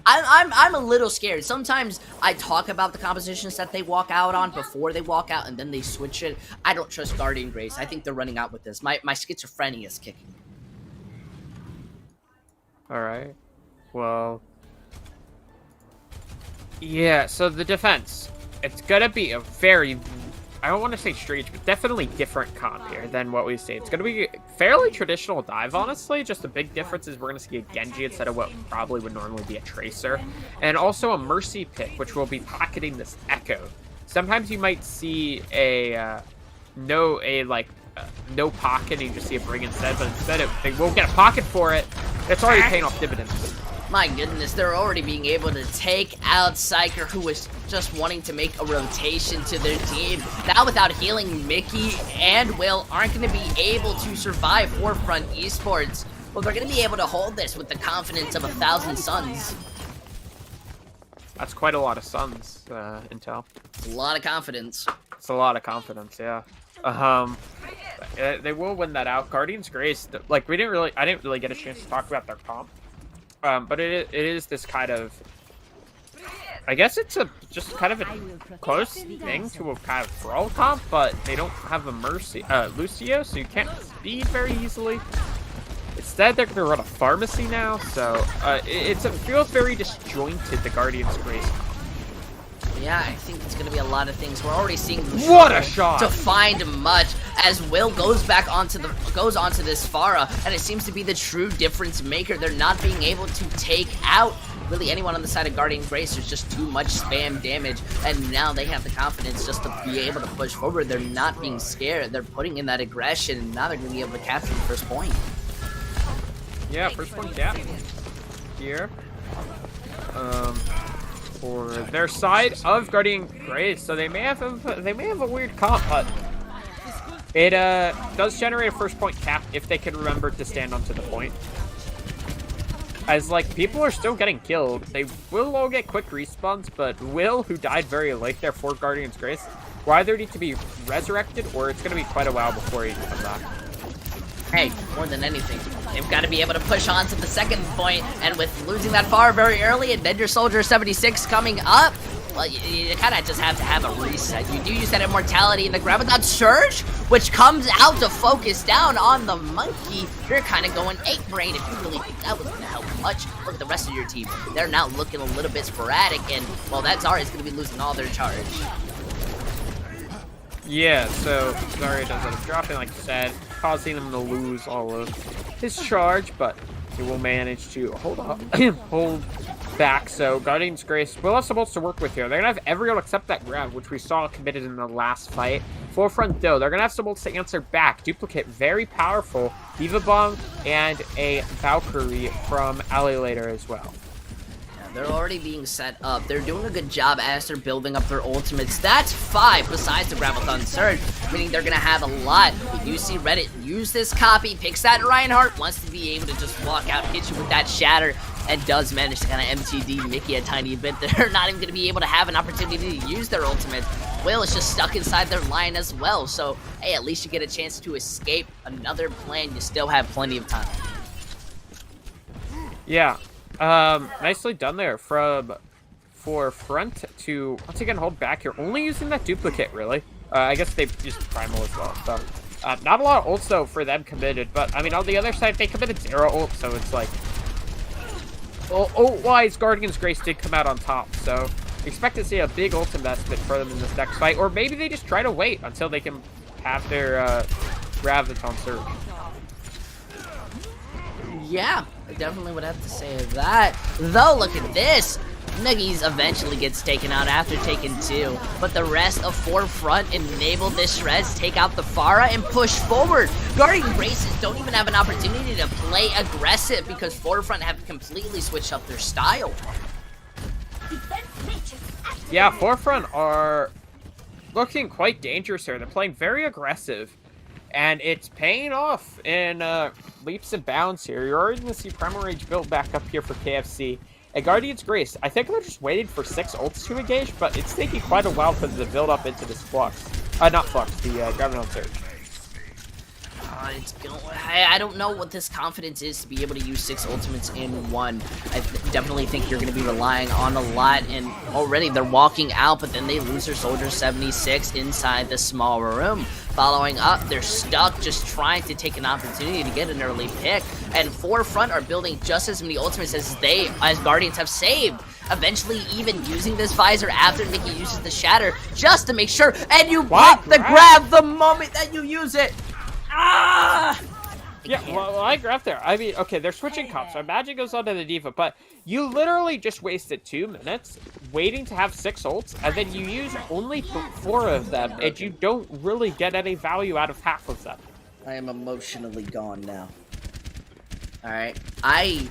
I'm a little scared. Sometimes I talk about the compositions that they walk out on before they walk out, and then they switch it. I don't trust Guardian Grace. I think they're running out with this. My schizophrenia is kicking. Alright. Well... yeah, so the defense. It's gonna be a very... I don't want to say strange, but definitely different comp here than what we see. It's gonna be fairly traditional dive, honestly. Just the big difference is we're gonna see a Genji instead of what probably would normally be a Tracer. And also a Mercy pick, which will be pocketing this Echo. Sometimes you might see a... no pocket and you just see a bring instead, but instead they will get a pocket for it. It's already paying off dividends. My goodness, they're already being able to take out Psyker, who was just wanting to make a rotation to their team. Now without healing, Mickey and Will aren't going to be able to survive Forefront Esports. Well, they're going to be able to hold this with the confidence of 1,000 suns. That's quite a lot of suns, Intel. A lot of confidence. It's a lot of confidence, yeah. They will win that out. Guardians Grace, like I didn't really get a chance to talk about their comp, but it is this kind of, I guess it's just kind of a close thing to a kind of Brawl comp, but they don't have a Mercy, Lucio, so you can't speed very easily. Instead, they're gonna run a pharmacy now, so it feels very disjointed. The Guardians Grace comp. Yeah, I think it's going to be a lot of things. We're already seeing the what a shot to find much as Will goes onto this Pharah, and it seems to be the true difference maker. They're not being able to take out really anyone on the side of Guardian Grace. There's just too much spam damage, and now they have the confidence just to be able to push forward. They're not being scared. They're putting in that aggression, and now they're going to be able to capture the first point. Yeah, first point gap here. For their side of Guardian Grace, so they may have a weird comp, but it does generate a first point cap if they can remember to stand onto the point. As like people are still getting killed, they will all get quick respawns, but Will, who died very late there for Guardian's Grace, will either need to be resurrected or it's going to be quite a while before he comes back. Hey, more than anything, they've got to be able to push on to the second point, and with losing that far very early and Bender Soldier 76 coming up, well, you kind of just have to have a reset. You do use that immortality in the grab with that surge, which comes out to focus down on the monkey. You're kind of going 8-brain if you really think that was going to help much. Look at the rest of your team. They're now looking a little bit sporadic, and, well, that Zarya is going to be losing all their charge. Yeah, so Zarya does end up dropping, like you said, causing him to lose all of his charge, but he will manage to hold back. So Guardian's Grace will have supposed to work with here. They're gonna have everyone except that grab, which we saw committed in the last fight. Forefront though, they're gonna have supposed to answer back. Duplicate, very powerful. Diva Bomb and a Valkyrie from Alley later as well. They're already being set up. They're doing a good job as they're building up their ultimates. That's 5 besides the Graviton Surge, meaning they're going to have a lot. You see Reddit use this copy, picks that Reinhardt, wants to be able to just walk out, hit you with that Shatter, and does manage to kind of MTD Mickey a tiny bit. They're not even going to be able to have an opportunity to use their ultimate. Will is just stuck inside their line as well. So, hey, at least you get a chance to escape another plan. You still have plenty of time. Yeah. Nicely done there for front to once again hold back here. Only using that duplicate, really. I guess they used primal as well. So not a lot of ults though for them committed, but I mean on the other side they committed 0 ult, so it's like ult-wise Guardian's Grace did come out on top. So expect to see a big ult investment for them in this next fight, or maybe they just try to wait until they can have their Graviton Surge. Yeah, I definitely would have to say that. Though, look at this. Nuggies eventually gets taken out after taking 2. But the rest of Forefront enable this Shreds, take out the Pharah, and push forward. Guardian Graces don't even have an opportunity to play aggressive because Forefront have completely switched up their style. Yeah, Forefront are looking quite dangerous here. They're playing very aggressive. And it's paying off in leaps and bounds here. You're already going to see Primal Rage build back up here for KFC. And Guardian's Grace, I think they're just waiting for 6 ults to engage, but it's taking quite a while for them to build up into this Flux. Not Flux, the Graviton Surge. I don't know what this confidence is to be able to use 6 ultimates in one. I definitely think you're going to be relying on a lot, and already they're walking out, but then they lose their Soldier 76 inside the small room. Following up, they're stuck just trying to take an opportunity to get an early pick, and Forefront are building just as many ultimates as Guardians have saved. Eventually even using this visor after Nikki uses the Shatter just to make sure, and you pop the grab the moment that you use it. Ah! Yeah, well, I grabbed there. I mean, okay, they're switching comps, so imagine goes onto the D.Va, but you literally just wasted 2 minutes waiting to have 6 ults, and then you use only 4 of them, and you don't really get any value out of half of them. I am emotionally gone now. Alright, I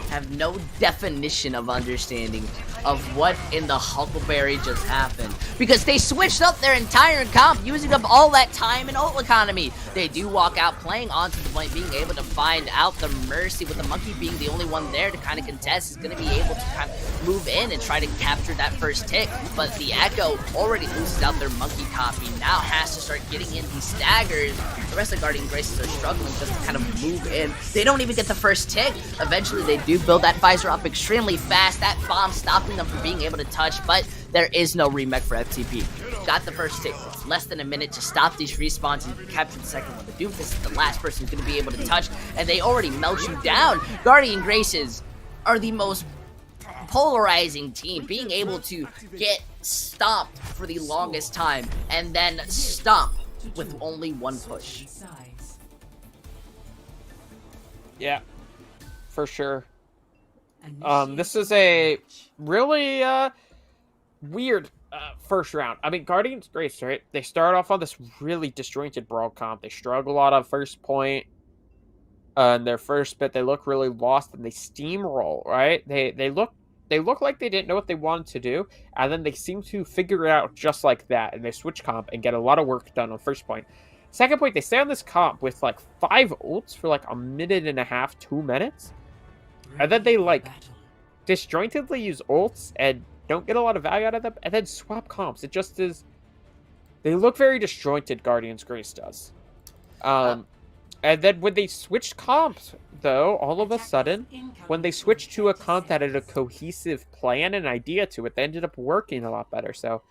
have no definition of understanding of what in the Huckleberry just happened. Because they switched up their entire comp, using up all that time and ult economy. They do walk out playing onto the point, being able to find out the Mercy, with the Monkey being the only one there to kind of contest, is going to be able to kind of move in and try to capture that first tick. But the Echo already loses out their Monkey copy, now has to start getting in these staggers. The rest of Guardian Graces are struggling just to kind of move in. They don't even get the first tick. Eventually they do build that visor up extremely fast. That bomb stopping them from being able to touch, but there is no remake for FTP. Got the first tick. It's less than a minute to stop these respawns and capture the second one. The Doomfist is the last person going to be able to touch, and they already melt you down. Guardian Graces are the most polarizing team, being able to get stopped for the longest time and then stop with only one push. Yeah, for sure. This is a really weird first round. I mean, Guardians Grace, right? They start off on this really disjointed brawl comp. They struggle a lot on first point. In their first bit, they look really lost, and they steamroll, right? They look like they didn't know what they wanted to do, and then they seem to figure it out just like that, and they switch comp and get a lot of work done on first point. Second point, they stay on this comp with like 5 ults for like a minute and a half, 2 minutes. And then they like disjointedly use ults and don't get a lot of value out of them, and then swap comps. It just is. They look very disjointed, Guardians Grace does. And then when they switched comps, though, all of a sudden, when they switched to a comp that had a cohesive plan and idea to it, they ended up working a lot better. So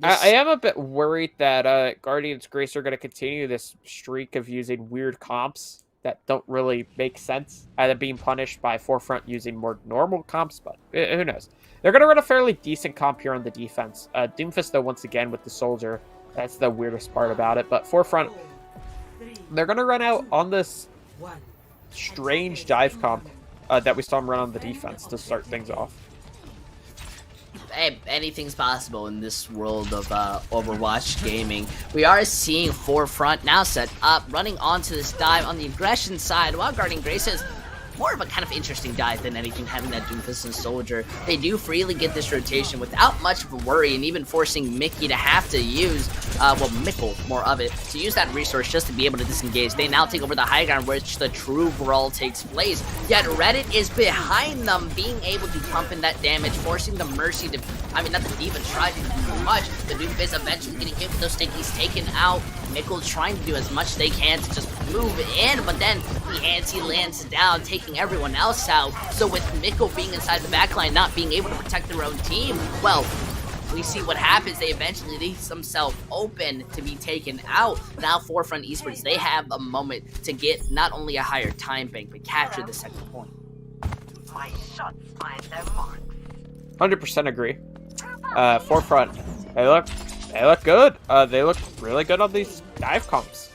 I am a bit worried that Guardians Grace are going to continue this streak of using weird comps that don't really make sense, either being punished by Forefront using more normal comps, but who knows. They're going to run a fairly decent comp here on the defense. Doomfist, though, once again, with the Soldier. That's the weirdest part about it. But Forefront, they're going to run out on this strange dive comp that we saw them run on the defense to start things off. Hey, anything's possible in this world of Overwatch gaming. We are seeing Forefront now set up, running onto this dive on the aggression side, while Guardian Grace is more of a kind of interesting dive than anything, having that Doomfist and Soldier. They do freely get this rotation without much of a worry, and even forcing Mickey to have to use, Mickle, more of it, to use that resource just to be able to disengage. They now take over the high ground, which the true brawl takes place. Yet Reddit is behind them, being able to pump in that damage, forcing the Mercy to, not the D.Va tries to do too much. The Doomfist eventually getting hit with those stickies, taken out. Mickle trying to do as much as they can to just move in, but then the Hansi lands down, taking everyone else out. So with Mickle being inside the backline, not being able to protect their own team, well, we see what happens. They eventually leave themselves open to be taken out. Now Forefront Esports, they have a moment to get not only a higher time bank, but capture the second point. My shots find their mark. 100% agree. Forefront, they look good. They look really good on these dive comps.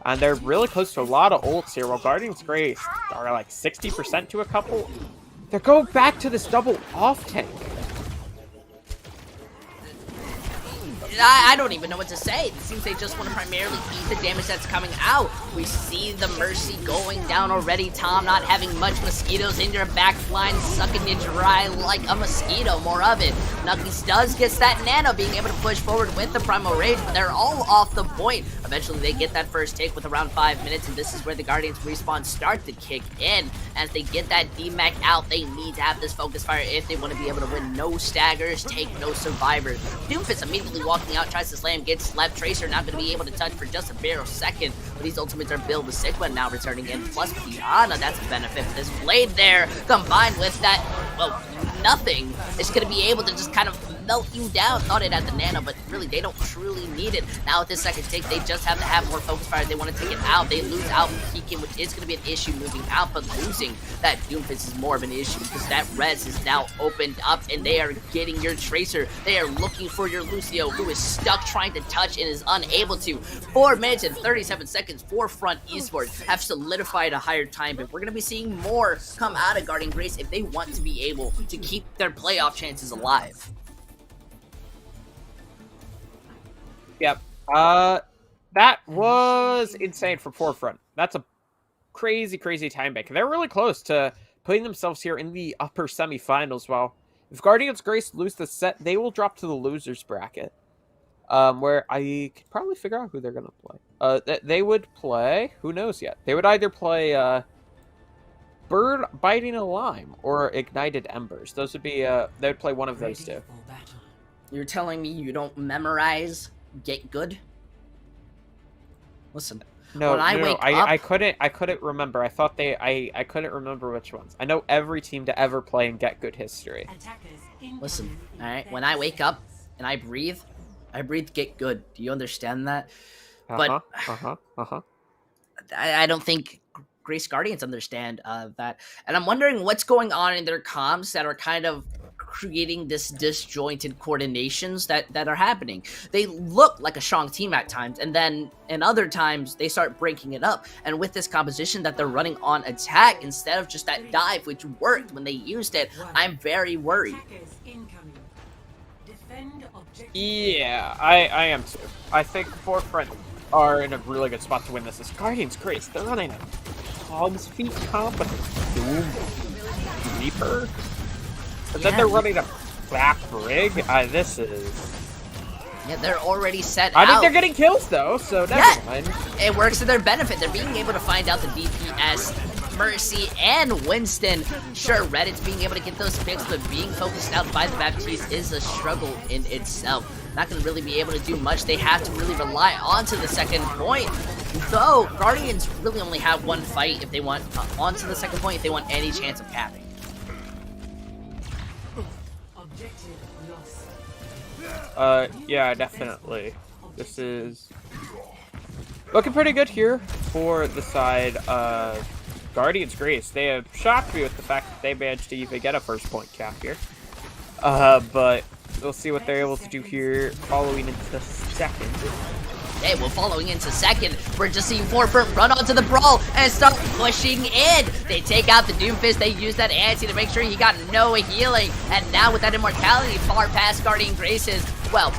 And they're really close to a lot of ults here, while Guardians Grace are like 60% to a couple. They're going back to this double off tank. I don't even know what to say. It seems they just want to primarily eat the damage that's coming out. We see the Mercy going down already. Tom not having much mosquitoes in your back line, sucking you dry like a mosquito, more of it. Nuggets does get that Nano, being able to push forward with the Primal Rage, but they're all off the point. Eventually they get that first take with around 5 minutes, and this is where the Guardians respawn start to kick in. As they get that DMAC out, they need to have this focus fire if they want to be able to win. No staggers, take no survivors. Doomfist immediately walking out, tries to slam, gets slapped. Tracer not going to be able to touch for just a bare second, but these ultimates are built with Sigma now returning in, plus Piana. That's a benefit. This blade there, combined with that, well, nothing, is going to be able to just kind of melt you down. Thought it had the Nano, but really they don't truly need it. Now with this second take, they just have to have more focus fire. They want to take it out. They lose out peeking, which is going to be an issue moving out, but losing that Doomfist is more of an issue because that res is now opened up and they are getting your Tracer. They are looking for your Lucio, who is stuck trying to touch and is unable to. 4 minutes and 37 seconds for Front Esports have solidified a higher time, but we're going to be seeing more come out of Guardian Grace if they want to be able to keep their playoff chances alive. Yep. That was insane for Forefront. That's a crazy, crazy time bank. They're really close to putting themselves here in the upper semifinals. Well, if Guardians Grace lose the set, they will drop to the losers bracket. Where I could probably figure out who they're gonna play. They would play, who knows yet? They would either play Bird Biting a Lime or Ignited Embers. Those would be they would play one of those two. You're telling me you don't memorize GitGud? Listen, No, I couldn't remember. I thought I couldn't remember which ones. I know every team to ever play in GetGud history. Listen, alright, when I wake up and I breathe GitGud. Do you understand that? But I don't think Grace Guardians understand that. And I'm wondering what's going on in their comms that are kind of creating this disjointed coordinations that are happening. They look like a strong team at times, and then in other times they start breaking it up. And with this composition that they're running on attack instead of just that dive, which worked when they used it, I'm very worried. Yeah, I am too. I think Forefront are in a really good spot to win this. As Guardians Grace, they're running a Hog's Feet comp with Doom Reaper. And then they're running a back rig. This is... Yeah, they're already set I out. think they're getting kills, though, so never mind. It works to their benefit. They're being able to find out the DPS, Mercy, and Winston. Sure, Reddit's being able to get those picks, but being focused out by the Baptiste is a struggle in itself. Not going to really be able to do much. They have to really rely onto the second point. Though, Guardians really only have one fight if they want onto the second point, if they want any chance of capping. Yeah, definitely. This is looking pretty good here for the side of Guardians Grace. They have shocked me with the fact that they managed to even get a first point cap here. But we'll see what they're able to do here following into second. Okay, well, following into second, we're just seeing Forefront run onto the Brawl and start pushing in. They take out the Doomfist. They use that anti to make sure he got no healing. And now with that immortality far past Guardian Grace's, well,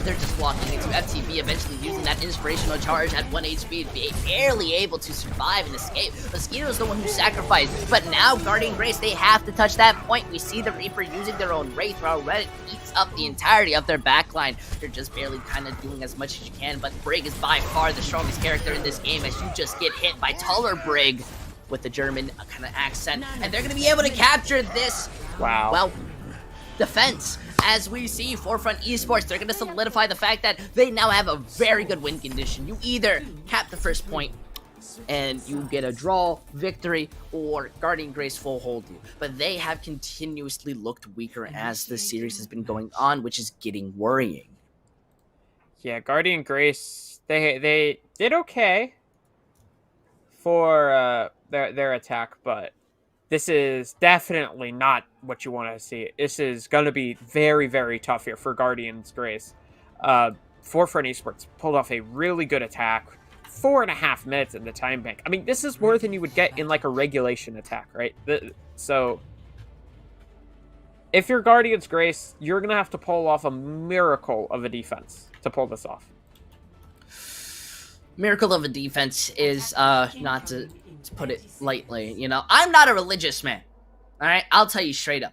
they're just walking into FTV, eventually using that inspirational charge at 1 HP, barely able to survive and escape. Mosquito's the one who sacrificed, but now Guardian Grace, they have to touch that point. We see the Reaper using their own Wraith, while Reddit eats up the entirety of their backline. They're just barely kind of doing as much as you can, but Brig is by far the strongest character in this game, as you just get hit by taller Brig with the German kind of accent, and they're going to be able to capture this, well, defense. As we see Forefront Esports, they're going to solidify the fact that they now have a very good win condition. You either cap the first point and you get a draw, victory, or Guardian Grace full hold you. But they have continuously looked weaker as the series has been going on, which is getting worrying. Yeah, Guardian Grace, they did okay for their attack, but this is definitely not what you want to see. This is going to be very, very tough here for Guardians Grace. Forefront Esports pulled off a really good attack. 4.5 minutes in the time bank. I mean, this is more than you would get in like a regulation attack, right? So if you're Guardians Grace, you're going to have to pull off a miracle of a defense to pull this off. Miracle of a defense is, not to put it lightly, you know, I'm not a religious man. All right, I'll tell you straight up.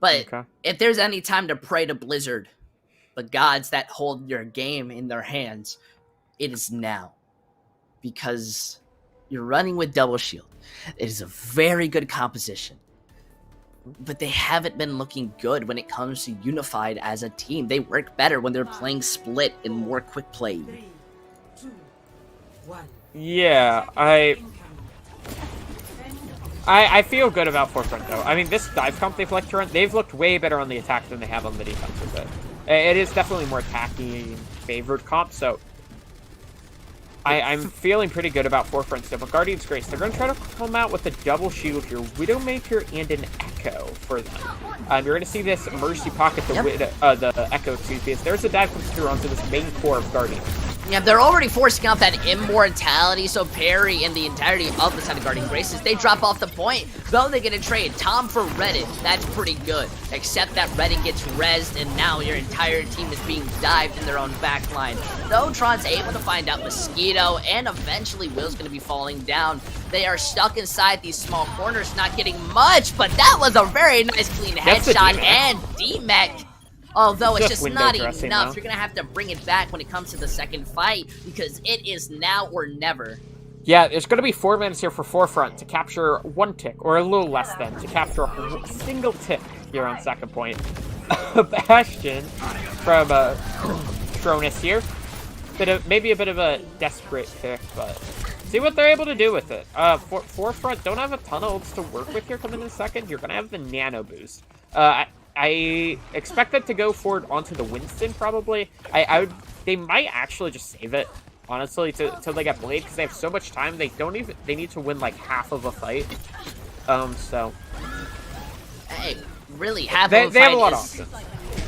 But if there's any time to pray to Blizzard, the gods that hold your game in their hands, it is now. Because you're running with Double Shield. It is a very good composition. But they haven't been looking good when it comes to Unified as a team. They work better when they're playing split and more quick play. Yeah, I feel good about Forefront, though. I mean, this dive comp they've liked to run, they've looked way better on the attack than they have on the defense with it. It is definitely more tacky favored comp, so I'm feeling pretty good about Forefront still. But Guardians Grace, they're going to try to come out with a double shield here, Widowmaker and an Echo for them. You're going to see this Mercy pocket the Echo too, because there's a dive comes through onto this main core of Guardians. Yeah, they're already forcing out that immortality, so Perry and the entirety of the side of Guardian Graces, they drop off the point. Though they get a trade. Tom for Reddit, that's pretty good. Except that Reddit gets rezzed, and now your entire team is being dived in their own backline. Though Tron's able to find out Mosquito, and eventually Will's going to be falling down. They are stuck inside these small corners, not getting much, but that was a very nice clean headshot, and D-Mech. Although it's just not enough, you're going to have to bring it back when it comes to the second fight, because it is now or never. Yeah, there's going to be 4 minutes here for Forefront to capture 1 tick, or a little less than, to capture a single tick here on second point. Bastion from Tronus here. Maybe a bit of a desperate pick, but see what they're able to do with it. Forefront don't have a ton of ults to work with here coming in second. You're going to have the nano boost. I expect them to go forward onto the Winston, probably. They might actually just save it, honestly, till they get Blade, because they have so much time. They need to win like half of a fight. So hey, really, half they of a fight have a lot of options.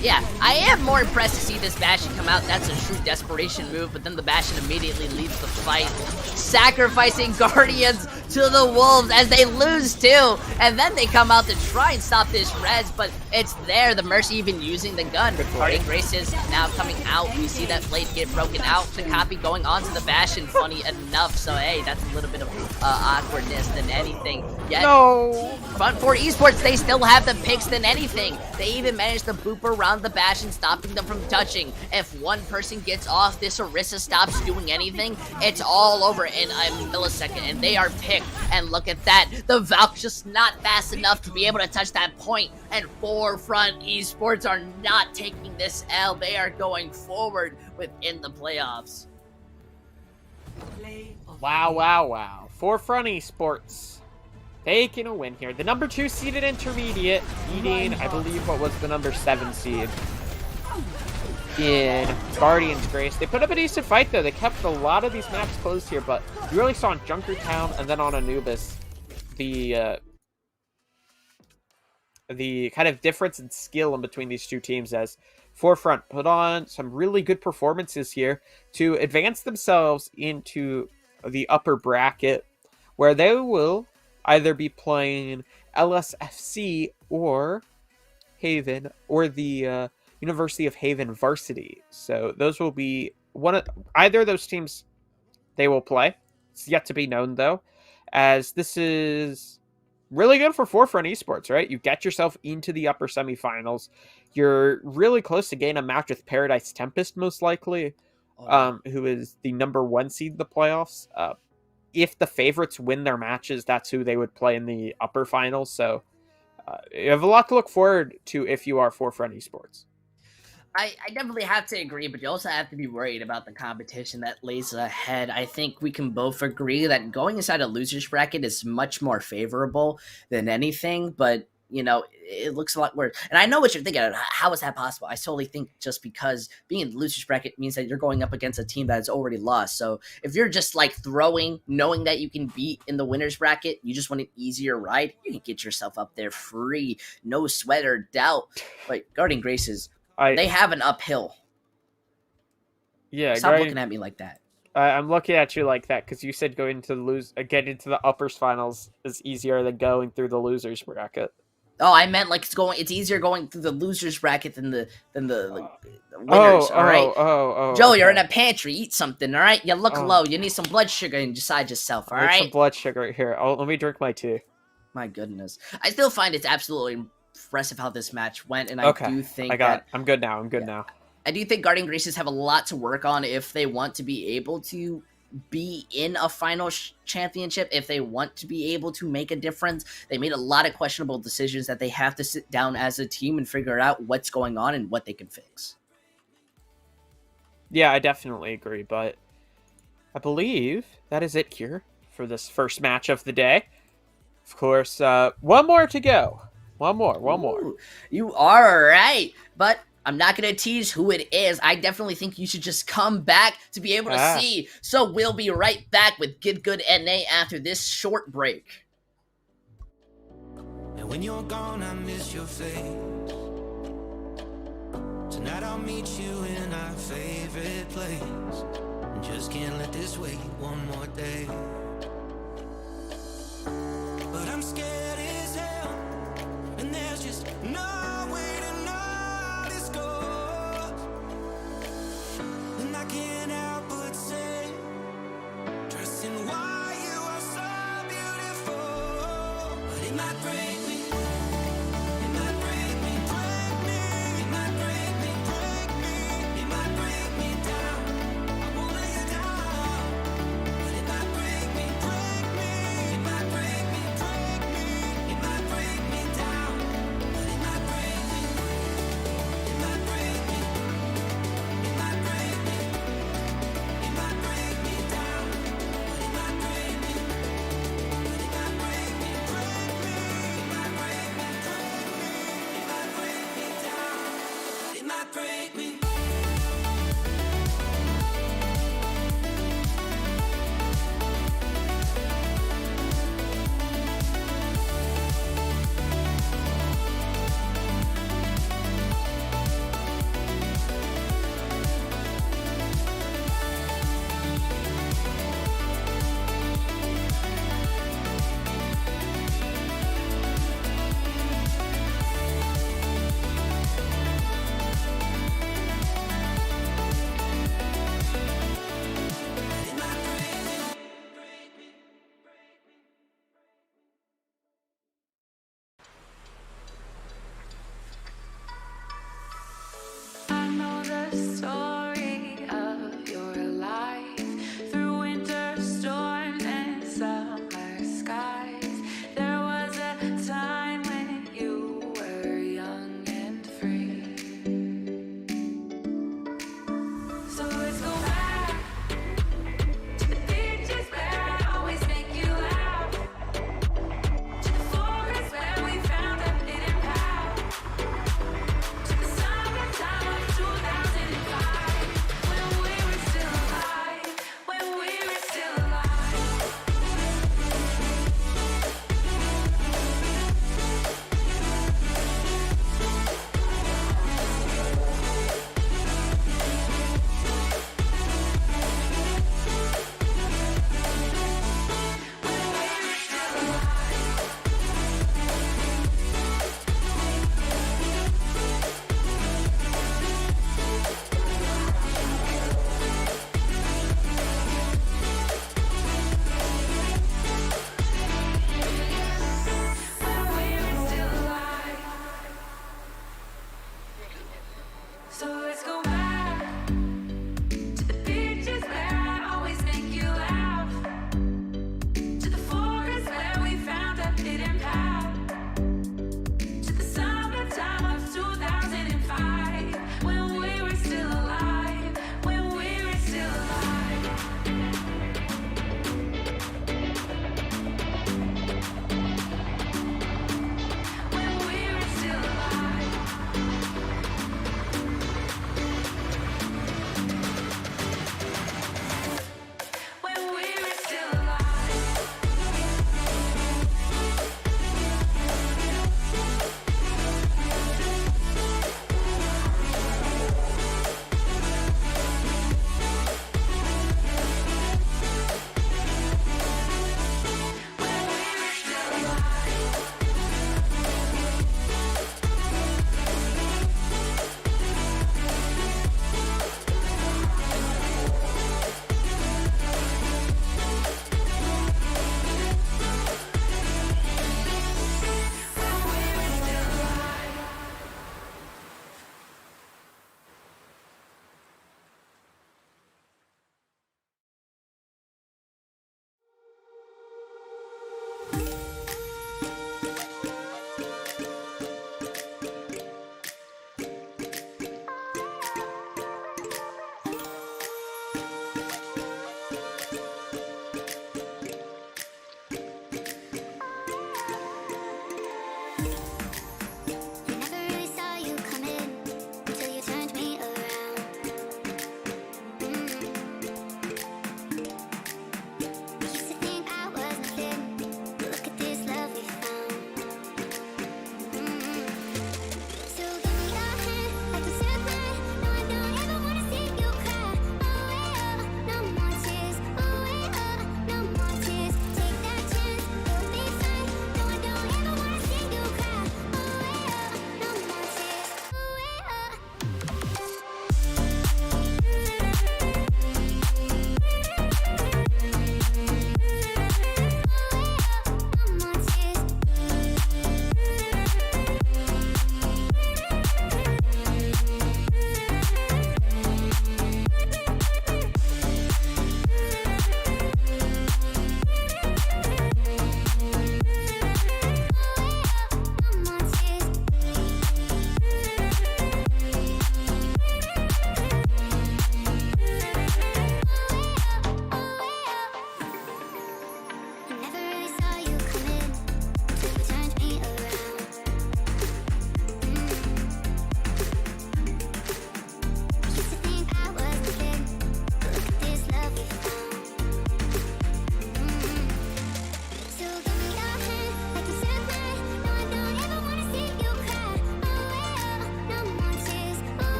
Yeah, I am more impressed to see this Bastion come out. That's a true desperation move, but then the Bastion immediately leaves the fight, sacrificing Guardians to the Wolves as they lose too. And then they come out to try and stop this res, but it's there. The Mercy even using the gun. Guardian Graces now coming out. We see that Blade get broken out. The copy going on to the Bastion, funny enough. So, hey, that's a little bit of awkwardness than anything. Yet, Front 4 Esports, they still have the picks than anything. They even managed to boop around the Bastion, stopping them from touching. If one person gets off, this Orisa stops doing anything, it's all over in a millisecond, and they are picked. And look at that, the Valk's just not fast enough to be able to touch that point, and Forefront Esports are not taking this L. They are going forward within the playoffs. Wow. Forefront Esports taking a win here. The number 2 seeded intermediate beating, I believe, what was the number 7 seed in Guardians Grace. They put up a decent fight, though. They kept a lot of these maps closed here, but you really saw on Junkertown and then on Anubis the kind of difference in skill in between these two teams, as Forefront put on some really good performances here to advance themselves into the upper bracket, where they will either be playing LSFC or Haven, or the University of Haven varsity. So those will be either of those teams they will play. It's yet to be known, though, as this is really good for Forefront Esports, right? You get yourself into the upper semifinals. You're really close to getting a match with Paradise Tempest, most likely, who is the number 1 seed in the playoffs. If the favorites win their matches, that's who they would play in the upper finals. So you have a lot to look forward to if you are Forefront Esports. I definitely have to agree, but you also have to be worried about the competition that lays ahead. I think we can both agree that going inside a loser's bracket is much more favorable than anything, but, you know, it looks a lot worse. And I know what you're thinking. How is that possible? I solely think just because being in the loser's bracket means that you're going up against a team that has already lost. So if you're just like throwing, knowing that you can beat in the winner's bracket, you just want an easier ride, you can get yourself up there free. No sweat or doubt. But Guardian Graces, they have an uphill. Yeah, Stop looking at me like that. I'm looking at you like that because you said going to get into the uppers finals is easier than going through the losers bracket. Oh, I meant like it's easier going through the losers bracket than the winners. All right. Joe, you're in a pantry. Eat something. All right. You look low. You need some blood sugar inside yourself. All I need right. some blood sugar here. Oh, let me drink my tea. My goodness, I still find it's absolutely impressive how this match went, and I do think I'm good now. I'm good now. I do think Guardian Graces have a lot to work on if they want to be able to be in a final championship, if they want to be able to make a difference. They made a lot of questionable decisions that they have to sit down as a team and figure out what's going on and what they can fix. Yeah, I definitely agree, but I believe that is it here for this first match of the day. Of course, one more to go. One more. Ooh, you are right, but I'm not going to tease who it is. I definitely think you should just come back to be able to see. So we'll be right back with GitGud NA after this short break. And when you're gone, I miss your face. Tonight I'll meet you in our favorite place. And just can't let this wait one more day. But I'm scared as hell, and there's just no way to know this goes. And I can't help but say, trusting why you are so beautiful. But it might break me, it might break me, break me. It might break me, break me. It might break me down, I won't lay it down. But it might break me, break me. It might break me, break me. It might break me down, but it might break me. It might break me. It might break me. It might break me down, but it might break me.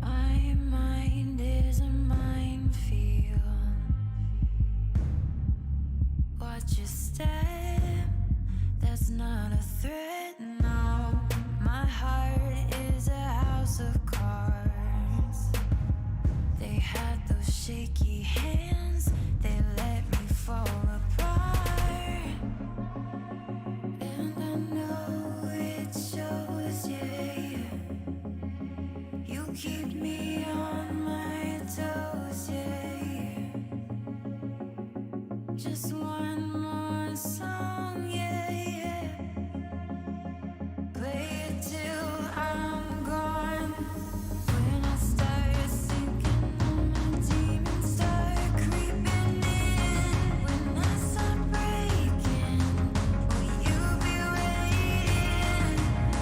My mind is a minefield. Watch your step, that's not a threat, no. My heart is a house of cards. They had those shaky hands, they let me fall apart. And I know it shows, yeah. You keep me on my toes, yeah. Just one more song, yeah. Play it till I'm gone. When I start sinking, all my demons start creeping in. When I start breaking, will you be waiting?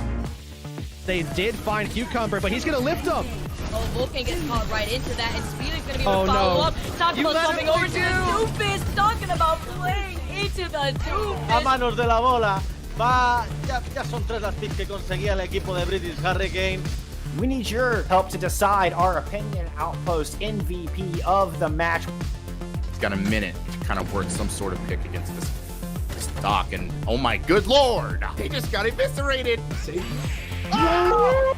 They did find Cucumber, but he's gonna lift him. Oh, Vulcan gets caught right into that, and Speed is gonna be Oh, able to follow no. up. Talk You about let jumping him over to the do. Doofus, talking about playing into the A Doofus. manos de la bola. Ya son 3 las picks que conseguía el equipo de British Hurricane. We need your help to decide our opinion outpost MVP of the match. He's got a minute to kind of work some sort of pick against this Doc, and oh my good lord, they just got eviscerated. See? Oh!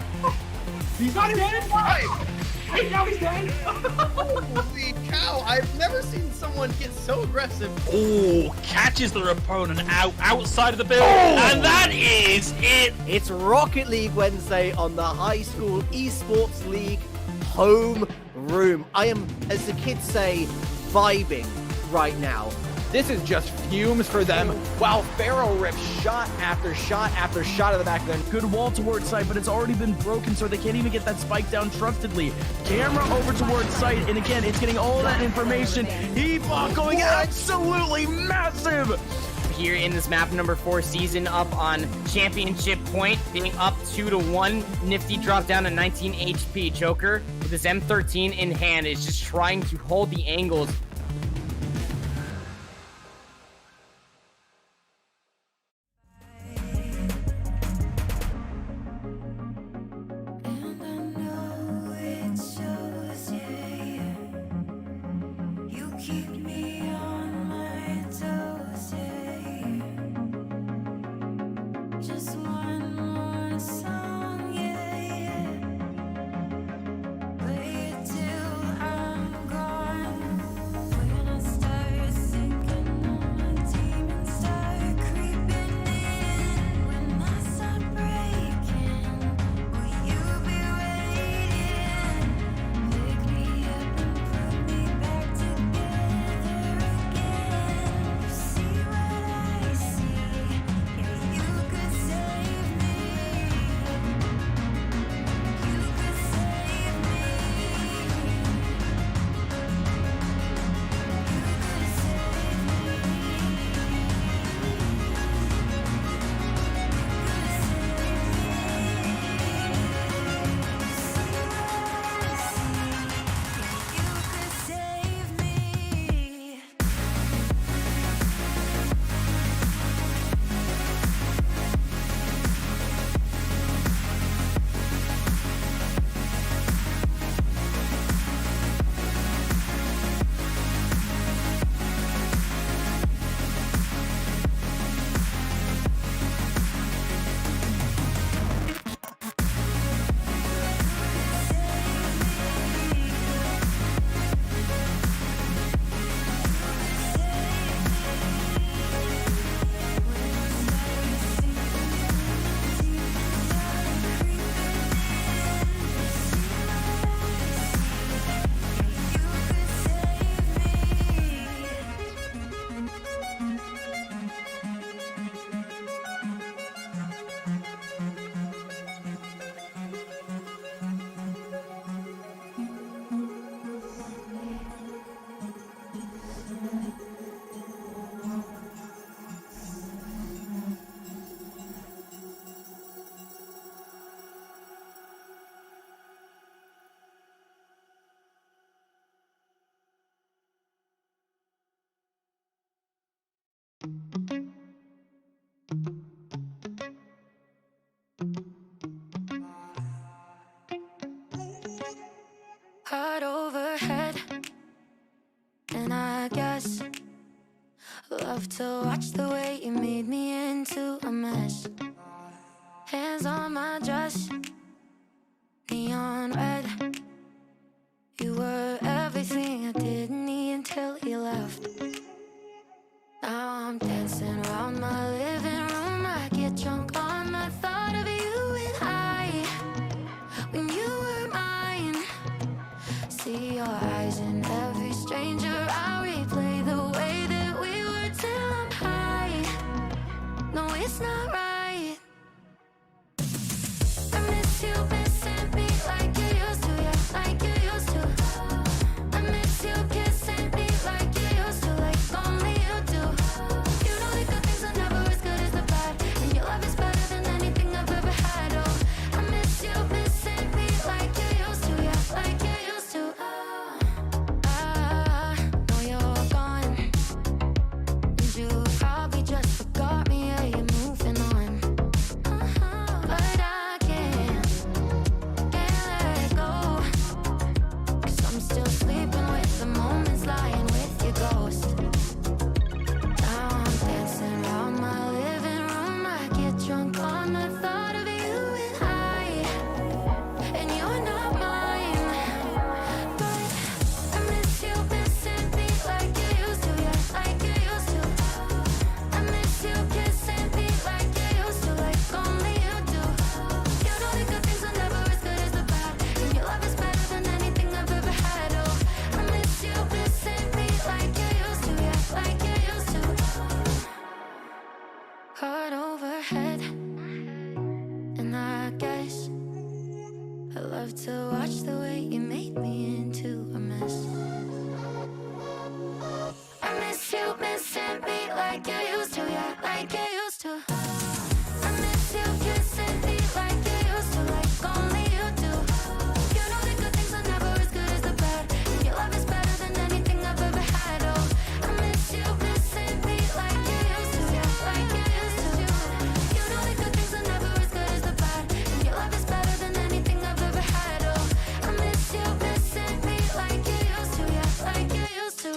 He's not dead! Hey, now he's dead! Holy cow, I've never seen someone get so aggressive. Oh, catches their opponent outside of the building, and that is it. It's Rocket League Wednesday on the High School Esports League home room. I am, as the kids say, vibing right now. This is just fumes for them, while Pharaoh rips shot after shot after shot of the back of them. Good wall towards site, but it's already been broken, so they can't even get that spike down trustedly. Camera over towards site, and again, it's getting all that information. Heapbot going absolutely massive! Here in this map number 4 season, up on championship point, being up 2-1. Nifty dropped down to 19 HP. Joker with his M13 in hand is just trying to hold the angles. And I know it shows, yeah. You keep me on my toes, yeah. Just one more song, yeah. Play it till I'm gone. Heart overhead, and I guess love to watch the way you made me into a mess. Hands on my dress, neon red. You were everything I didn't need until you left. Now I'm dancing around my living room. I get drunk on the thought of you and I, when you were mine. See your eyes in every stranger. I replay the way that we were till I'm high. No, it's not right. I miss you missing me like you used to, yeah, like you used to. I miss you kissing me like you used to, like only you do. You know the good things are never as good as the bad, and your love is better than anything I've ever had. Oh, I miss you missing me like you used to, yeah, like you used to. I know you're gone, and you probably just forgot me. Yeah, you're moving on. But I can't let go, 'cause I'm still sleeping with the moments, lying with your ghost. Now I'm dancing around my living room. I get drunk on the thought of you and you're not mine. But I miss you missing me like you used to, yeah, like you used to. I miss you kissing me like you used to, like only you do. You know the good things are never as good as the bad, and your love is better than anything I've ever had. Oh, I miss you missing me like you used to, yeah, like you used to. Heart overhead, and I guess I love to watch the way you made me into a mess. I miss you missing me like you used to, yeah, like you used to. I miss you kissing me like you used to, like only you do. You know the good things are never as good as the bad, and your love is better than anything I've ever had. Oh, I miss you missing me like you used to, yeah, like you used to. You know the good things are never as good as the bad, and your love is better than anything I've ever had. Oh, I miss you missing me like you used to, yeah, like you used to.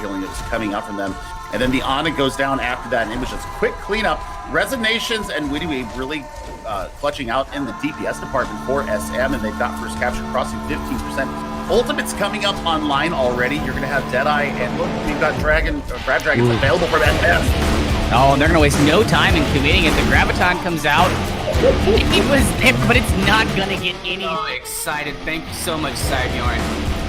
Healing that was coming up from them. And then the Ana goes down after that, and it was just quick cleanup. Resignations and Witty Wave really clutching out in the DPS department for SM, and they've got first capture crossing 15%. Ultimate's coming up online already. You're going to have Deadeye, and look, we've got Grab Dragons available for that test. Oh, they're gonna waste no time in committing it. The Graviton comes out. It was there, but it's not gonna get any. So excited. Thank you so much, Sidebjorn.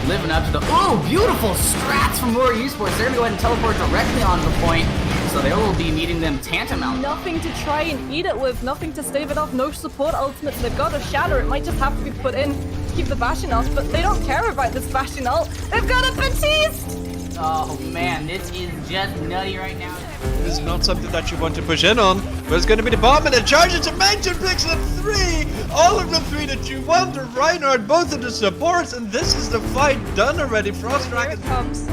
Living up to the beautiful strats from Warrior Esports. They're gonna go ahead and teleport directly onto the point, so they will be meeting them tantamount. Nothing to try and eat it with, nothing to stave it off, no support ultimates. They've got a shatter. It might just have to be put in to keep the Bastion ult, but they don't care about this Bastion ult. They've got a Batiste! Oh man, this is just nutty right now. This is not something that you want to push in on, but it's going to be the bomb and the charge into Mansion picks up 3! All of the 3 that you want, the Reinhardt, both of the supports, and this is the fight done already. Frost Dragon comes.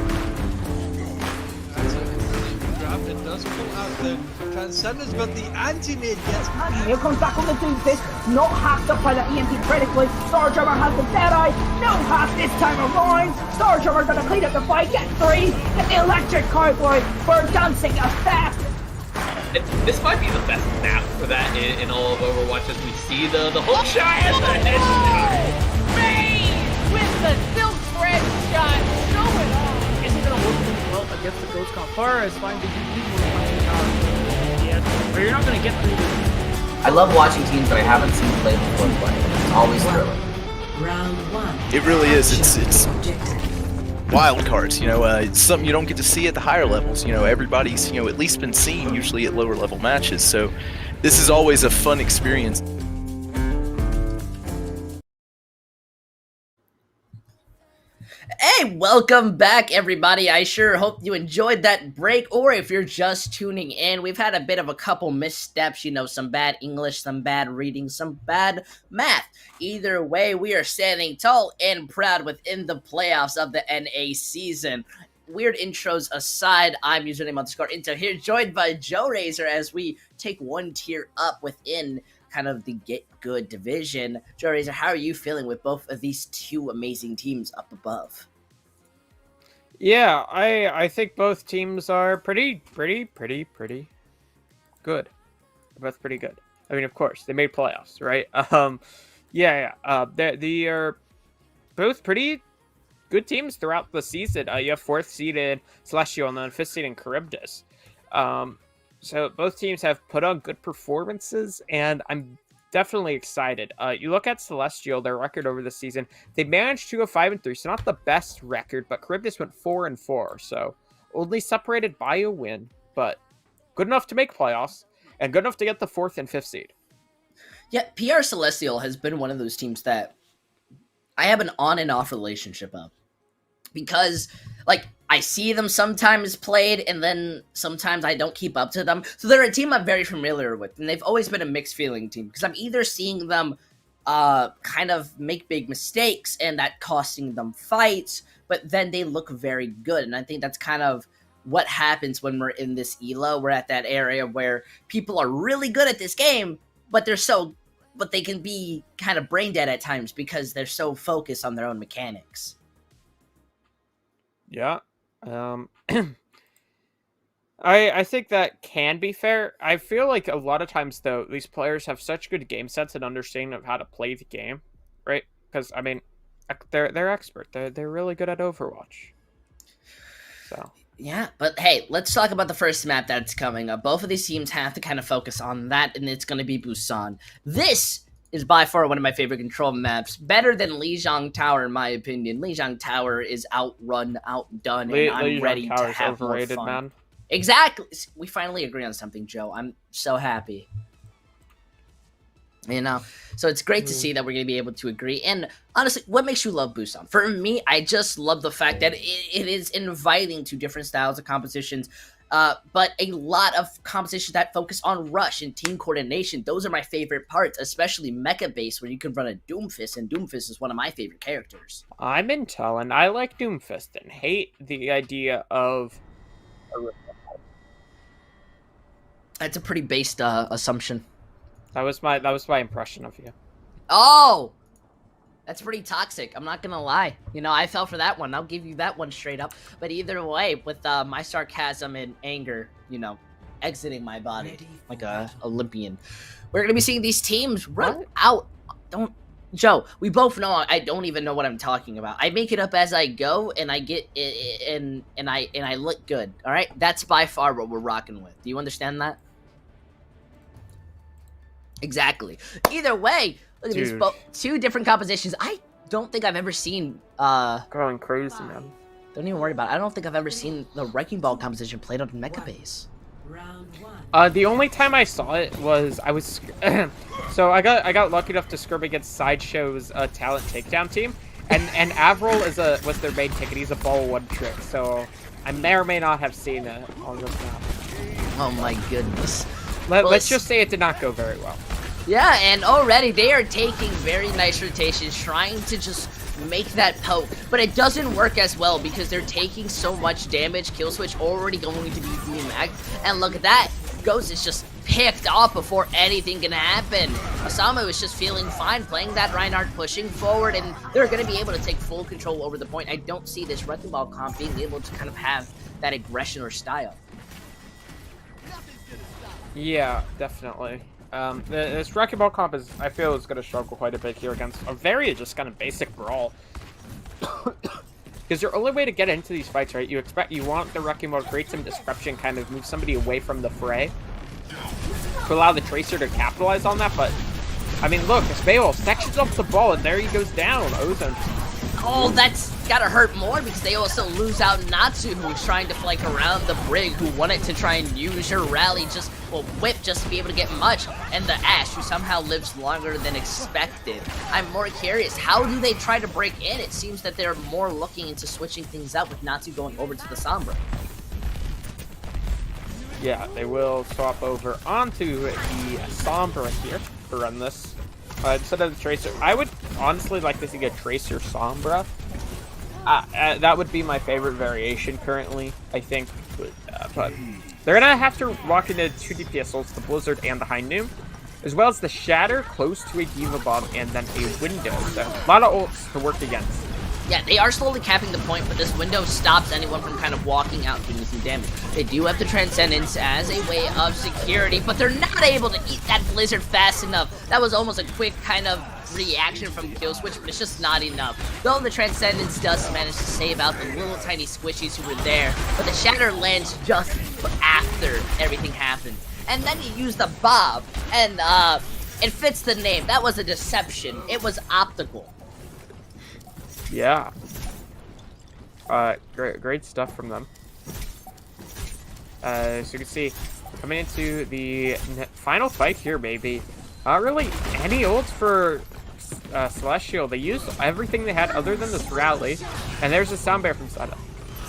It does pull out the Transcendence, but the anti-nade gets. And here comes back on the doomfist. Not half the pilot EMP critically. Starjummer has the Deadeye. No half this time around. Starjummer gonna clean up the fight. Get 3. Get the electric cowboy for dancing effect. This might be the best map for that in all of Overwatch as we see the whole shot and the headshot. With the silk thread shot. Show it off. Is it gonna work really well against the Ghost Confar? As fine as you but you're not gonna get through this. I love watching teams that I haven't seen play before play. It's always thrilling. Round 1. It really is. It's wild cards. It's something you don't get to see at the higher levels. Everybody's at least been seen usually at lower level matches. So this is always a fun experience. Hey, welcome back, everybody. I sure hope you enjoyed that break, or if you're just tuning in, we've had a bit of a couple missteps, some bad English, some bad reading, some bad math. Either way, we are standing tall and proud within the playoffs of the NA season. Weird intros aside, I'm username_Into here, joined by Joe Razor as we take one tier up within kind of the Get Good division. Joe Razor, how are you feeling with both of these two amazing teams up above? Yeah, I think both teams are pretty good. They're both pretty good. I mean, of course, they made playoffs, right? They are both pretty good teams throughout the season. You have 4th seeded Celestial and then 5th seeded Charybdis. So both teams have put on good performances, and I'm definitely excited. You look at Celestial, their record over the season, they managed to go 5-3, so not the best record, but Charybdis went 4-4, so only separated by a win, but good enough to make playoffs, and good enough to get the 4th and 5th seed. Yeah, PR Celestial has been one of those teams that I have an on and off relationship of. Because, I see them sometimes played, and then sometimes I don't keep up to them. So they're a team I'm very familiar with, and they've always been a mixed feeling team. Because I'm either seeing them kind of make big mistakes, and that costing them fights, but then they look very good. And I think that's kind of what happens when we're in this ELO. We're at that area where people are really good at this game, but they can be kind of brain dead at times because they're so focused on their own mechanics. Yeah. I think that can be fair. I feel like a lot of times, though, these players have such good game sense and understanding of how to play the game, right? Because, I mean, they're expert. They're really good at Overwatch. So... Yeah, but hey, let's talk about the first map that's coming up. Both of these teams have to kind of focus on that, and it's going to be Busan. This is by far one of my favorite control maps. Better than Lijiang Tower, in my opinion. Lijiang Tower is outrun, outdone, and I'm ready to have overrated, more fun. Man. Exactly. We finally agree on something, Joe. I'm so happy. So it's great to see that we're going to be able to agree. And honestly, what makes you love Busan? For me, I just love the fact that it is inviting to different styles of competitions, but a lot of competitions that focus on rush and team coordination. Those are my favorite parts, especially mecha base, where you can run a Doomfist, and Doomfist is one of my favorite characters. I'm Intel, and I like Doomfist and hate the idea of... That's a pretty based assumption. That was my impression of you. Oh! That's pretty toxic. I'm not gonna lie. I fell for that one. I'll give you that one straight up. But either way, with my sarcasm and anger, exiting my body like a Olympian, we're gonna be seeing these teams run out. Joe, we both know I don't even know what I'm talking about. I make it up as I go, and I get and I look good. All right, that's by far what we're rocking with. Do you understand that? Exactly. Either way, look at these two different compositions. I don't think I've ever seen going crazy, man. Don't even worry about it. I don't think I've ever seen the Wrecking Ball composition played on Mecha Base. The only time I saw it was so I got lucky enough to scrub against Sideshow's talent takedown team, and Avril was their main ticket. He's a ball one trick, so I may or may not have seen it on this map. Oh my goodness. Let's just say it did not go very well. Yeah, and already they are taking very nice rotations, trying to just make that poke, but it doesn't work as well because they're taking so much damage. Kill switch already going to be demagged, and look at that. Ghost is just picked off before anything can happen. Osamu is just feeling fine playing that Reinhardt, pushing forward, and they're going to be able to take full control over the point. I don't see this Wrecking Ball comp being able to kind of have that aggression or style. Yeah, definitely. This Wrecking Ball comp I feel is going to struggle quite a bit here against a very just kind of basic brawl. Because your only way to get into these fights, right? You want the Wrecking Ball to create some disruption, kind of move somebody away from the fray, to allow the Tracer to capitalize on that. But I mean, look, Beowulf sections up the ball, and there he goes down. Ozone Oh, that's gotta hurt more because they also lose out Natsu, who's trying to flank around the Brig, who wanted to try and use her rally, whip just to be able to get much, and the Ashe, who somehow lives longer than expected. I'm more curious, how do they try to break in? It seems that they're more looking into switching things up with Natsu going over to the Sombra. Yeah, they will swap over onto the Sombra here to run this. Instead of the Tracer, I would honestly like to see a Tracer Sombra. That would be my favorite variation currently, I think. But they're going to have to walk into 2 DPS ults, the Blizzard and the High Noon, as well as the Shatter close to a Diva Bomb and then a Window. So a lot of ults to work against. Yeah, they are slowly capping the point, but this window stops anyone from kind of walking out and doing some damage. They do have the Transcendence as a way of security, but they're not able to eat that Blizzard fast enough. That was almost a quick kind of reaction from Killswitch, but it's just not enough. Though the Transcendence does manage to save out the little tiny squishies who were there, but the Shatter lands just after everything happened. And then you use the Bob, and it fits the name. That was a deception. It was optical. Yeah. Great stuff from them. So you can see, coming into the final fight here, baby. Not really any ults for Celestial. They used everything they had other than this rally. And there's a Sound Bear from Sada.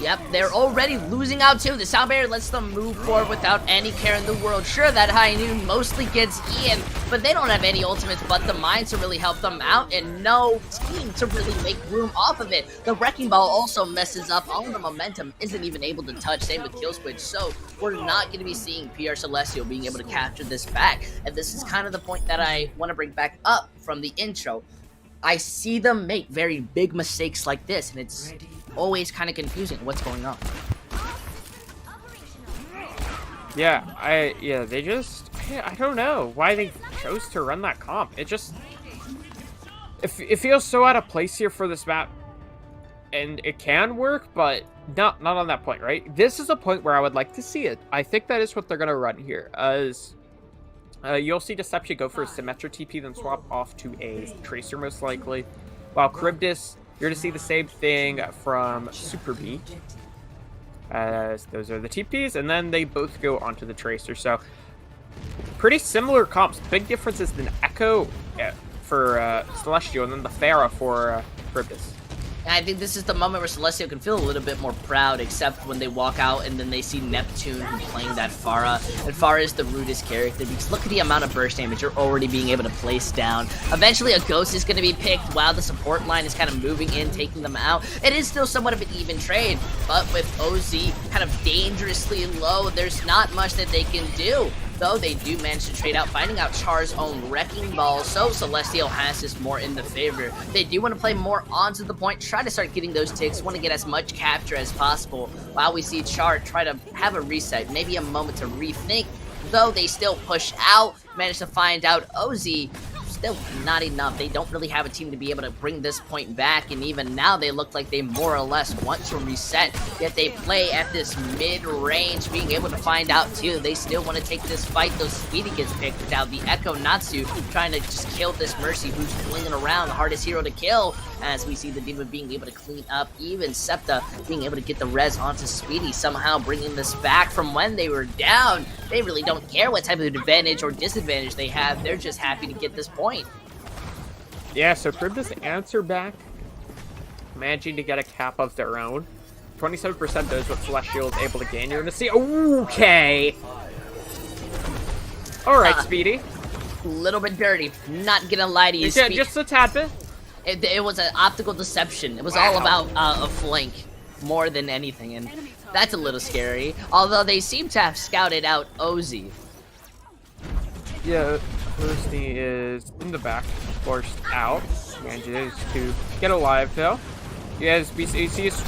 Yep, they're already losing out too. The Sound Barrier lets them move forward without any care in the world. Sure, that High Noon mostly gets Ian, but they don't have any ultimates but the Mine to really help them out, and no team to really make room off of it. The Wrecking Ball also messes up. All the momentum isn't even able to touch, same with Killswitch, so we're not going to be seeing PR Celestial being able to capture this back. And this is kind of the point that I want to bring back up from the intro. I see them make very big mistakes like this, and it's always kind of confusing what's going on. Yeah, they just, I don't know why they chose to run that comp. It feels so out of place here for this map, and it can work, but not on that point, right? This is a point where I would like to see it. I think that is what they're gonna run here, as you'll see Deception go for a Symmetra TP, then swap off to a Tracer most likely, while Charybdis, you're going to see the same thing from Super B, as those are the TPs, and then they both go onto the Tracer. So, pretty similar comps. Big difference is the Echo for Celestial, and then the Pharah for Charybdis. And I think this is the moment where Celestial can feel a little bit more proud, except when they walk out and then they see Neptune playing that Pharah. And Pharah is the rudest character because look at the amount of burst damage you're already being able to place down. Eventually a Ghost is going to be picked while the support line is kind of moving in, taking them out. It is still somewhat of an even trade, but with OZ kind of dangerously low, there's not much that they can do. Though they do manage to trade out, finding out Char's own Wrecking Ball, so Celestial has this more in the favor. They do want to play more onto the point, try to start getting those ticks, want to get as much capture as possible, while we see Char try to have a reset, maybe a moment to rethink, though they still push out, manage to find out OZ, still not enough. They don't really have a team to be able to bring this point back, and even now they look like they more or less want to reset, yet they play at this mid-range, being able to find out too. They still want to take this fight, though Speedy gets picked out. The Echo Natsu trying to just kill this Mercy who's flinging around, the hardest hero to kill, as we see the Diva being able to clean up, even Septa being able to get the res onto Speedy, somehow bringing this back from when they were down. They really don't care what type of advantage or disadvantage they have, they're just happy to get this point. Yeah, so Charybdis answer back, managing to get a cap of their own. 27% knows what Celestial is able to gain. You're going to see, okay. Alright, Speedy. Little bit dirty, not gonna lie to you. Yeah, just a tad bit. It was an optical deception. It was all about a flank more than anything, and that's a little scary. Although they seem to have scouted out OZ. Yeah, Felicity is in the back, forced out. Manages to get alive though. You see his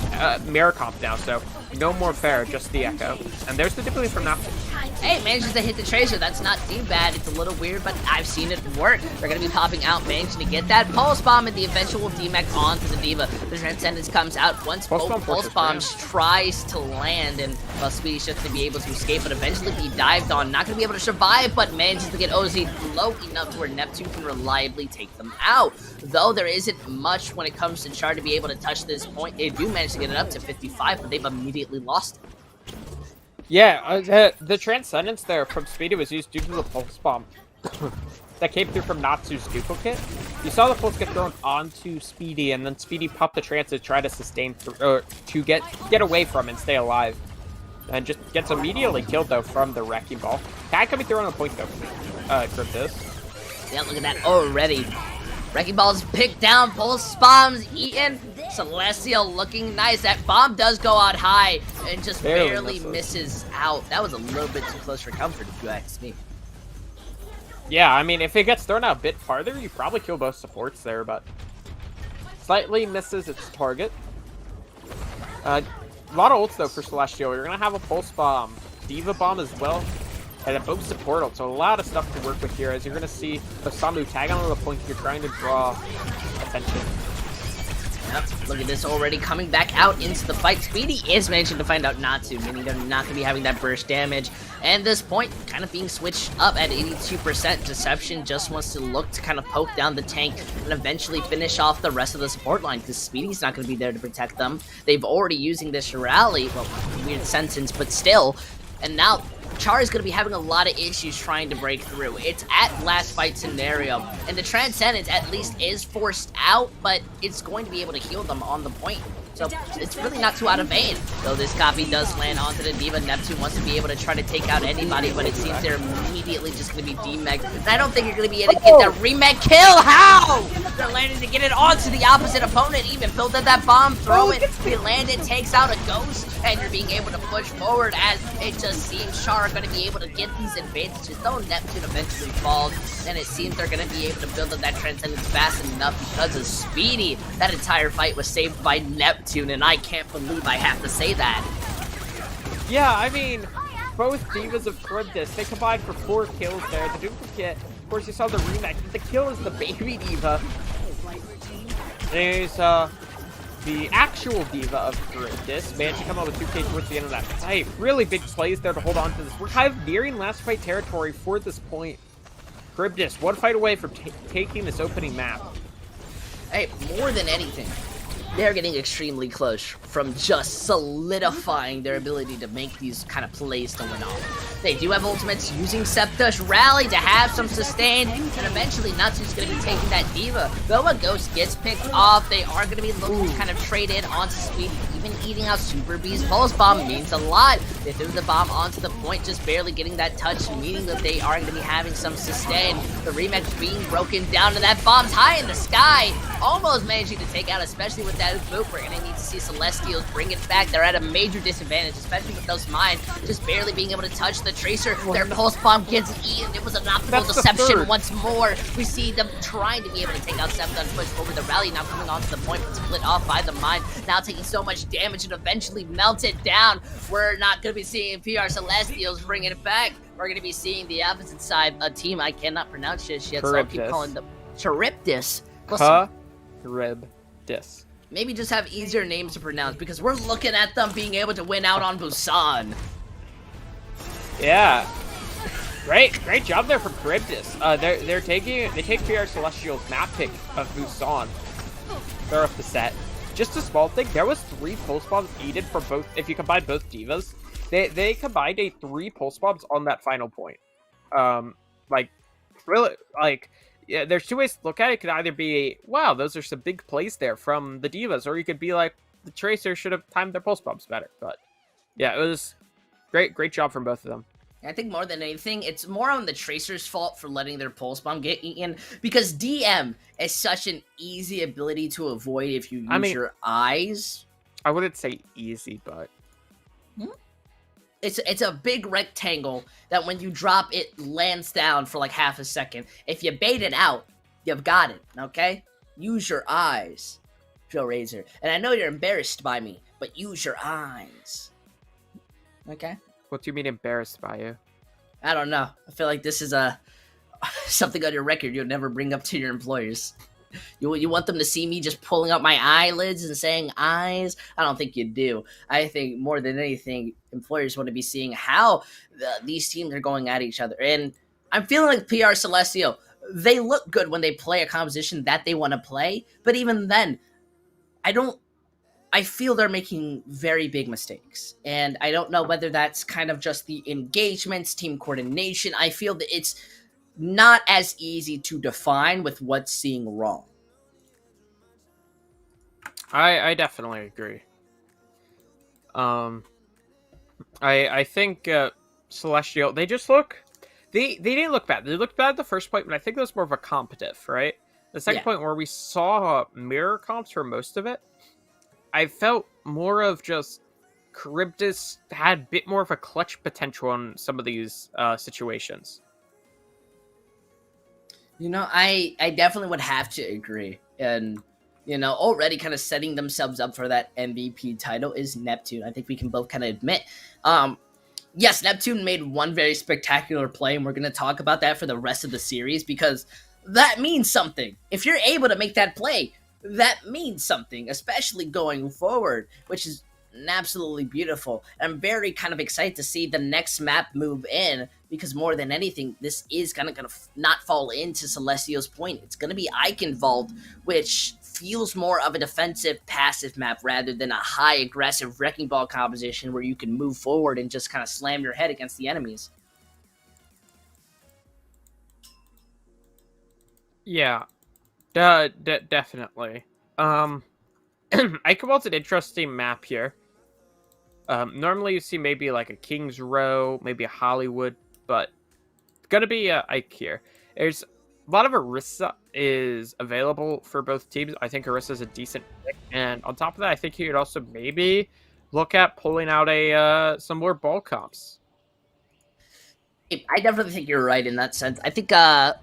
mirror comp now, so no more fair, just the Echo. And there's the difficulty from that. Hey, manages to hit the Tracer. That's not too bad. It's a little weird, but I've seen it work. They're going to be popping out, managing to get that Pulse Bomb and the eventual DMAC onto the D.Va. The Transcendence comes out once Pulse Bomb tries to land, and well, Speedy's just going to be able to escape, but eventually be dived on. Not going to be able to survive, but manages to get OZ low enough to where Neptune can reliably take them out. Though there isn't much when it comes to Char to be able to touch this point. They do manage to get it up to 55, but they've immediately lost it. Yeah, the Transcendence there from Speedy was used due to the Pulse Bomb that came through from Natsu's duplicate. You saw the Pulse get thrown onto Speedy, and then Speedy popped the Trance to try to sustain, to get away from and stay alive. And just gets immediately killed, though, from the Wrecking Ball. Guy coming through on the point, though, Cryptis. Yeah, look at that already. Wrecking Ball's picked down, Pulse Bomb's eaten. Celestial looking nice. That bomb does go out high and just barely misses out. That was a little bit too close for comfort, if you ask me. Yeah, I mean, if it gets thrown out a bit farther, you probably kill both supports there, but slightly misses its target. A lot of ults, though, for Celestial. You're going to have a Pulse Bomb, D.Va Bomb as well, and a Boom Support ult, so a lot of stuff to work with here, as you're going to see Osamu tag on the point if you're trying to draw attention. Yep, look at this already coming back out into the fight. Speedy is managing to find out not to, meaning they're not going to be having that burst damage. And this point kind of being switched up at 82%. Deception just wants to look to kind of poke down the tank and eventually finish off the rest of the support line, because Speedy's not going to be there to protect them. They've already using this rally, well, weird sentence, but still. And now Char is going to be having a lot of issues trying to break through. It's at last fight scenario, and the Transcendence at least is forced out, but it's going to be able to heal them on the point. So it's really not too out of vain. Though this copy does land onto the D.Va. Neptune wants to be able to try to take out anybody, but it seems they're immediately just going to be demeg. And I don't think you're going to be able to get that remeg kill. How? They're landing to get it onto the opposite opponent. Even built at that bomb, throw it, they land it, takes out a ghost, and you're being able to push forward as it just seems Char are going to be able to get these advantages. Though Neptune eventually falls, and it seems they're going to be able to build up that Transcendence fast enough because of Speedy. That entire fight was saved by Neptune, and I can't believe I have to say that. Yeah, I mean, both D.Vas of Cryptis, they combined for 4 kills there. The duplicate, of course, you saw the rematch. The kill is the baby D.Va. There's the actual D.Va of Cryptis managed to come out with 2K towards the end of that fight. Really big plays there to hold on to this. We're kind of nearing last fight territory for this point. Cryptis, one fight away from taking this opening map. Hey, more than anything, they're getting extremely close from just solidifying their ability to make these kind of plays to win off. They do have ultimates using Septa's rally to have some sustain, and eventually Natsu's going to be taking that D.Va. Though a ghost gets picked off, they are going to be looking to kind of trade in onto Speedy. Even eating out Super B's Pulse Bomb means a lot. They threw the bomb onto the point, just barely getting that touch, meaning that they are going to be having some sustain. The rematch being broken down, and that bomb's high in the sky, almost managing to take out, especially with that boot. We're going to need to see Celestials bring it back. They're at a major disadvantage, especially with those mines just barely being able to touch the Tracer. Their Pulse Bomb gets eaten. It was an optimal deception once more. We see them trying to be able to take out Septa and push over the rally, now coming onto the point, but split off by the mine, now taking so much damage and eventually melted down. We're not going to be seeing PR Celestials bringing it back. We're going to be seeing the opposite side, a team I cannot pronounce just yet, so I'll keep calling them Charybdis. Charybdis. Maybe just have easier names to pronounce, because we're looking at them being able to win out on Busan. Yeah. Great job there from Charybdis. They take PR Celestial's map pick of Busan. They're off the set. Just a small thing, there was 3 Pulse Bombs needed for both, if you combine both D.Vas. They combined 3 Pulse Bombs on that final point. Yeah, there's 2 ways to look at it. It could either be, wow, those are some big plays there from the D.Vas, or you could be like, the Tracer should have timed their Pulse Bombs better. But yeah, it was great job from both of them. I think more than anything, it's more on the Tracer's fault for letting their Pulse Bomb get eaten, because DM is such an easy ability to avoid if you use your eyes. I wouldn't say easy, but... It's a big rectangle that when you drop, it lands down for like half a second. If you bait it out, you've got it, okay? Use your eyes, Joe Razor. And I know you're embarrassed by me, but use your eyes. Okay? What do you mean embarrassed by you? I don't know. I feel like this is something on your record you'll never bring up to your employers. You want them to see me just pulling up my eyelids and saying eyes? I don't think you do. I think more than anything, employers want to be seeing how these teams are going at each other. And I'm feeling like PR Celestial, they look good when they play a composition that they want to play. But even then, I feel they're making very big mistakes. And I don't know whether that's kind of just the engagements, team coordination. I feel that it's not as easy to define with what's seeing wrong. I definitely agree. I think Celestial, they just look, they didn't look bad. They looked bad at the first point, but I think that was more of a competitive, right? The second point where we saw mirror comps for most of it, I felt more of just Charybdis had a bit more of a clutch potential on some of these situations. I definitely would have to agree. And, already kind of setting themselves up for that MVP title is Neptune. I think we can both kind of admit. Yes, Neptune made one very spectacular play, and we're going to talk about that for the rest of the series because that means something. If you're able to make that play, that means something, especially going forward, which is absolutely beautiful. I'm very kind of excited to see the next map move in because more than anything, this is kind of going to not fall into Celestial's point. It's going to be Eichenwald, which feels more of a defensive, passive map rather than a high aggressive wrecking ball composition where you can move forward and just kind of slam your head against the enemies. Yeah, definitely. Eichenwald's an interesting map here. Normally you see maybe like a King's Row, maybe a Hollywood, but it's gonna be Ike here. There's a lot of Orisa is available for both teams. I think Orisa's a decent pick, and on top of that, I think you could also maybe look at pulling out some more ball comps. I definitely think you're right in that sense. I think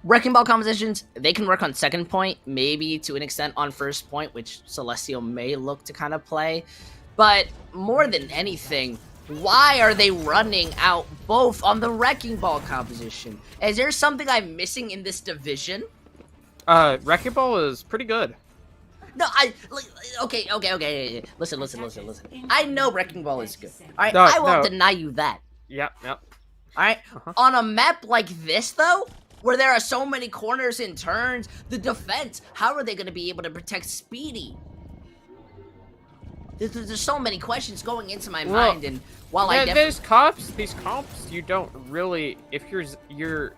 wrecking ball compositions, they can work on second point, maybe to an extent on first point, which Celestial may look to kind of play. But more than anything, why are they running out both on the wrecking ball composition? Is there something I'm missing in this division? Wrecking ball is pretty good. No, okay. Listen. I know wrecking ball is good. All right, No, I won't no. deny you that. Yep. All right, on a map like this, though, where there are so many corners and turns, the defense, how are they going to be able to protect Speedy? There's so many questions going into my mind, and while I definitely... these comps, you don't really, if you're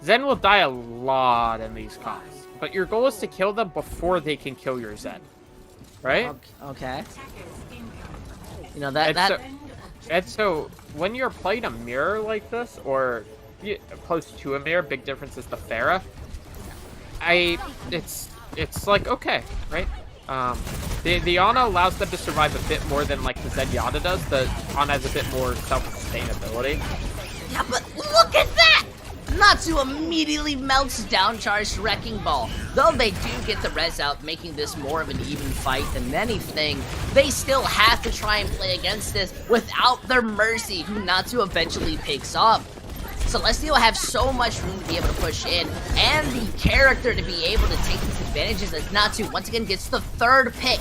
Zen will die a lot in these comps, but your goal is to kill them before they can kill your Zen, right? Okay. And so when you're playing a mirror like this, or close to a mirror, big difference is the Pharah. It's like, okay, right? The Ana allows them to survive a bit more than like the Zenyatta does. The Ana has a bit more self-sustainability. Yeah, but look at that! Natsu immediately melts down charged Wrecking Ball. Though they do get the res out, making this more of an even fight than anything, they still have to try and play against this without their Mercy, who Natsu eventually picks up. Celestial have so much room to be able to push in, and the character to be able to take these advantages as Natsu once again gets the third pick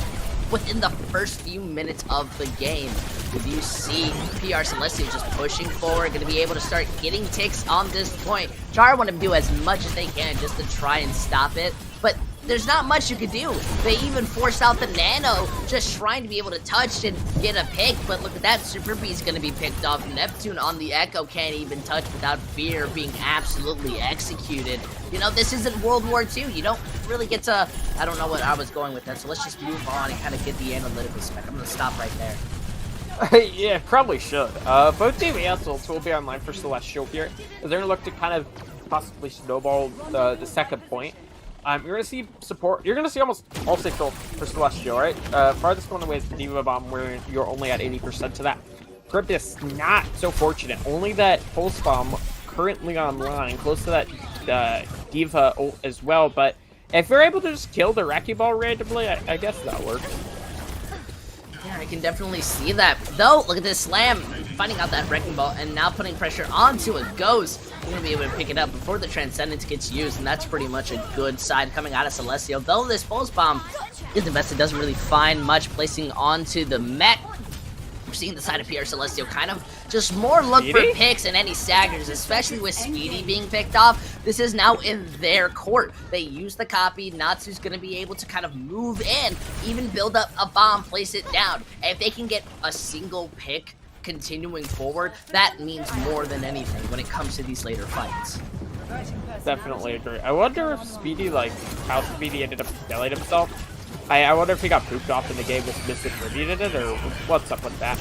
within the first few minutes of the game. Did you see PR Celestial just pushing forward, going to be able to start getting ticks on this point? Char want to do as much as they can just to try and stop it, but there's not much you could do. They even forced out the Nano, just trying to be able to touch and get a pick, but look at that, Super B's going to be picked off. Neptune on the Echo can't even touch without fear of being absolutely executed. This isn't World War II. You don't really get to... I don't know what I was going with that, so let's just move on and kind of get the analytical spec. I'm going to stop right there. Yeah, probably should. Both team answers will be online for Celestial here. They're going to look to kind of possibly snowball the second point. You're going to see support. You're going to see almost all signal for Celestial, right? Farthest one away is the D.Va Bomb, where you're only at 80% to that. Charybdis, not so fortunate. Only that Pulse Bomb currently online, close to that D.Va ult as well. But if you're able to just kill the Wrecking Ball randomly, I guess that works. Yeah, I can definitely see that. Though, look at this slam, finding out that Wrecking Ball, and now putting pressure onto a Ghost. We're going to be able to pick it up before the Transcendence gets used, and that's pretty much a good side coming out of Celestial. Though this Pulse Bomb is invested, doesn't really find much placing onto the mech. We're seeing the side of PR Celestial kind of just more look for picks and any staggers, especially with Speedy being picked off. This is now in their court. They use the copy. Natsu's going to be able to kind of move in, even build up a bomb, place it down. And if they can get a single pick continuing forward, that means more than anything when it comes to these later fights. Definitely agree. I wonder if Speedy, like, how Speedy ended up killing himself. I wonder if he got pooped off in the game, was misattributed it, or what's up with that.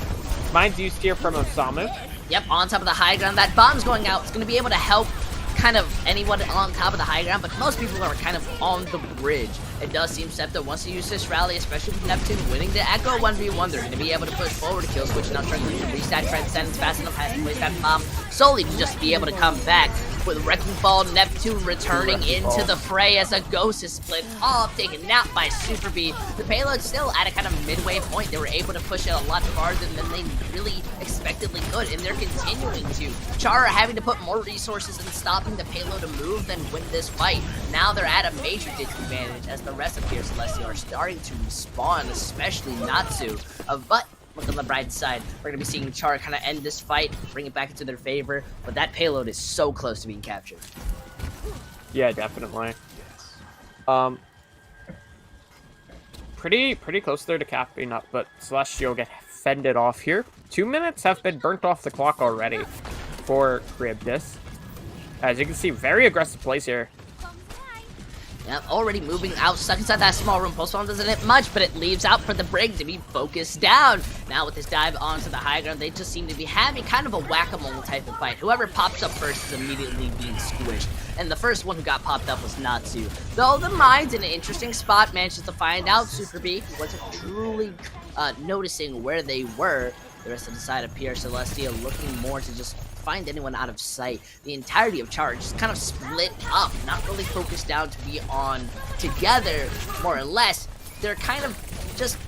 Mine's used here from Osamu. Yep, on top of the high ground. That bomb's going out. It's going to be able to help kind of anyone on top of the high ground, but most people are kind of on the bridge. It does seem Septa wants to use this rally, especially with Neptune winning the Echo 1v1. They're going to be able to push forward. Kill switch now struggling to reach that Transcendence fast enough, has to place that bomb solely to just be able to come back. With Wrecking Ball, Neptune returning into the fray as a Ghost is split off, taken out by Super B. The payload still at a kind of midway point. They were able to push it a lot farther than they really expectedly could, and they're continuing to. Chara having to put more resources in stopping the payload to move than win this fight. Now they're at a major disadvantage as the rest of Pure Celestial are starting to respawn, especially Natsu. But look on the bright side, we're going to be seeing Char kind of end this fight, bring it back into their favor, but that payload is so close to being captured. Yeah, definitely. Pretty close there to capping up, but Celestial get fended off here. 2 minutes have been burnt off the clock already for Charybdis. As you can see, very aggressive plays here. Yep, already moving out, stuck inside that small room. Pulse Bomb doesn't hit much, but it leaves out for the Brig to be focused down. Now with this dive onto the high ground, they just seem to be having kind of a whack-a-mole type of fight. Whoever pops up first is immediately being squished. And the first one who got popped up was Natsu. Though the Mind's in an interesting spot, manages to find out Super B wasn't truly noticing where they were. The rest of the side of PR Celestia looking more to just find anyone out of sight. The entirety of Charge just kind of split up, not really focused down to be on together, more or less. They're kind of just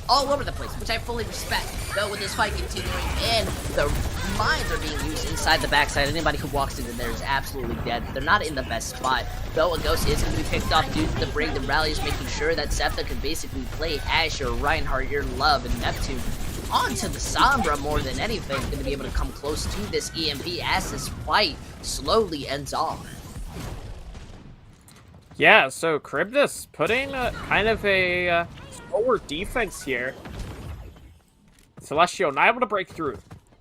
all over the place, which I fully respect. Though with this fight continuing in, the mines are being used inside the backside. Anybody who walks into there is absolutely dead. They're not in the best spot. Though a Ghost is going to be picked off due to the Brig. The rally is making sure that Septa can basically play Asher, Reinhardt, your love, and Neptune onto the Sombra more than anything. Going to be able to come close to this EMP as this fight slowly ends off. Yeah, so Charybdis putting kind of a slower defense here. Celestial not able to break through.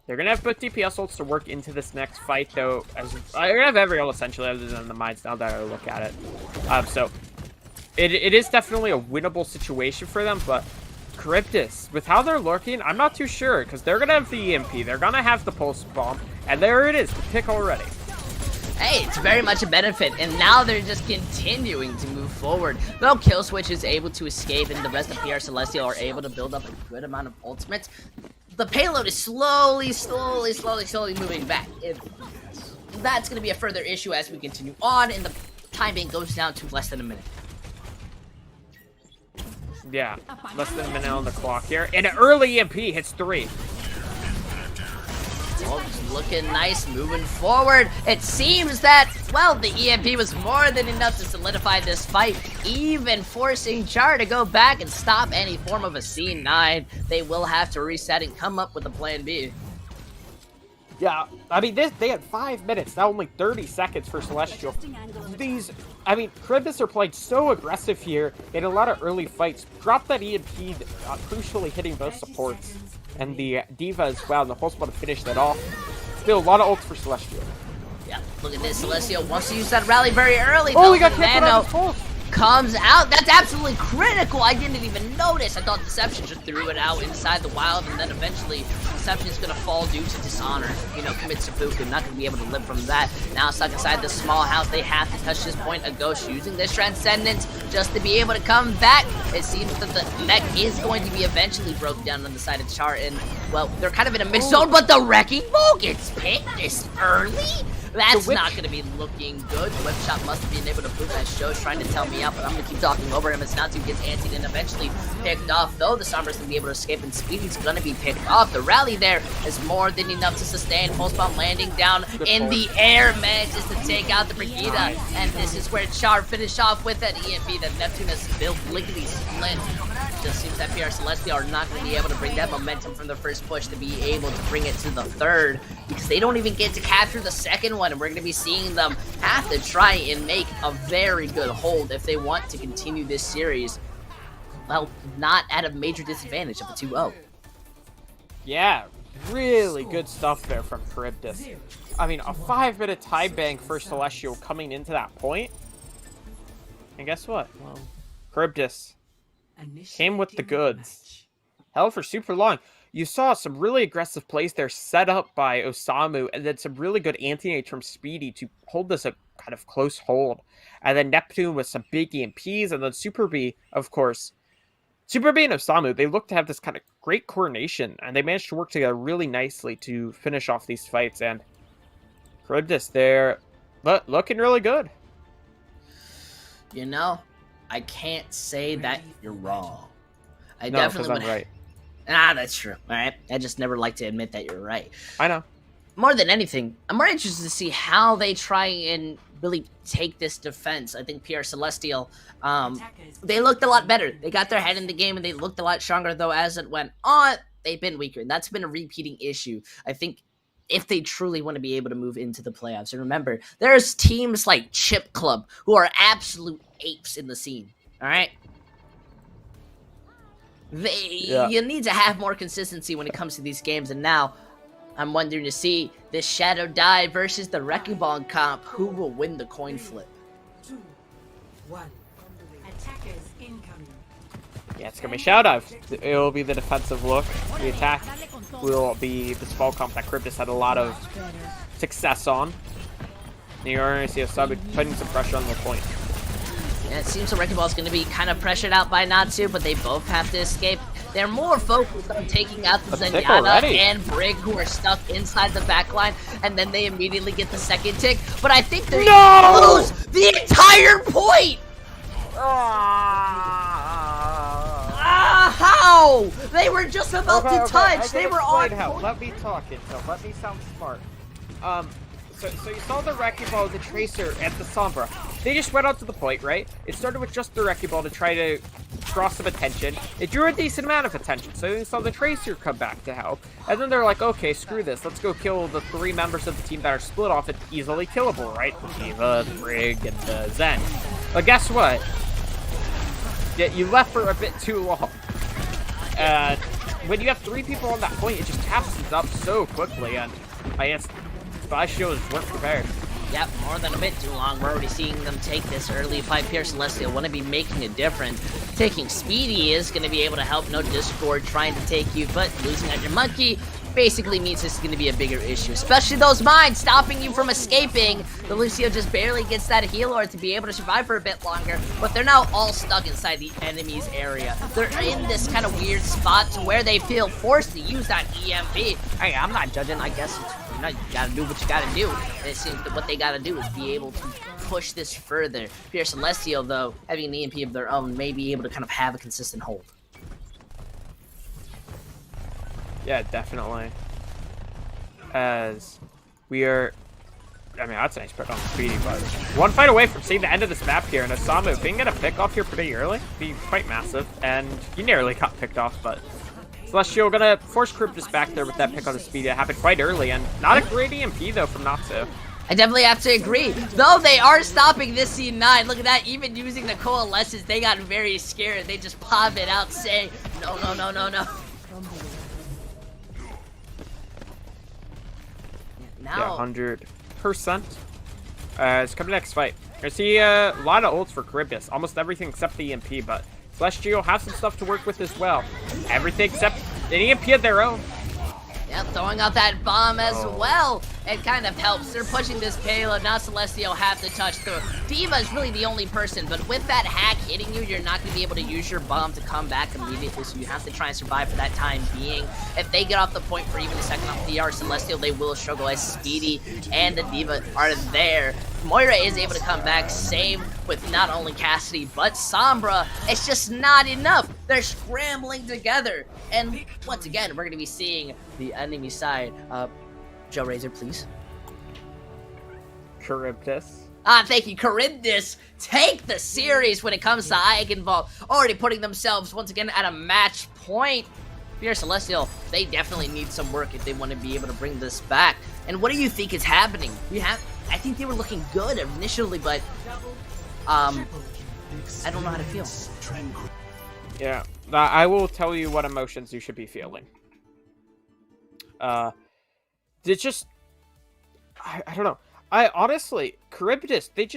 They're going to have both DPS ults to work into this next fight, though. As they're going to have every ult essentially other than the mines now that I look at it. So it is definitely a winnable situation for them, but Charybdis, with how they're lurking, I'm not too sure, because they're going to have the EMP, they're going to have the Pulse Bomb, and there it is, the pick already. Hey, it's very much a benefit, and now they're just continuing to move forward. Though Kill Switch is able to escape, and the rest of PR Celestial are able to build up a good amount of ultimates, the payload is slowly moving back. That's going to be a further issue as we continue on, and the timing goes down to less than a minute. Yeah, less than a minute on the clock here. And an early EMP hits 3. Oh, just looking nice, moving forward. It seems that, well, the EMP was more than enough to solidify this fight, even forcing Char to go back and stop any form of a C9. They will have to reset and come up with a plan B. Yeah, I mean, they had 5 minutes, now only 30 seconds for Celestial. Charybdis are playing so aggressive here in a lot of early fights. Drop that EMP, crucially hitting both supports, and the Diva as well, and the Pulse Bomb to finish that off. Still a lot of ults for Celestial. Yeah, look at this. Celestial wants to use that rally very early. Oh, he got kicked out of his pulse. Comes out. That's absolutely critical. I didn't even notice. I thought Deception just threw it out inside the wild, and then eventually Deception's gonna fall due to dishonor. You know, commit seppuku. Not gonna be able to live from that. Now stuck inside this small house. They have to touch this point. A Ghost using this Transcendence just to be able to come back. It seems that the mech is going to be eventually broken down on the side of Char, and well, they're kind of in a mid zone, but the Wrecking Ball gets picked this early. That's not going to be looking good. Whip shot must have been able to prove that Sho's trying to tell me up, but I'm going to keep talking over him as Natsu gets antied and eventually picked off. Though the Sombra's going to be able to escape and Speedy's going to be picked off. The rally there is more than enough to sustain. Pulse bomb landing down in the air, manages to take out the Brigida. And this is where Char finished off with that EMP that Neptune has built lickety split. Just seems that PR Celestial are not going to be able to bring that momentum from the first push to be able to bring it to the third, because they don't even get to capture the second one, and we're going to be seeing them have to try and make a very good hold if they want to continue this series. Well, not at a major disadvantage of a 2-0. Yeah, really good stuff there from Charybdis. I mean, a 5-minute tie bank for Celestial coming into that point. And guess what? Well, Charybdis came with the goods. Held for super long. You saw some really aggressive plays there set up by Osamu, and then some really good anti-nades from Speedy to hold this a kind of close hold. And then Neptune with some big EMPs, and then Super B, of course. Super B and Osamu, they look to have this kind of great coordination, and they managed to work together really nicely to finish off these fights. And Charybdis there, looking really good. You know, I can't say that you're wrong. I No, definitely because I'm right. Ah, that's true. All right. I just never like to admit that you're right. I know. More than anything, I'm more interested to see how they try and really take this defense. I think PR Celestial, they looked a lot better. They got their head in the game and they looked a lot stronger, though, as it went on. They've been weaker, and that's been a repeating issue. I think if they truly want to be able to move into the playoffs. And remember, there's teams like Chip Club who are absolute apes in the scene. All right? You need to have more consistency when it comes to these games, and now I'm wondering to see this Shadow Die versus the Wrecking Ball comp. Who will win the coin flip? 2, 1. Attackers incoming. Yeah, it's going to be Shadow Dive. It will be the defensive look. The attack will be the small comp that Charybdis had a lot of success on. And you're going to see Osamu putting some pressure on the point. Yeah, it seems the Wrecking Ball is going to be kind of pressured out by Natsu, but they both have to escape. They're more focused on taking out the Zenyatta and Brig, who are stuck inside the backline, and then they immediately get the second tick. But I think they're going to lose the entire point! How? They were just about to touch. They were on point. Let me talk, Intel. Let me sound smart. So you saw the Wrecking Ball, the Tracer, and the Sombra. They just went out to the point, right? It started with just the Wrecking Ball to try to draw some attention. It drew a decent amount of attention, so they saw the Tracer come back to help. And then they're like, okay, screw this. Let's go kill the 3 members of the team that are split off and easily killable, right? The Diva, the Brig, and the Zen. But guess what? You left for a bit too long. And when you have 3 people on that point, it just happens up so quickly, and I guess Celestials weren't prepared. Yep, more than a bit too long. We're already seeing them take this early fight. PR Celestial want to be making a difference. Taking Speedy is going to be able to help. No Discord trying to take you, but losing out your monkey basically means this is going to be a bigger issue, especially those mines stopping you from escaping. The Lucio just barely gets that healer to be able to survive for a bit longer, but they're now all stuck inside the enemy's area. They're in this kind of weird spot to where they feel forced to use that EMP. Hey, I'm not judging. I guess you gotta do what you gotta do. And it seems that what they gotta do is be able to push this further. PR Celestial, though, having an EMP of their own, may be able to kind of have a consistent hold. Yeah, definitely. As we are, I mean, that's a nice pick on Speedy, but one fight away from seeing the end of this map here, and Osamu, if we can get a pick off here pretty early, be quite massive, and he nearly got picked off, but Celestial gonna force Charybdis back there with that pick on the Speedy that happened quite early, and not a great EMP, though, from Natsu. I definitely have to agree. Though they are stopping this C9, look at that, even using the coalescence, they got very scared. They just pop it out, say, no, no, no, no, no. Yeah, 100%. It's coming next fight. I see a lot of ults for Charybdis, almost everything except the EMP, but Celestial has some stuff to work with as well. Everything except an EMP of their own. Yeah, throwing out that bomb as well. it kind of helps. They're pushing this payload. Now Celestial have to touch through. D.Va is really the only person, but with that hack hitting you, you're not going to be able to use your bomb to come back immediately, so you have to try and survive for that time being. If they get off the point for even a second off PR Celestial, they will struggle as Speedy and the D.Va are there. Moira is able to come back, same with not only Cassidy, but Sombra. It's just not enough. They're scrambling together. And once again, we're going to be seeing the enemy side. Joe Razor, please. Charybdis. Thank you. Charybdis take the series when it comes to Eigenvault. Already putting themselves once again at a match point. Pure Celestial, they definitely need some work if they want to be able to bring this back. And what do you think is happening? I think they were looking good initially, but I don't know how to feel. Yeah, I will tell you what emotions you should be feeling. It's just, I don't know. I honestly, Charybdis, they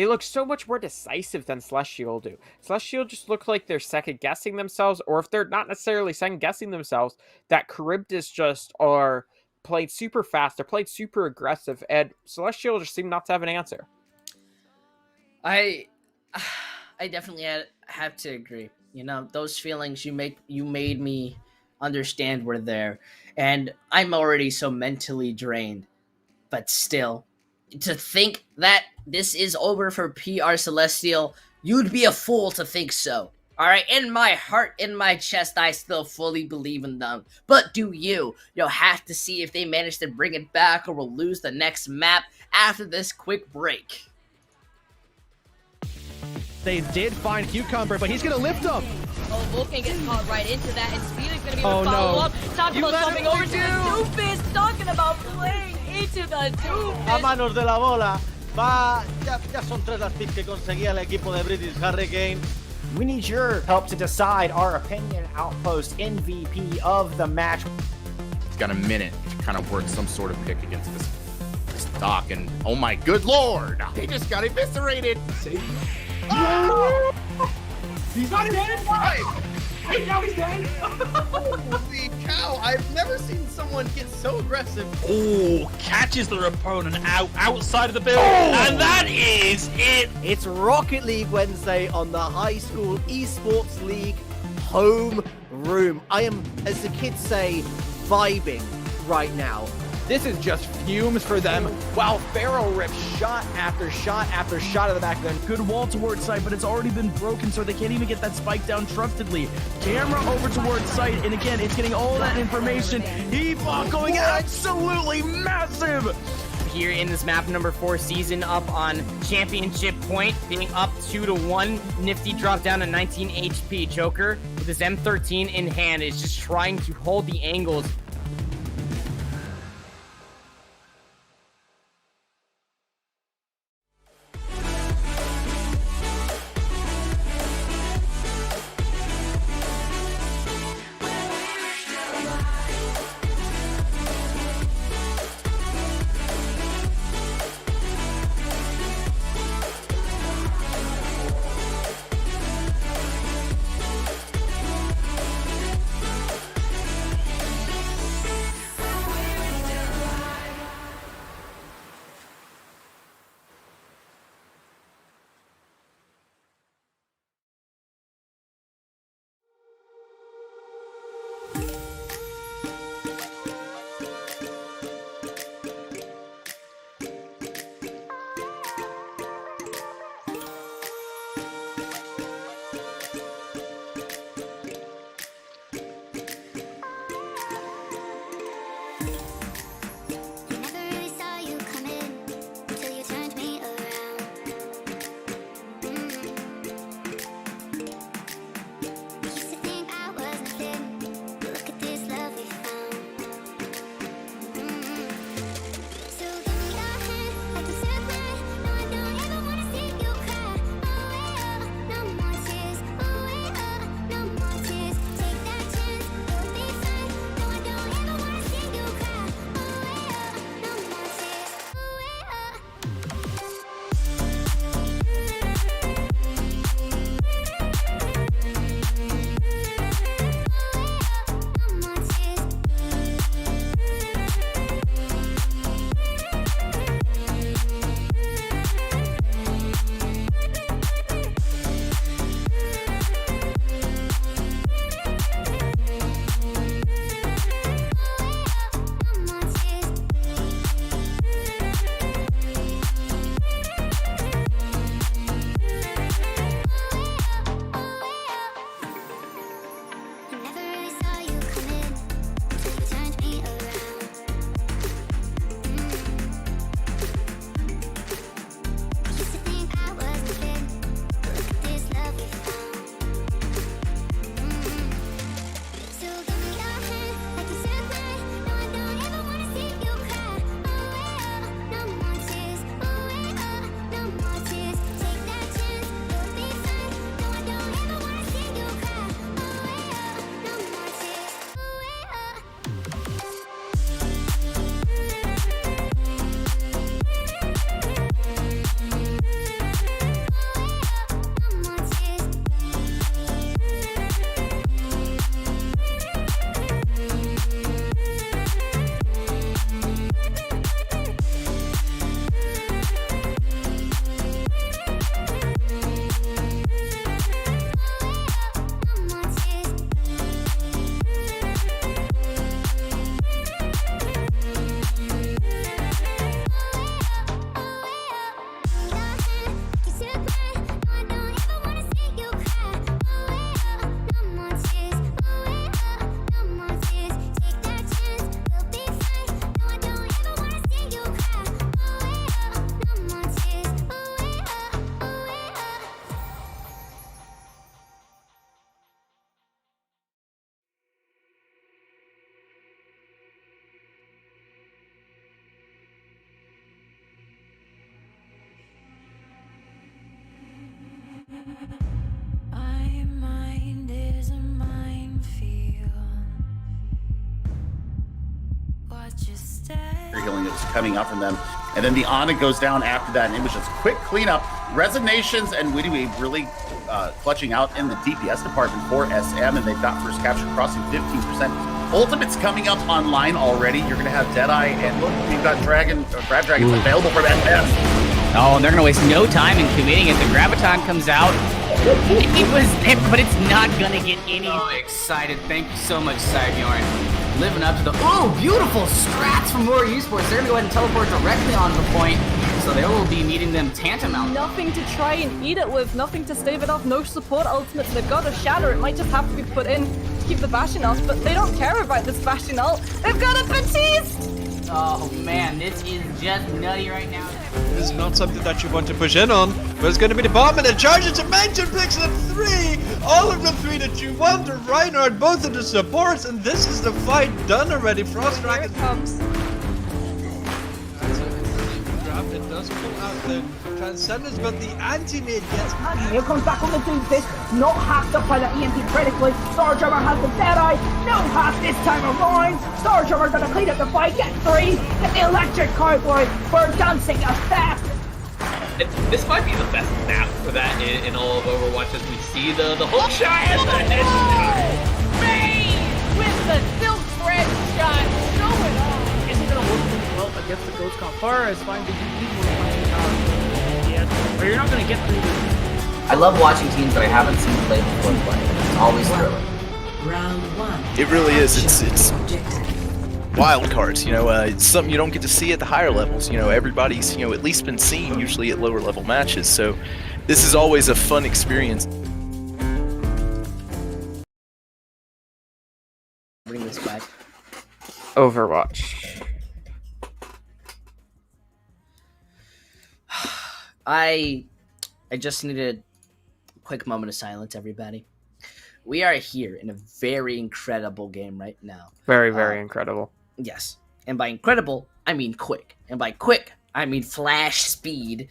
look so much more decisive than Celestial do. Celestial just look like they're second-guessing themselves, or if they're not necessarily second-guessing themselves, that Charybdis just are playing super fast, they're playing super aggressive, and Celestial just seem not to have an answer. I definitely have to agree. You know, those feelings you made me understand were there, and I'm already so mentally drained. But still, to think that this is over for PR Celestial, you'd be a fool to think so. Alright, in my heart, in my chest, I still fully believe in them. But do you? You'll have to see if they manage to bring it back or will lose the next map after this quick break. They did find Cucumber, but he's going to lift him. Oh, Vulcan gets caught right into that, and Speed is going to be Oh, able to follow no. up. Talking You about let jumping him over to do. the Doofus, talking about playing into the A Doofus. manos de la bola. Ya son 3 las picks que conseguía el equipo de British Hurricane. We need your help to decide our opinion outpost MVP of the match. It's got a minute to kind of work some sort of pick against this Doc, and oh my good lord, they just got eviscerated. Oh! He's not dead! Hey, now he's dead! Holy cow, I've never seen someone get so aggressive. Oh, catches their opponent outside of the building, and that is it! It's Rocket League Wednesday on the High School Esports League home room. I am, as the kids say, vibing right now. This is just fumes for them, while Pharaoh rips shot after shot after shot of the back of them. Good wall towards site, but it's already been broken, so they can't even get that spike down trustedly. Camera over towards site, and again, it's getting all that information. Heapbot going absolutely massive! Here in this map number 4 season, up on championship point, being up 2-1. Nifty dropped down to 19 HP. Joker, with his M13 in hand, is just trying to hold the angles. healing that was coming out from them. And then the Ana goes down after that, and it was just quick cleanup. Resignations and Witty really clutching out in the DPS department for SM, and they've got first capture crossing 15%. Ultimate's coming up online already. You're going to have Deadeye, and look, we've got Grab Dragons available for SS. Oh, and they're gonna waste no time in committing it. The Graviton comes out. It was there, but it's not gonna get any. So excited. Thank you so much, Sidebjorn. Living up to the beautiful strats from More Esports. They're gonna go ahead and teleport directly onto the point. So they will be meeting them tantamount. Nothing to try and eat it with, nothing to stave it off, no support ultimates. They've got a shatter, it might just have to be put in to keep the Bastion ult, but they don't care about this Bastion ult. They've got a Batiste! Oh man, this is just nutty right now. This is not something that you want to push in on, but it's going to be the bomb and the charge into Mansion Pixel 3! All of the 3 that you want, the Reinhardt, both of the supports, and this is the fight done already. Frost Dragon comes. It does pull out the Transcendence, but the anti-mid gets... Here comes back on the Doomfist, not hacked up by the EMP critically. Starjummer has the Deadeye, no hack this time around. Starjummer gonna clean up the fight, get 3, get the electric cowboy for dancing effect. This might be the best map for that in all of Overwatch as we see the hook shot and the Bane with the silk thread shot, show it off. Isn't gonna work really well against the Ghost Confar as fine the UP will find but you're not gonna get through this. I love watching teams that I haven't seen play before play. It's always thrilling. Round 1. It really is. It's wild cards. It's something you don't get to see at the higher levels. Everybody's at least been seen usually at lower level matches. So this is always a fun experience. Bring this back. Overwatch. I just needed a quick moment of silence, everybody. We are here in a very incredible game right now. Very, very incredible. Yes. And by incredible, I mean quick. And by quick, I mean flash speed.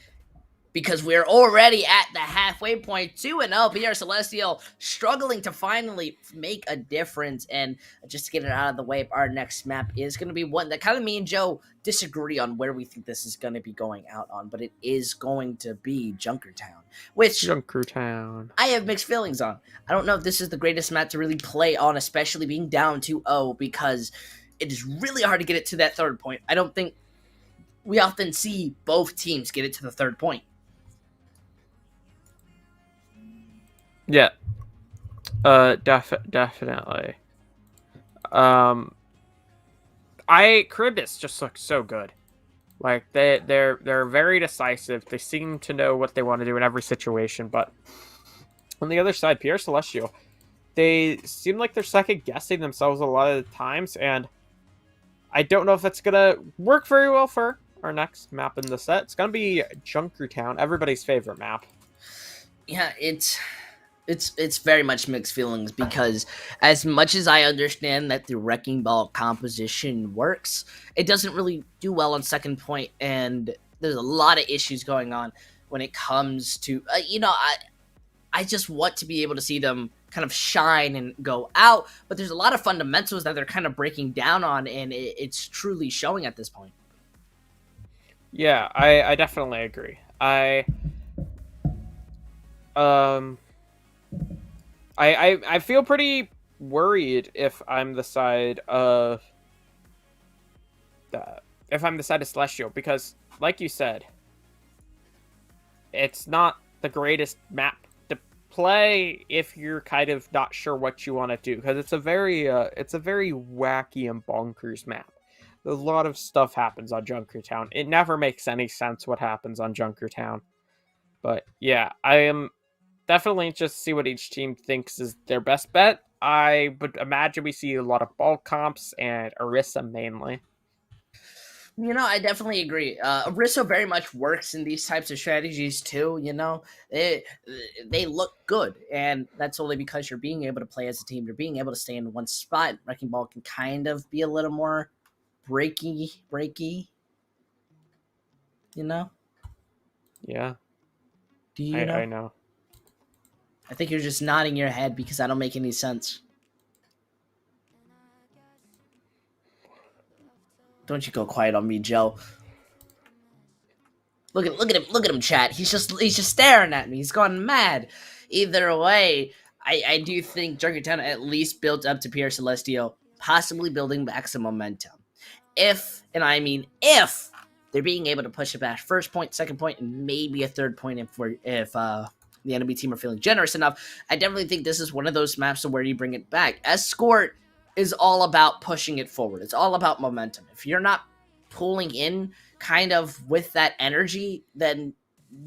Because we're already at the halfway point, 2-0. PR Celestial struggling to finally make a difference. And just to get it out of the way, our next map is going to be one that kind of me and Joe disagree on where we think this is going to be going out on. But it is going to be Junkertown. Which Junkertown. I have mixed feelings on. I don't know if this is the greatest map to really play on, especially being down 2-0. Because it is really hard to get it to that third point. I don't think we often see both teams get it to the third point. Yeah. Definitely. Caribus just looks so good. Like they're very decisive. They seem to know what they want to do in every situation, but on the other side, PR Celestial, they seem like they're second guessing themselves a lot of the times, and I don't know if it's gonna work very well for our next map in the set. It's gonna be Junkertown, everybody's favorite map. Yeah, it's very much mixed feelings because as much as I understand that the Wrecking Ball composition works, it doesn't really do well on second point, and there's a lot of issues going on when it comes to, I just want to be able to see them kind of shine and go out, but there's a lot of fundamentals that they're kind of breaking down on, and it's truly showing at this point. Yeah, I definitely agree. I feel pretty worried if I'm the side of Celestial, because like you said, it's not the greatest map to play if you're kind of not sure what you want to do, because it's a very wacky and bonkers map. A lot of stuff happens on Junkertown. It never makes any sense what happens on Junkertown. But yeah, I am definitely just see what each team thinks is their best bet. I would imagine we see a lot of ball comps and Orisa mainly. I definitely agree. Orisa very much works in these types of strategies too. They look good, and that's only because you're being able to play as a team. You're being able to stay in one spot. Wrecking Ball can kind of be a little more breaky. Yeah. Do you know? I know. I think you're just nodding your head because I don't make any sense. Don't you go quiet on me, Joe. Look at him, chat. He's just staring at me. He's gone mad. Either way, I do think Junkertown at least built up to Pierre Celestial, possibly building back some momentum. If, and I mean if, they're being able to push it back first point, second point, and maybe a third point if the enemy team are feeling generous enough, I definitely think this is one of those maps where you bring it back. Escort is all about pushing it forward. It's all about momentum. If you're not pulling in kind of with that energy, then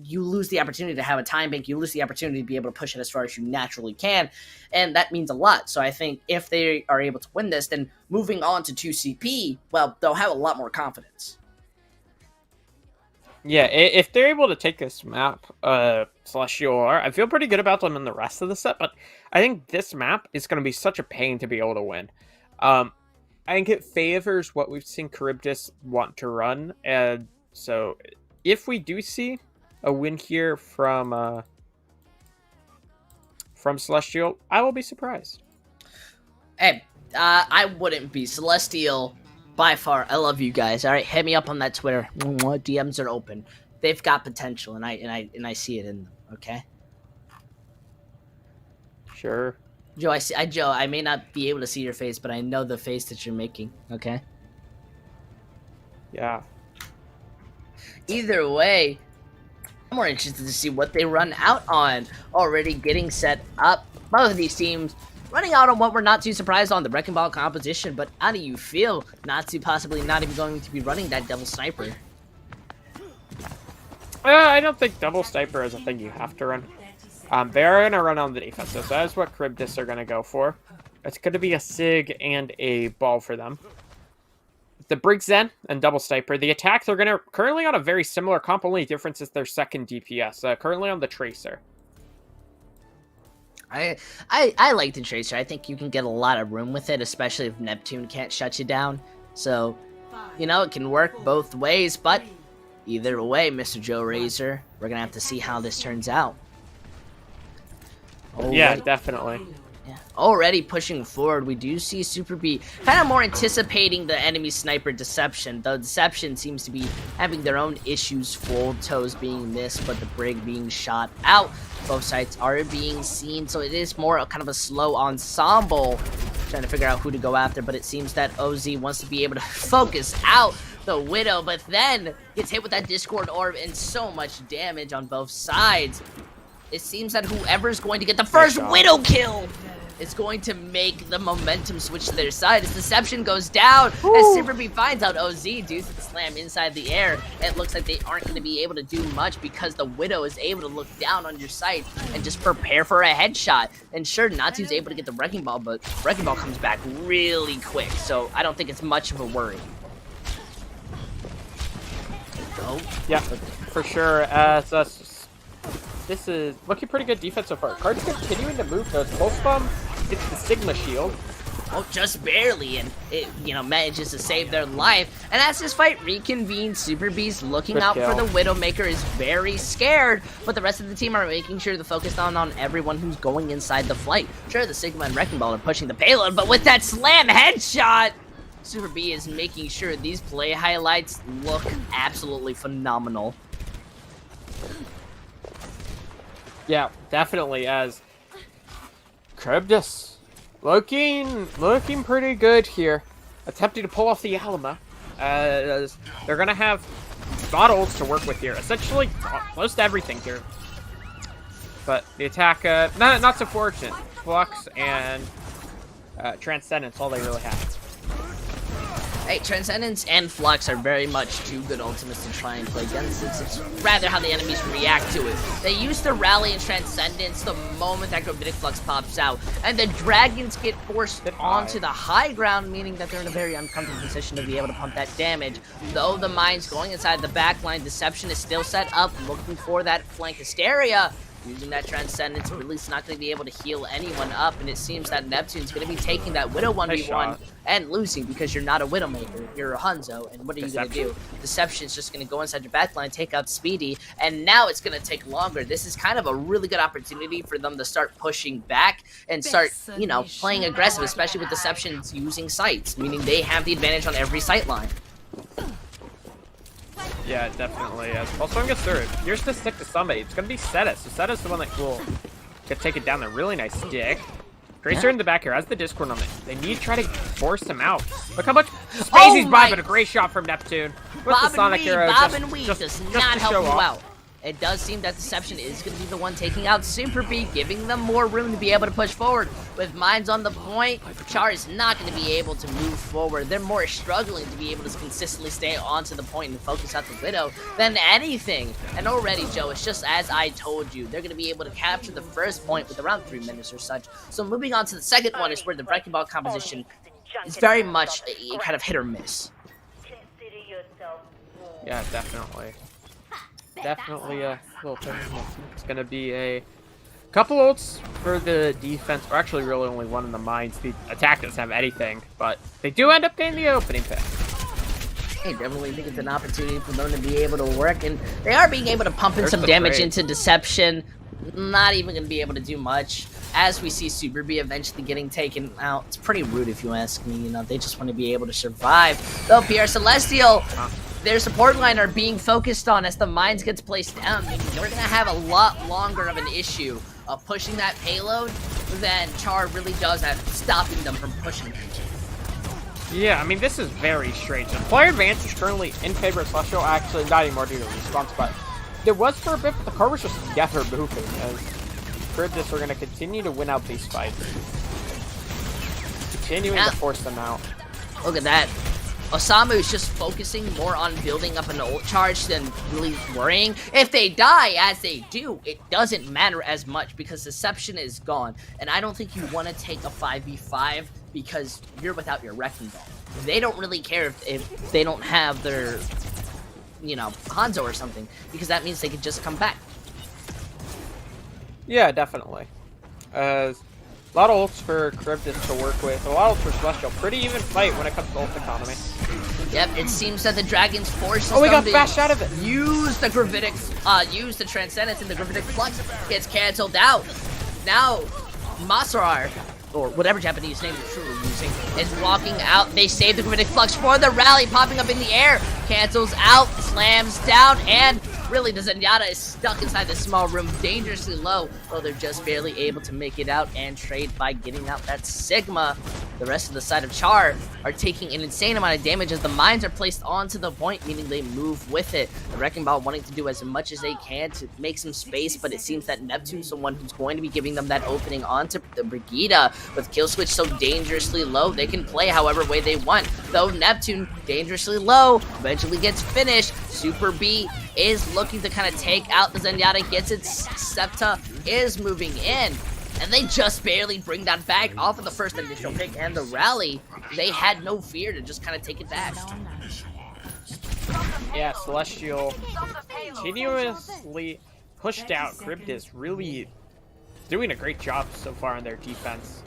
you lose the opportunity to have a time bank. You lose the opportunity to be able to push it as far as you naturally can, and that means a lot. So I think if they are able to win this, then moving on to 2CP, well, they'll have a lot more confidence. Yeah, if they're able to take this map, Celestial are, I feel pretty good about them in the rest of the set, but I think this map is going to be such a pain to be able to win. I think it favors what we've seen Charybdis want to run, and so if we do see a win here from Celestial, I will be surprised. Hey, I wouldn't be. Celestial, by far, I love you guys. All right, hit me up on that Twitter. DMs are open. They've got potential, and I see it in them. Okay. Sure. Joe, Joe, I may not be able to see your face, but I know the face that you're making. Okay. Yeah. Either way, I'm more interested to see what they run out on. Already getting set up. Both of these teams running out on what we're not too surprised on, the Wrecking Ball composition. But how do you feel Natsu possibly not even going to be running that double sniper? I don't think double sniper is a thing you have to run. They are going to run on the defense, so that is what Charybdis are going to go for. It's going to be a SIG and a ball for them. The Brig Zen and double sniper. The attack, they're going to currently on a very similar comp, only difference is their second DPS. Currently on the Tracer. I like the Tracer. I think you can get a lot of room with it, especially if Neptune can't shut you down. So, you know, it can work both ways, but either way, Mr. Joe Razor, we're going to have to see how this turns out. Yeah, definitely. Yeah. Already pushing forward, we do see Super B kind of more anticipating the enemy sniper deception. The deception seems to be having their own issues, full toes being missed, but the Brig being shot out. Both sides are being seen, so it is more kind of a slow ensemble trying to figure out who to go after, but it seems that OZ wants to be able to focus out the Widow, but then gets hit with that Discord Orb and so much damage on both sides. It seems that whoever's going to get the first Widow kill is going to make the momentum switch to their side. As Deception goes down, as Super B finds out OZ due to the slam inside the air, it looks like they aren't going to be able to do much because the Widow is able to look down on your sight and just prepare for a headshot. And sure, Natsu's able to get the Wrecking Ball, but Wrecking Ball comes back really quick, so I don't think it's much of a worry. Oh, yeah, for sure. This is looking pretty good defense so far. Card's continuing to move those. Pulse Bomb gets the Sigma shield. Oh, just barely, and it, manages to save their life. And as this fight reconvenes, Super B's looking out for the Widowmaker, is very scared, but the rest of the team are making sure to focus on everyone who's going inside the flight. Sure, the Sigma and Wrecking Ball are pushing the payload, but with that slam headshot, Super B is making sure these play highlights look absolutely phenomenal. Yeah, definitely, as Charybdis looking pretty good here. Attempting to pull off the Alama. As they're going to have bottles to work with here. Essentially, most everything here. But the attack, not so fortunate. Flux and Transcendence, all they really have. Hey, Transcendence and Flux are very much two good ultimates to try and play against. It's rather how the enemies react to it. They use the Rally and Transcendence the moment that Gravitic Flux pops out, and the Dragons get forced onto the high ground, meaning that they're in a very uncomfortable position to be able to pump that damage. Though the mine's going inside the backline, Deception is still set up, looking for that flank Hysteria. Using that Transcendence, really it's not going to be able to heal anyone up, and it seems that Neptune's going to be taking that Widow 1v1 and losing because you're not a Widowmaker, you're a Hanzo, and what are you going to do? Deception's just going to go inside your backline, take out Speedy, and now it's going to take longer. This is kind of a really good opportunity for them to start pushing back and start, playing aggressive, especially with Deception's using sights, meaning they have the advantage on every sight line. Yeah, definitely. While Swim gets through, here's to stick to somebody. It's going to be Setis. So Setis the one that will get taken down there. Really nice stick. Tracer in the back here has the Discord on it. They need to try to force him out. Look how much space he's bobbing. A great shot from Neptune. With the Sonic Arrow. Bob and Weave does not help you off. out. It does seem that Deception is going to be the one taking out Super B, giving them more room to be able to push forward. With Mines on the point, Char is not going to be able to move forward. They're more struggling to be able to consistently stay onto the point and focus out the Widow than anything. And already, Joe, it's just as I told you. They're going to be able to capture the first point with around 3 minutes or such. So moving on to the second one is where the Wrecking Ball composition is very much a kind of hit or miss. Yeah, definitely. Definitely a little thing. It's going to be a couple ults for the defense, or actually really only one in the mines. The attack doesn't have anything, but they do end up getting the opening pick. I definitely think it's an opportunity for them to be able to work, and they are being able to pump in some damage into Deception. Not even going to be able to do much. As we see Super B eventually getting taken out. It's pretty rude if you ask me. You know, they just want to be able to survive. Though Pierre Celestial, their support line are being focused on as the mines gets placed down. Meaning they're going to have a lot longer of an issue of pushing that payload than Char really does at stopping them from pushing it. Yeah, I mean, this is very strange. The player advance is currently in favor of Celestial. Actually, not anymore due to response, but there was for a bit, but the car was just never moving. As Cryptus are going to continue to win out these fights. Continuing to force them out. Look at that. Osamu is just focusing more on building up an ult charge than really worrying. If they die, as they do, it doesn't matter as much because Deception is gone. And I don't think you want to take a 5v5 because you're without your Wrecking Ball. They don't really care if they don't have their, you know, Hanzo or something, because that means they could just come back. Yeah, definitely. A lot of ults for Cryptus to work with. A lot of ults for Celestial. Pretty even fight when it comes to ult economy. Yep, it seems that the Dragon's Force we got bashed out of it. Use the Gravitic, use the Transcendence, and the Gravitic Flux gets cancelled out. Now, Masarar, or whatever Japanese name you're truly using, is walking out. They save the Gravitic Flux for the rally, popping up in the air. Cancels out, slams down, and really the Zenyatta is stuck inside this small room, dangerously low, though they're just barely able to make it out and trade by getting out that Sigma. The rest of the side of Char are taking an insane amount of damage as the mines are placed onto the point, meaning they move with it. The Wrecking Ball wanting to do as much as they can to make some space, but it seems that Neptune's the one who's going to be giving them that opening onto the Brigida. With kill switch so dangerously low, they can play however way they want. Though Neptune, dangerously low, eventually gets finished. Super B is looking to kind of take out the Zenyatta, gets it. Septa is moving in. And they just barely bring that back off of the first initial pick and the rally. They had no fear to just kind of take it back. Yeah, Celestial continuously pushed out. Cryptus really doing a great job so far on their defense.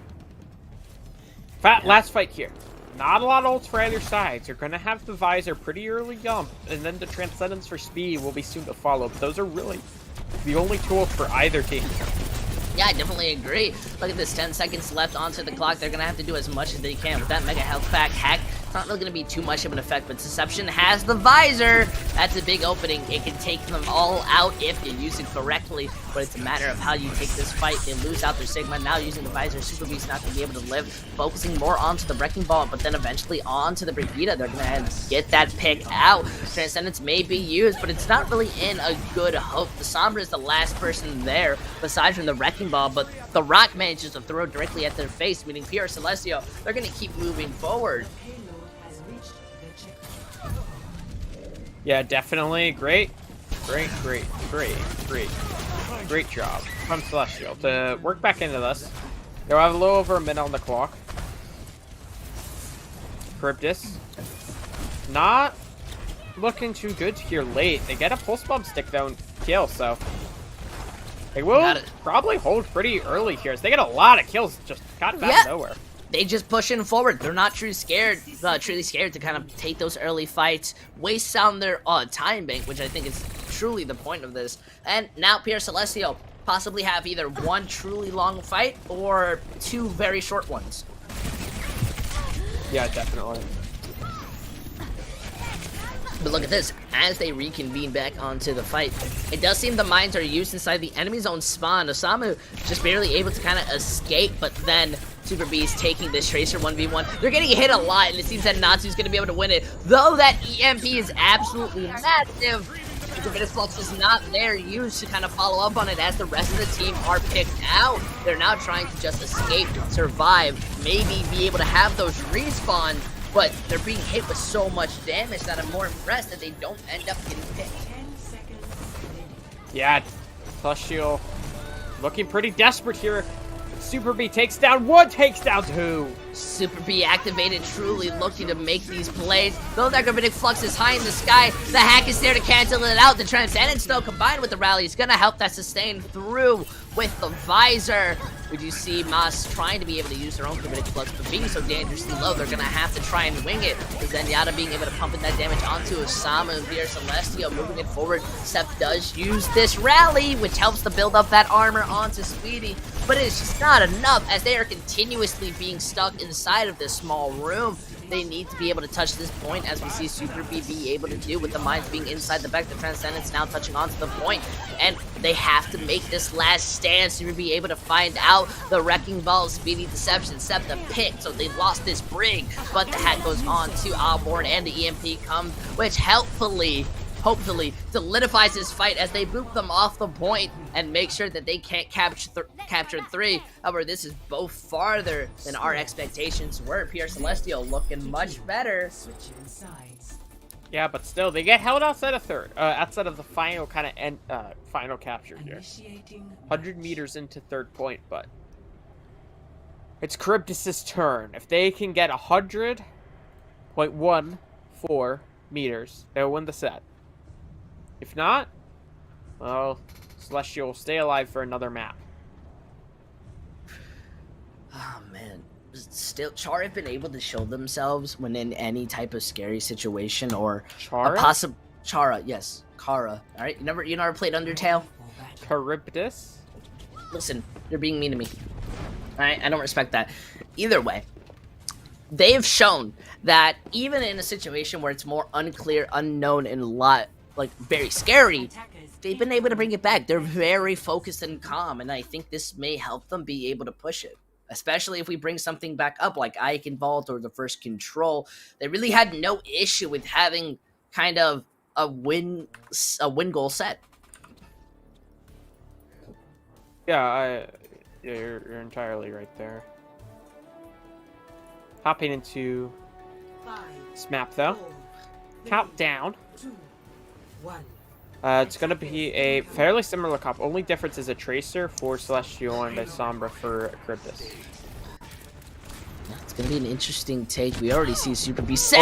Last fight here. Not a lot of ults for either sides. You're going to have the Visor pretty early jump, and then the Transcendence for speed will be soon to follow. But those are really the only tools for either team. Yeah, I definitely agree. Look at this, 10 seconds left onto the clock. They're going to have to do as much as they can with that Mega Health Pack hack. It's not really going to be too much of an effect, but Deception has the Visor. That's a big opening. It can take them all out if you use it correctly, but it's a matter of how you take this fight. They lose out their Sigma. Now using the Visor, Super B's not going to be able to live, focusing more onto the Wrecking Ball, but then eventually onto the Brigida. They're going to get that pick out. Transcendence may be used, but it's not really in a good hope. The Sombra is the last person there, besides from the Wrecking Ball, but the Rock manages to throw directly at their face, meaning Pierre Celestial, they're going to keep moving forward. Yeah, definitely. Great job from Celestial to work back into this. They'll have a little over a minute on the clock. Cryptus not looking too good here late. They get a pulse bomb stick though and kill, so they will probably hold pretty early here. So they get a lot of kills just kind of out of nowhere. They just pushing forward. They're not truly scared to kind of take those early fights, waste on their time bank, which I think is truly the point of this. And now Pierre Celestial possibly have either one truly long fight or two very short ones. Yeah, definitely. But look at this. as they reconvene back onto the fight. It does seem the mines are used inside the enemy's own spawn. Osamu just barely able to kind of escape, but then Super B is taking this Tracer 1v1. They're getting hit a lot, and it seems that Natsu's going to be able to win it. Though that EMP is absolutely massive, the Flux is not there used to kind of follow up on it as the rest of the team are picked out. They're now trying to just escape, survive, maybe be able to have those respawns, but they're being hit with so much damage that I'm more impressed that they don't end up getting picked. Yeah, Celestial looking pretty desperate here. Super B takes down one, takes down two. Super B activated, truly looking to make these plays. Though that Gravitic Flux is high in the sky, the hack is there to cancel it out. The Transcendence, though, combined with the rally, is going to help that sustain through with the Visor. We do see Mas trying to be able to use their own Gravitic Flux, but being so dangerously low, they're going to have to try and wing it. With Zenyatta being able to pump in that damage onto Osamu and Pierre Celestial, moving it forward. Sep does use this rally, which helps to build up that armor onto Speedy, but it's just not enough as they are continuously being stuck inside of this small room. They need to be able to touch this point, as we see Super B be able to do with the mines being inside the back. The Transcendence now touching onto the point, and they have to make this last stand. Super B able to find out the Wrecking Ball, Speedy Deception, Sep the pick, so they lost this brig, but the hack goes on to Alborn, and the EMP comes, which hopefully solidifies this fight as they boot them off the point and make sure that they can't capture three. However, this is both farther than our expectations were. Pierre Celestial looking much better. Yeah, but still, they get held outside of outside of the final kind of final capture here. 100 meters into third point, but it's Charybdis' turn. If they can get 100.14 meters, they'll win the set. If not, well, Celestial will stay alive for another map. Oh man, still Char have been able to show themselves when in any type of scary situation or Chara? a possible Chara, yes, Kara. All right, you never played Undertale? Charybdis? Listen, you're being mean to me. All right, I don't respect that. Either way, they have shown that even in a situation where it's more unclear, unknown, and a lot like very scary, they've been able to bring it back. They're very focused and calm, and I think this may help them be able to push it. Especially if we bring something back up like Icon Vault or the first Control. They really had no issue with having kind of a win goal set. Yeah, you're entirely right there. Hopping into this map though. Countdown. It's going to be a fairly similar comp. Only difference is a Tracer for Celestial and a Sombra for Charybdis. It's going to be an interesting take. We already see Super B set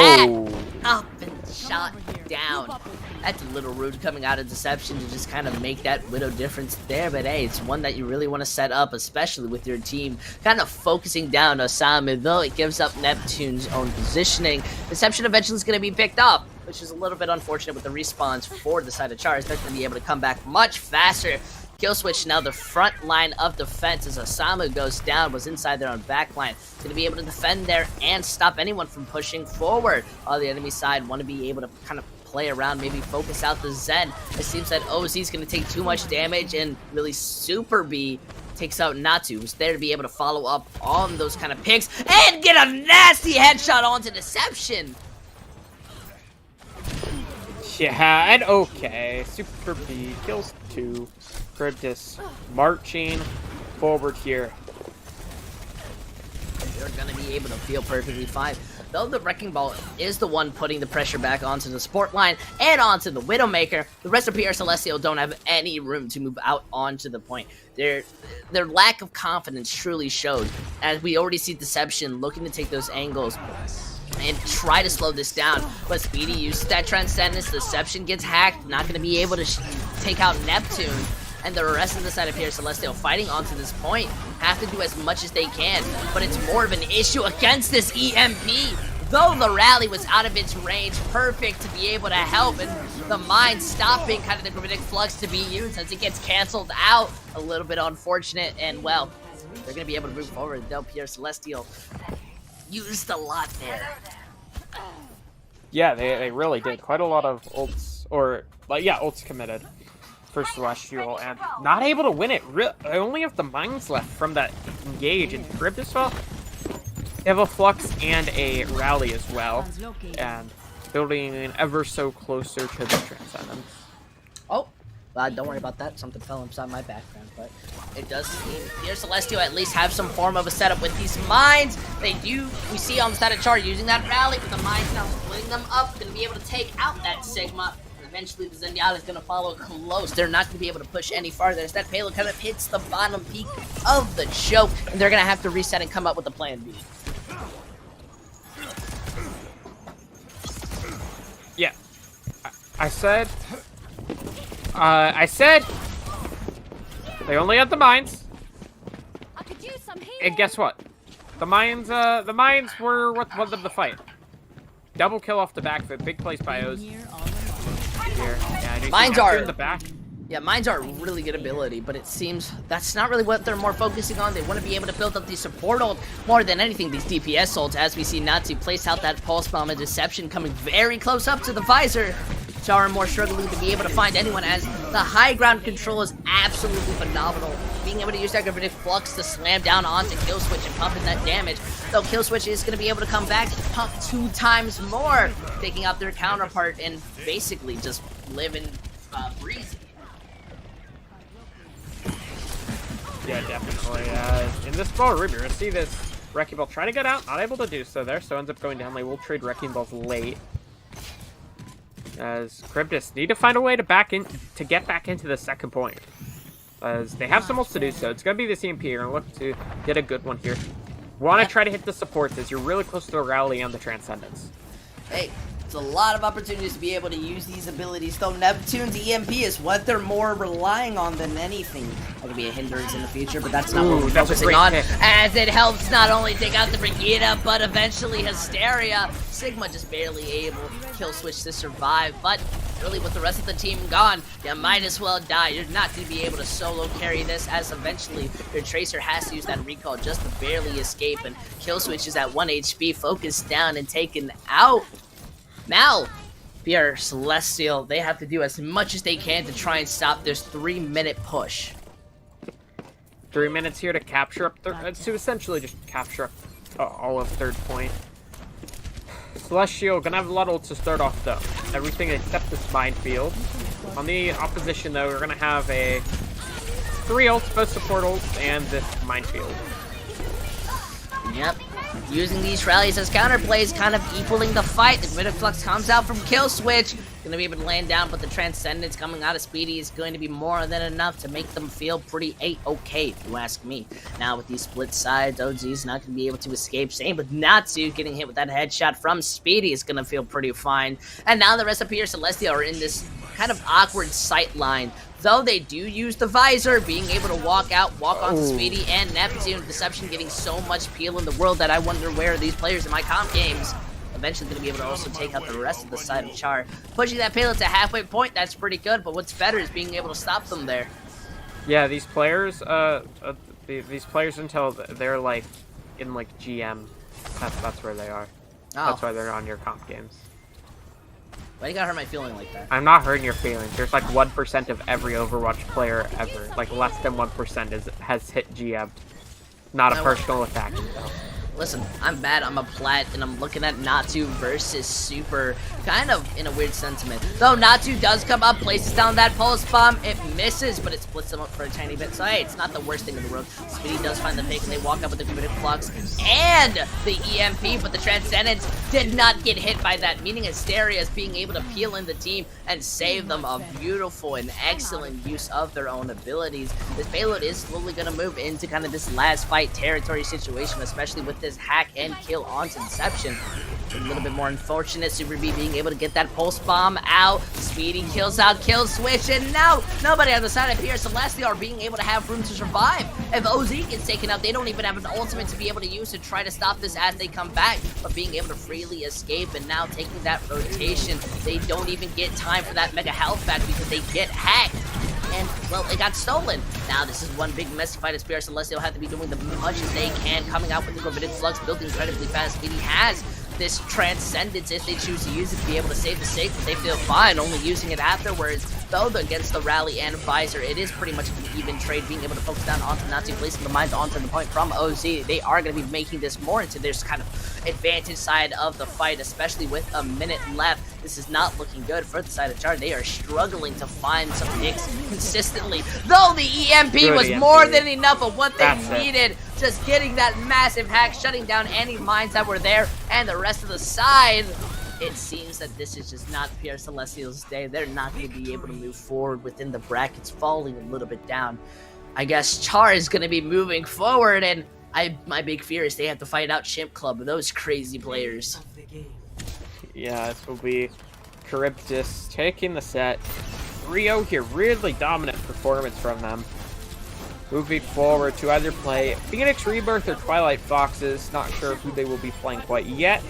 up and shot down. That's a little rude coming out of Deception to just kind of make that Widow difference there. But hey, it's one that you really want to set up, especially with your team kind of focusing down Osamu, though it gives up Neptune's own positioning. Deception eventually is going to be picked up, which is a little bit unfortunate with the respawns for the side of Char. They're going to be able to come back much faster. Kill switch now the front line of defense as Osamu goes down, was inside their own back line. Going to be able to defend there and stop anyone from pushing forward. On the enemy side, want to be able to kind of play around, maybe focus out the Zen. It seems that OZ is going to take too much damage, and really Super B takes out Natsu, who's there to be able to follow up on those kind of picks and get a nasty headshot onto Deception. Yeah, and okay. Super B kills 2. Charybdis marching forward here. They're going to be able to feel perfectly fine. Though the Wrecking Ball is the one putting the pressure back onto the support line and onto the Widowmaker, the rest of PR Celestial don't have any room to move out onto the point. Their lack of confidence truly showed, as we already see Deception looking to take those angles and try to slow this down, but Speedy uses that Transcendence. Deception gets hacked, not going to be able to take out Neptune, and the rest of the side of here, Celestial fighting onto this point, have to do as much as they can, but it's more of an issue against this EMP. Though the rally was out of its range, perfect to be able to help, and the mine stopping kind of the Gravitic Flux to be used as it gets canceled out. A little bit unfortunate, and well, they're going to be able to move forward. Though Pierre Celestial used a lot there. Yeah, they really did. Quite a lot of ults ults. Or, like, yeah, ults committed for Celestial, and not able to win it. I only have the mines left from that engage, and Cryptus, well, they have a Flux and a Rally as well, and building ever so closer to the Transcendence. Oh, don't worry about that. Something fell inside my background, but it does seem here Celestial at least have some form of a setup with these mines. We see on the static chart using that Rally, but the mines now splitting them up, going to be able to take out that Sigma. Eventually, the Zenyatta is going to follow close. They're not going to be able to push any farther as that payload kind of hits the bottom peak of the choke, and they're going to have to reset and come up with a plan B. Yeah, I said they only had the mines. And guess what? The mines were what won them the fight. Double kill off the back of it. Big place by Oz. Yeah, mines are in the back. Yeah, mines are a really good ability, but it seems that's not really what they're more focusing on. They want to be able to build up the support ult more than anything, these DPS ults, as we see Natsu place out that pulse bomb and Deception coming very close up to the visor. Chara more struggling to be able to find anyone, as the high ground control is absolutely phenomenal. Being able to use that Gravitic Flux to slam down onto Killswitch and pumping that damage. Though Killswitch is going to be able to come back and pump 2 times more, taking out their counterpart and basically just living breezy. Yeah, definitely. In this ball, Ruby, we're going to see this Wrecking Ball trying to get out, not able to do so there, so ends up going down. They will trade Wrecking Balls late. As Cryptus need to find a way to get back into the second point. As they have some ults to do so. It's going to be the CMP. You're going to look to get a good one here. Want to try to hit the supports as you're really close to the Rally on the Transcendence. Hey, it's a lot of opportunities to be able to use these abilities, though Neptune's EMP is what they're more relying on than anything. That could be a hindrance in the future, but that's not what we're focusing on, as it helps not only take out the Brigida, but eventually Hysteria. Sigma just barely able to kill switch to survive, but really with the rest of the team gone, you might as well die. You're not going to be able to solo carry this, as eventually your Tracer has to use that recall just to barely escape, and Killswitch is at 1 HP, focused down and taken out. Now, PR Celestial, they have to do as much as they can to try and stop this 3-minute push. 3 minutes here to capture up to essentially just capture up all of third point. Celestial gonna have a lot of ults to start off though. Everything except this minefield. On the opposition though, we're gonna have 3 ults, both support ults, and this minefield. Yep. Using these rallies as counterplays, kind of equaling the fight. The Gravitic Flux comes out from Killswitch. Gonna be able to land down, but the Transcendence coming out of Speedy is going to be more than enough to make them feel pretty A-okay, if you ask me. Now with these split sides, OG's not gonna be able to escape. Same with Natsu getting hit with that headshot from Speedy is gonna feel pretty fine. And now the rest of PR Celestial are in this kind of awkward sight line. Though they do use the visor, being able to walk onto Speedy and Neptune. Deception getting so much peel in the world that I wonder where are these players in my comp games. Eventually going to be able to also take out the rest of the side of Char. Pushing that payload to halfway point, that's pretty good, but what's better is being able to stop them there. Yeah, these players, until they're like in like GM, that's where they are. Oh. That's why they're on your comp games. Why you gotta hurt my feeling like that? I'm not hurting your feelings. There's like 1% of every Overwatch player ever. Like less than 1% has hit GM. Not a personal attack. Though. Listen, I'm bad, I'm a plat, and I'm looking at Natsu versus Super, kind of in a weird sentiment. Though Natsu does come up, places down that pulse bomb, it misses, but it splits them up for a tiny bit, so hey, it's not the worst thing in the world. Speedy does find the pick, and they walk up with the Gravitic Flux and the EMP, but the Transcendence did not get hit by that, meaning Hysteria is being able to peel in the team and save them a beautiful and excellent use of their own abilities. This payload is slowly going to move into kind of this last fight territory situation, especially with this hack and kill onto Deception. A little bit more unfortunate, Super B being able to get that pulse bomb out. Speedy kills out Killswitch, and now nobody on the side of PR Celestial are being able to have room to survive. If OZ gets taken out, they don't even have an ultimate to be able to use to try to stop this as they come back, but being able to freely escape and now taking that rotation, they don't even get time for that mega health back because they get hacked. And, well, it got stolen. Now, this is one big messy fight as PR Celestial have to be doing the much as they can, coming out with the Gravitic Flux, built incredibly fast. Speedy has this transcendence if they choose to use it to be able to save the stake, but they feel fine only using it afterwards. Though against the Rally and Visor, it is pretty much an even trade, being able to focus down onto Nazi, placing the mines onto the point from OZ. They are going to be making this more into this kind of advantage side of the fight, especially with a minute left. This is not looking good for the side of Char. They are struggling to find some picks consistently, though the EMP Good was EMP. more than enough of what they That's it. needed. Just getting that massive hack, shutting down any mines that were there, and the rest of the side. It seems that this is just not Pierre Celestial's day. They're not going to be able to move forward within the brackets, falling a little bit down. I guess Char is going to be moving forward, and my big fear is they have to fight out Chimp Club, those crazy players. Yeah, this will be Charybdis taking the set. 3-0 here, really dominant performance from them. Moving forward to either play Phoenix Rebirth or Twilight Foxes. Not sure who they will be playing quite yet.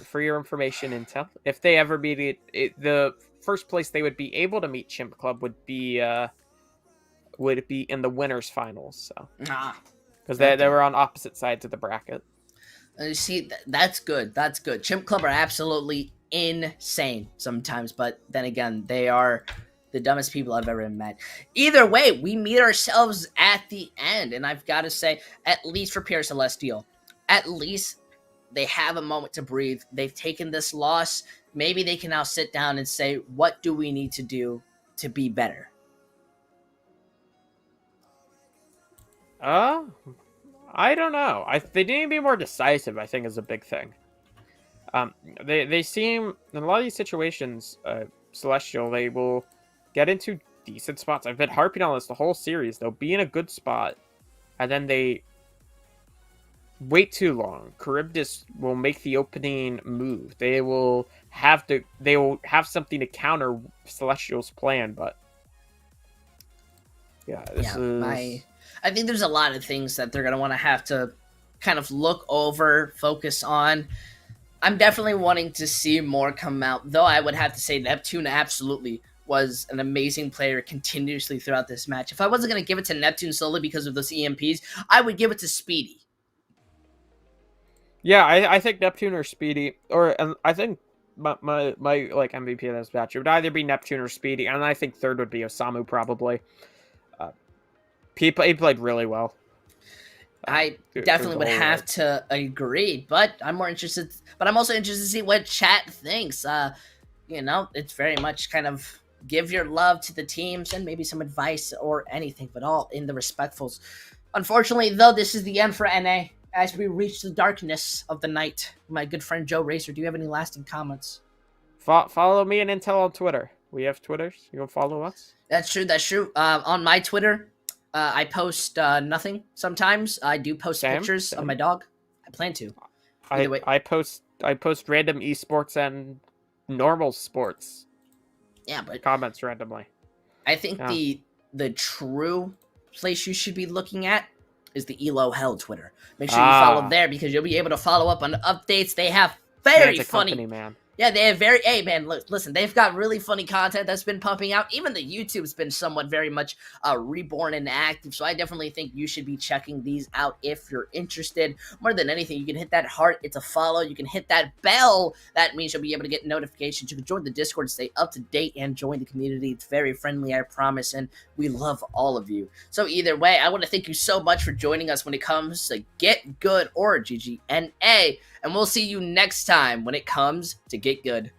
For your information, Intel, if they ever beat it, the first place they would be able to meet Chimp Club would be in the winners finals. So, because they were on opposite sides of the bracket. You see, that's good. That's good. Chimp Club are absolutely insane sometimes, but then again, they are the dumbest people I've ever met. Either way, we meet ourselves at the end, and I've got to say, at least for Pierre Celestial, at least they have a moment to breathe. They've taken this loss. Maybe they can now sit down and say, what do we need to do to be better? I don't know. They need to be more decisive, I think, is a big thing. They seem, in a lot of these situations, Celestial, they will get into decent spots. I've been harping on this the whole series. They'll be in a good spot, and then they wait too long. Charybdis will make the opening move. They will have something to counter Celestial's plan, but yeah, I think there's a lot of things that they're going to want to have to kind of look over, focus on. I'm definitely wanting to see more come out, though I would have to say Neptune absolutely was an amazing player continuously throughout this match. If I wasn't going to give it to Neptune solely because of those EMPs, I would give it to Speedy. Yeah, I think Neptune or Speedy, I think my like MVP of this match, it would either be Neptune or Speedy, and I think third would be Osamu probably. He played really well. I definitely would have to agree, but I'm also interested to see what chat thinks. It's very much kind of give your love to the teams and maybe some advice or anything, but all in the respectfuls. Unfortunately, though, this is the end for NA. As we reach the darkness of the night, my good friend Joe Racer, do you have any lasting comments? Follow me and Intel on Twitter. We have Twitters. You can follow us. That's true. On my Twitter, I post nothing sometimes. I do post pictures of my dog. I plan to. I post random esports and normal sports. Yeah, but comments randomly. I think the true place you should be looking at is the Elo Hell Twitter. Make sure you follow there because you'll be able to follow up on updates. They have very funny, company, man. Yeah, they have hey man, listen, they've got really funny content that's been pumping out. Even the YouTube's been somewhat very much reborn and active, so I definitely think you should be checking these out if you're interested. More than anything, you can hit that heart, it's a follow, you can hit that bell, that means you'll be able to get notifications. You can join the Discord, stay up to date, and join the community. It's very friendly, I promise, and we love all of you. So either way, I want to thank you so much for joining us when it comes to Get Good or GGNA, and we'll see you next time when it comes to Get Good.